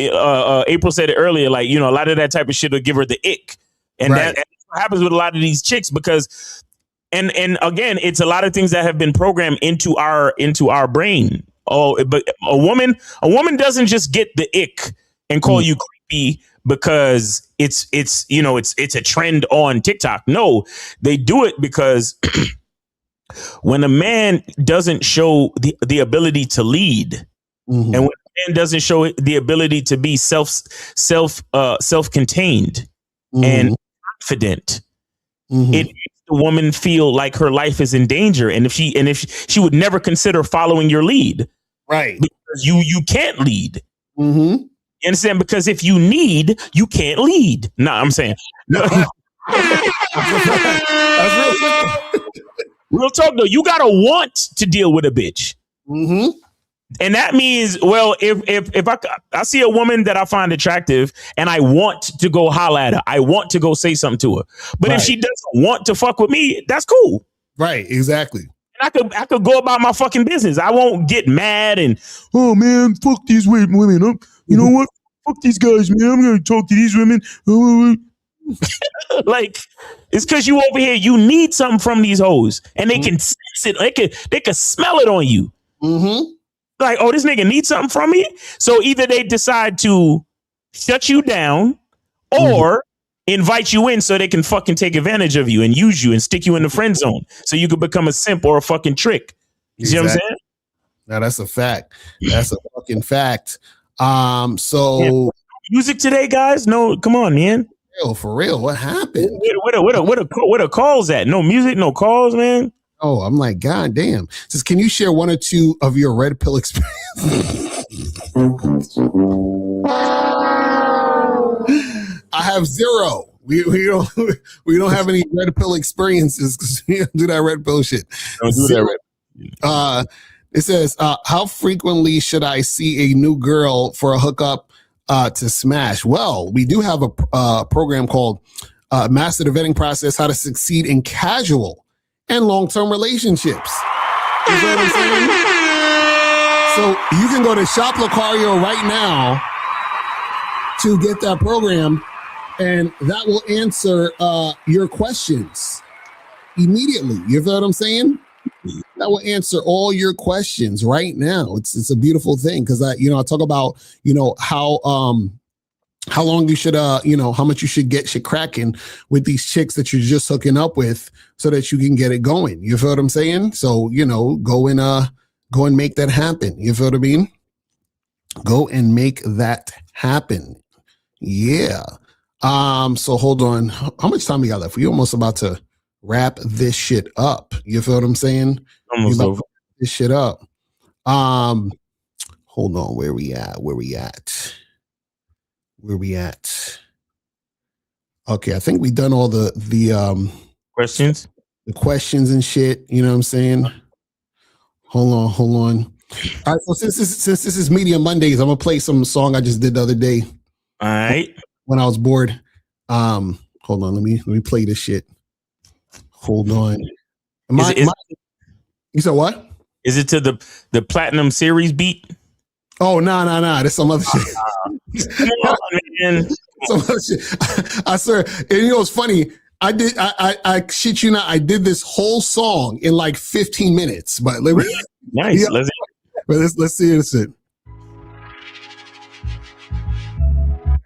April said it earlier, like, a lot of that type of shit will give her the ick. And that's what happens with a lot of these chicks because and again, it's a lot of things that have been programmed into our brain. Oh, but a woman doesn't just get the ick and call you creepy because it's a trend on TikTok. No, they do it because when a man doesn't show the ability to lead, and when a man doesn't show the ability to be self-contained and confident, it makes the woman feel like her life is in danger, and if she would never consider following your lead, right? Because you can't lead. You understand? Because if you need, you can't lead. No, I'm saying. That's real talk though. You gotta want to deal with a bitch. And that means, well, if I see a woman that I find attractive and I want to go holler at her, I want to go say something to her. But if she doesn't want to fuck with me, that's cool. Right, exactly. And I could go about my fucking business. I won't get mad and, oh man, fuck these women. You know what? Fuck these guys, man. I'm gonna talk to these women. Like, it's because you over here, you need something from these hoes, and they can sense it. They can smell it on you. Like, oh, this nigga needs something from me. So either they decide to shut you down or invite you in so they can fucking take advantage of you and use you and stick you in the friend zone so you could become a simp or a fucking trick. You see what I'm saying? Now that's a fact. That's a fucking fact. So music today, guys? No, come on, man. For real, what happened? What a calls at? No music, no calls, man. Oh, I'm like, God damn. Says, can you share one or two of your red pill experience? I have zero. We don't have any red pill experiences because we don't do that red pill shit. Don't do that red. It says, how frequently should I see a new girl for a hookup to smash? Well, we do have a program called Master the Vetting Process, How to Succeed in Casual and Long-Term Relationships. You know what I'm saying? So you can go to Shop Lucario right now to get that program, and that will answer your questions immediately. You know what I'm saying? That will answer all your questions right now. It's a beautiful thing because I talk about how long you should how much you should get shit cracking with these chicks that you're just hooking up with so that you can get it going. You feel what I'm saying? So go and make that happen. You feel what I mean? Go and make that happen. Yeah. So hold on. How much time we got left? We almost about to wrap this shit up. You feel what I'm saying? Almost over. This shit up. Hold on. Where we at? Okay, I think we done all the questions. The questions and shit. You know what I'm saying? Hold on. All right. So since this is Media Mondays, I'm gonna play some song I just did the other day. All right. When I was bored. Hold on. Let me play this shit. Hold on. You said what? Is it to the Platinum Series beat? Oh no. That's some other shit. Come on, man. Some other shit. I swear. And it's funny. I shit you not. I did this whole song in like 15 minutes. But nice. Yeah. Let's see this shit.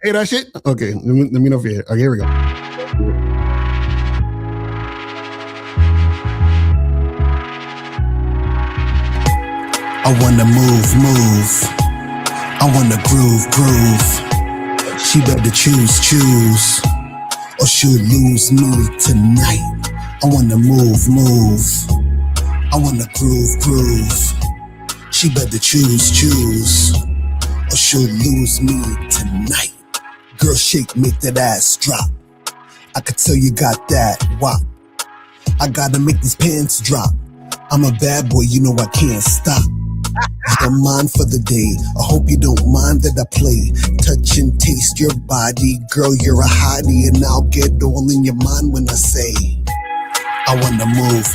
Hey, that shit? Okay, let me know if you hear. Okay, here we go. I wanna move. I wanna groove. She better choose, or she'll lose me tonight. I wanna move. I wanna groove. She better choose, or she'll lose me tonight. Girl, shake, make that ass drop. I could tell you got that wop. I gotta make these pants drop. I'm a bad boy, you know I can't stop. I'm mine for the day. I hope you don't mind that I play. Touch and taste your body. Girl, you're a hottie, and I'll get all in your mind when I say I wanna move.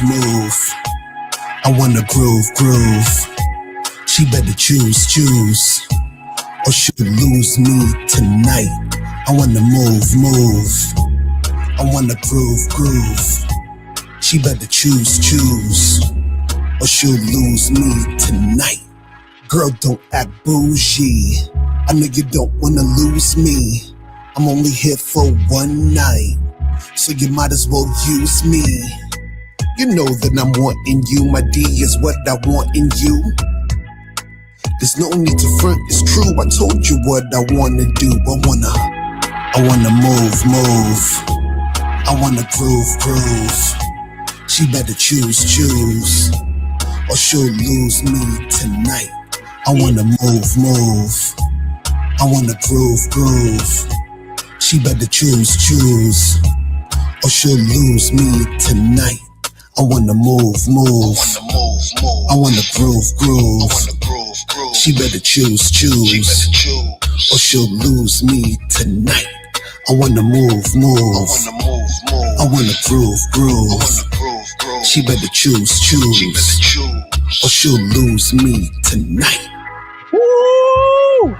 I wanna groove. She better choose, or she'll lose me tonight. I wanna move. I wanna groove. She better choose, or she'll lose me tonight. Girl, don't act bougie. I know you don't wanna lose me. I'm only here for one night, so you might as well use me. You know that I'm wanting you, my D is what I want in you. There's no need to front, it's true. I told you what I wanna do. I wanna move. I wanna groove. She better choose, or she'll lose me tonight. I wanna move. I wanna groove. She better choose, or she'll lose me tonight. I wanna move. I wanna groove. She better choose, or she'll lose me tonight. I wanna move. I wanna groove. She better choose, or she'll lose me tonight. Woo!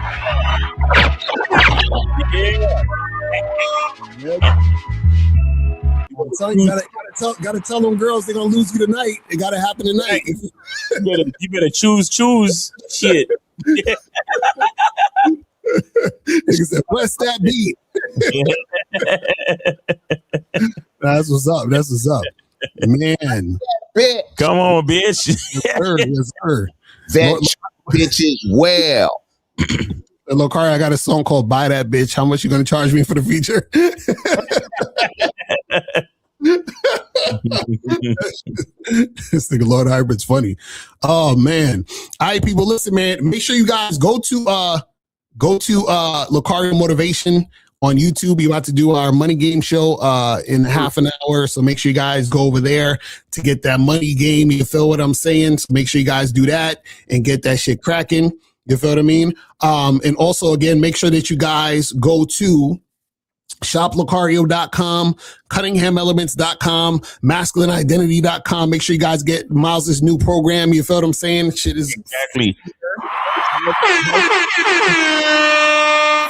Gotta tell them girls they're gonna lose you tonight. It gotta happen tonight. You better choose. Shit. Nigga said, "Bless that beat." That's what's up, man. Come on, bitch. Yes, sir. That bitch is well. Lokari, I got a song called "Buy That Bitch." How much you gonna charge me for the feature? This nigga Lord Hybrids funny. Oh man. All right, people, listen, man. Make sure you guys go to Lokari Motivation on YouTube. We're about to do our money game show in half an hour. So make sure you guys go over there to get that money game. You feel what I'm saying? So make sure you guys do that and get that shit cracking. You feel what I mean? And also, again, make sure that you guys go to shoplocario.com, cunningham.elements.com, masculineidentity.com. Make sure you guys get Miles's new program. You feel what I'm saying? Shit is exactly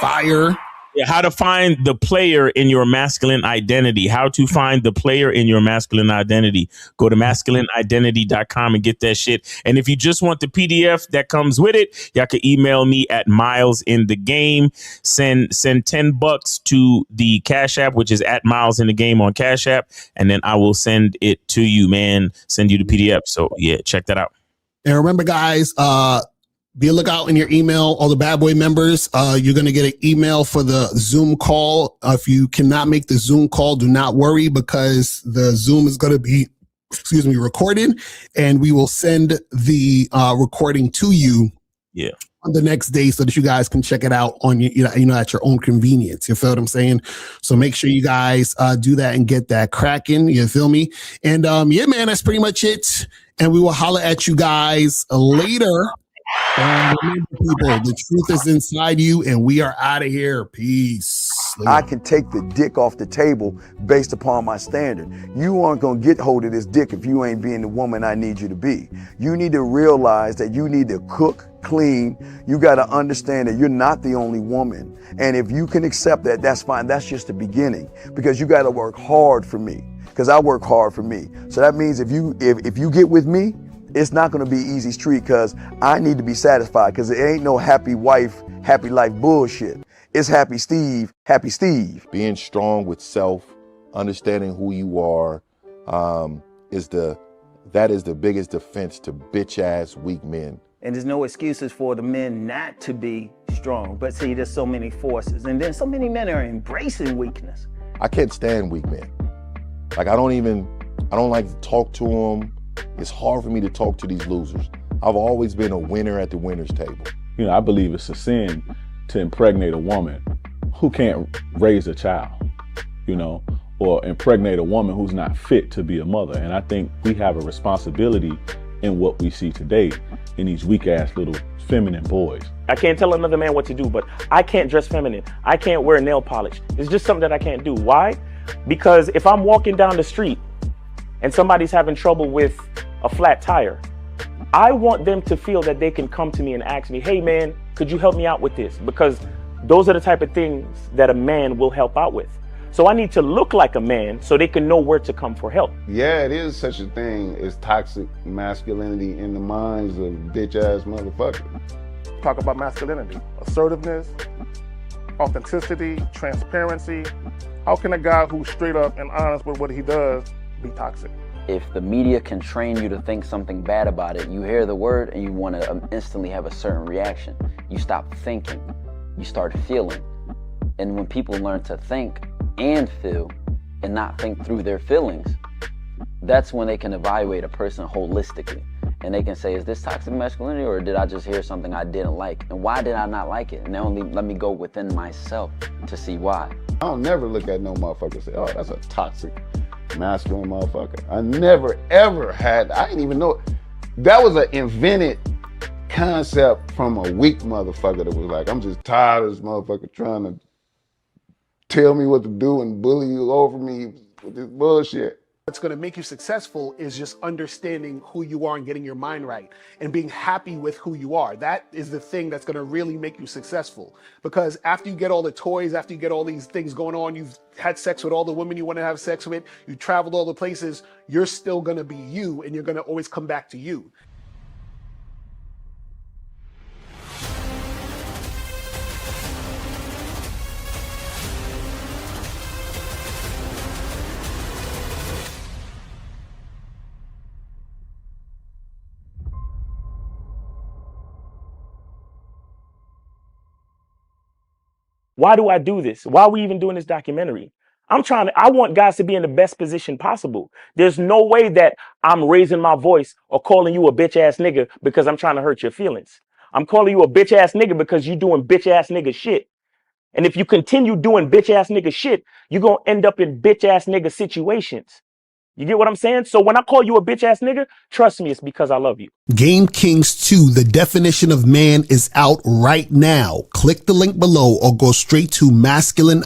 fire. Yeah, how to find the player in your masculine identity. How to find the player in your masculine identity. Go to masculineidentity.com and get that shit. And if you just want the PDF that comes with it, y'all can email me at milesinthegame. Send $10 to the Cash App, which is at milesinthegame on Cash App, and then I will send it to you, man. Send you the PDF. So yeah, check that out. And remember, guys, be a lookout in your email. All the Bad Boy members, you're going to get an email for the Zoom call. If you cannot make the Zoom call, do not worry, because the Zoom is going to be, recorded, and we will send the recording to you on the next day so that you guys can check it out on at your own convenience. You feel what I'm saying? So make sure you guys do that and get that cracking. You feel me? And yeah, man, that's pretty much it. And we will holler at you guys later. And remember, people, the truth is inside you, and we are out of here. Peace. I can take the dick off the table based upon my standard. You aren't going to get hold of this dick if you ain't being the woman I need you to be. You need to realize that you need to cook, clean. You got to understand that you're not the only woman. And if you can accept that, that's fine. That's just the beginning, because you got to work hard for me, because I work hard for me. So that means if you get with me, it's not going to be easy street, because I need to be satisfied, because it ain't no happy wife, happy life bullshit. It's happy Steve, happy Steve. Being strong with self, understanding who you are, that is the biggest defense to bitch ass weak men. And there's no excuses for the men not to be strong. But see, there's so many forces, and then so many men are embracing weakness. I can't stand weak men. Like I don't like to talk to them. It's hard for me to talk to these losers. I've always been a winner at the winner's table. You know, I believe it's a sin to impregnate a woman who can't raise a child, or impregnate a woman who's not fit to be a mother. And I think we have a responsibility in what we see today in these weak ass little feminine boys. I can't tell another man what to do, but I can't dress feminine. I can't wear nail polish. It's just something that I can't do. Why? Because if I'm walking down the street and somebody's having trouble with a flat tire, I want them to feel that they can come to me and ask me, hey man, could you help me out with this? Because those are the type of things that a man will help out with. So I need to look like a man so they can know where to come for help. Yeah, it is such a thing as toxic masculinity in the minds of bitch ass motherfuckers. Talk about masculinity, assertiveness, authenticity, transparency. How can a guy who's straight up and honest with what he does be toxic? if the media can train you to think something bad about it, you hear the word and you want to instantly have a certain reaction. You stop thinking, you start feeling. And when people learn to think and feel and not think through their feelings, that's when they can evaluate a person holistically. And they can say, is this toxic masculinity, or did I just hear something I didn't like? And why did I not like it? And only let me go within myself to see why. I don't never look at no motherfucker and say, oh, that's a toxic masculine motherfucker. I never ever had, I didn't even know, that was an invented concept from a weak motherfucker that was like, I'm just tired of this motherfucker trying to tell me what to do and bully you over me with this bullshit. What's going to make you successful is just understanding who you are and getting your mind right and being happy with who you are. That is the thing that's going to really make you successful. Because after you get all the toys, after you get all these things going on, you've had sex with all the women you want to have sex with, you traveled all the places, you're still going to be you, and you're going to always come back to you. Why do I do this? Why are we even doing this documentary? I want guys to be in the best position possible. There's no way that I'm raising my voice or calling you a bitch ass nigga because I'm trying to hurt your feelings. I'm calling you a bitch ass nigga because you doing bitch ass nigga shit. And if you continue doing bitch ass nigga shit, you're going to end up in bitch ass nigga situations. You get what I'm saying? So when I call you a bitch ass nigga, trust me, it's because I love you. Game Kings 2, the definition of man, is out right now. Click the link below or go straight to masculine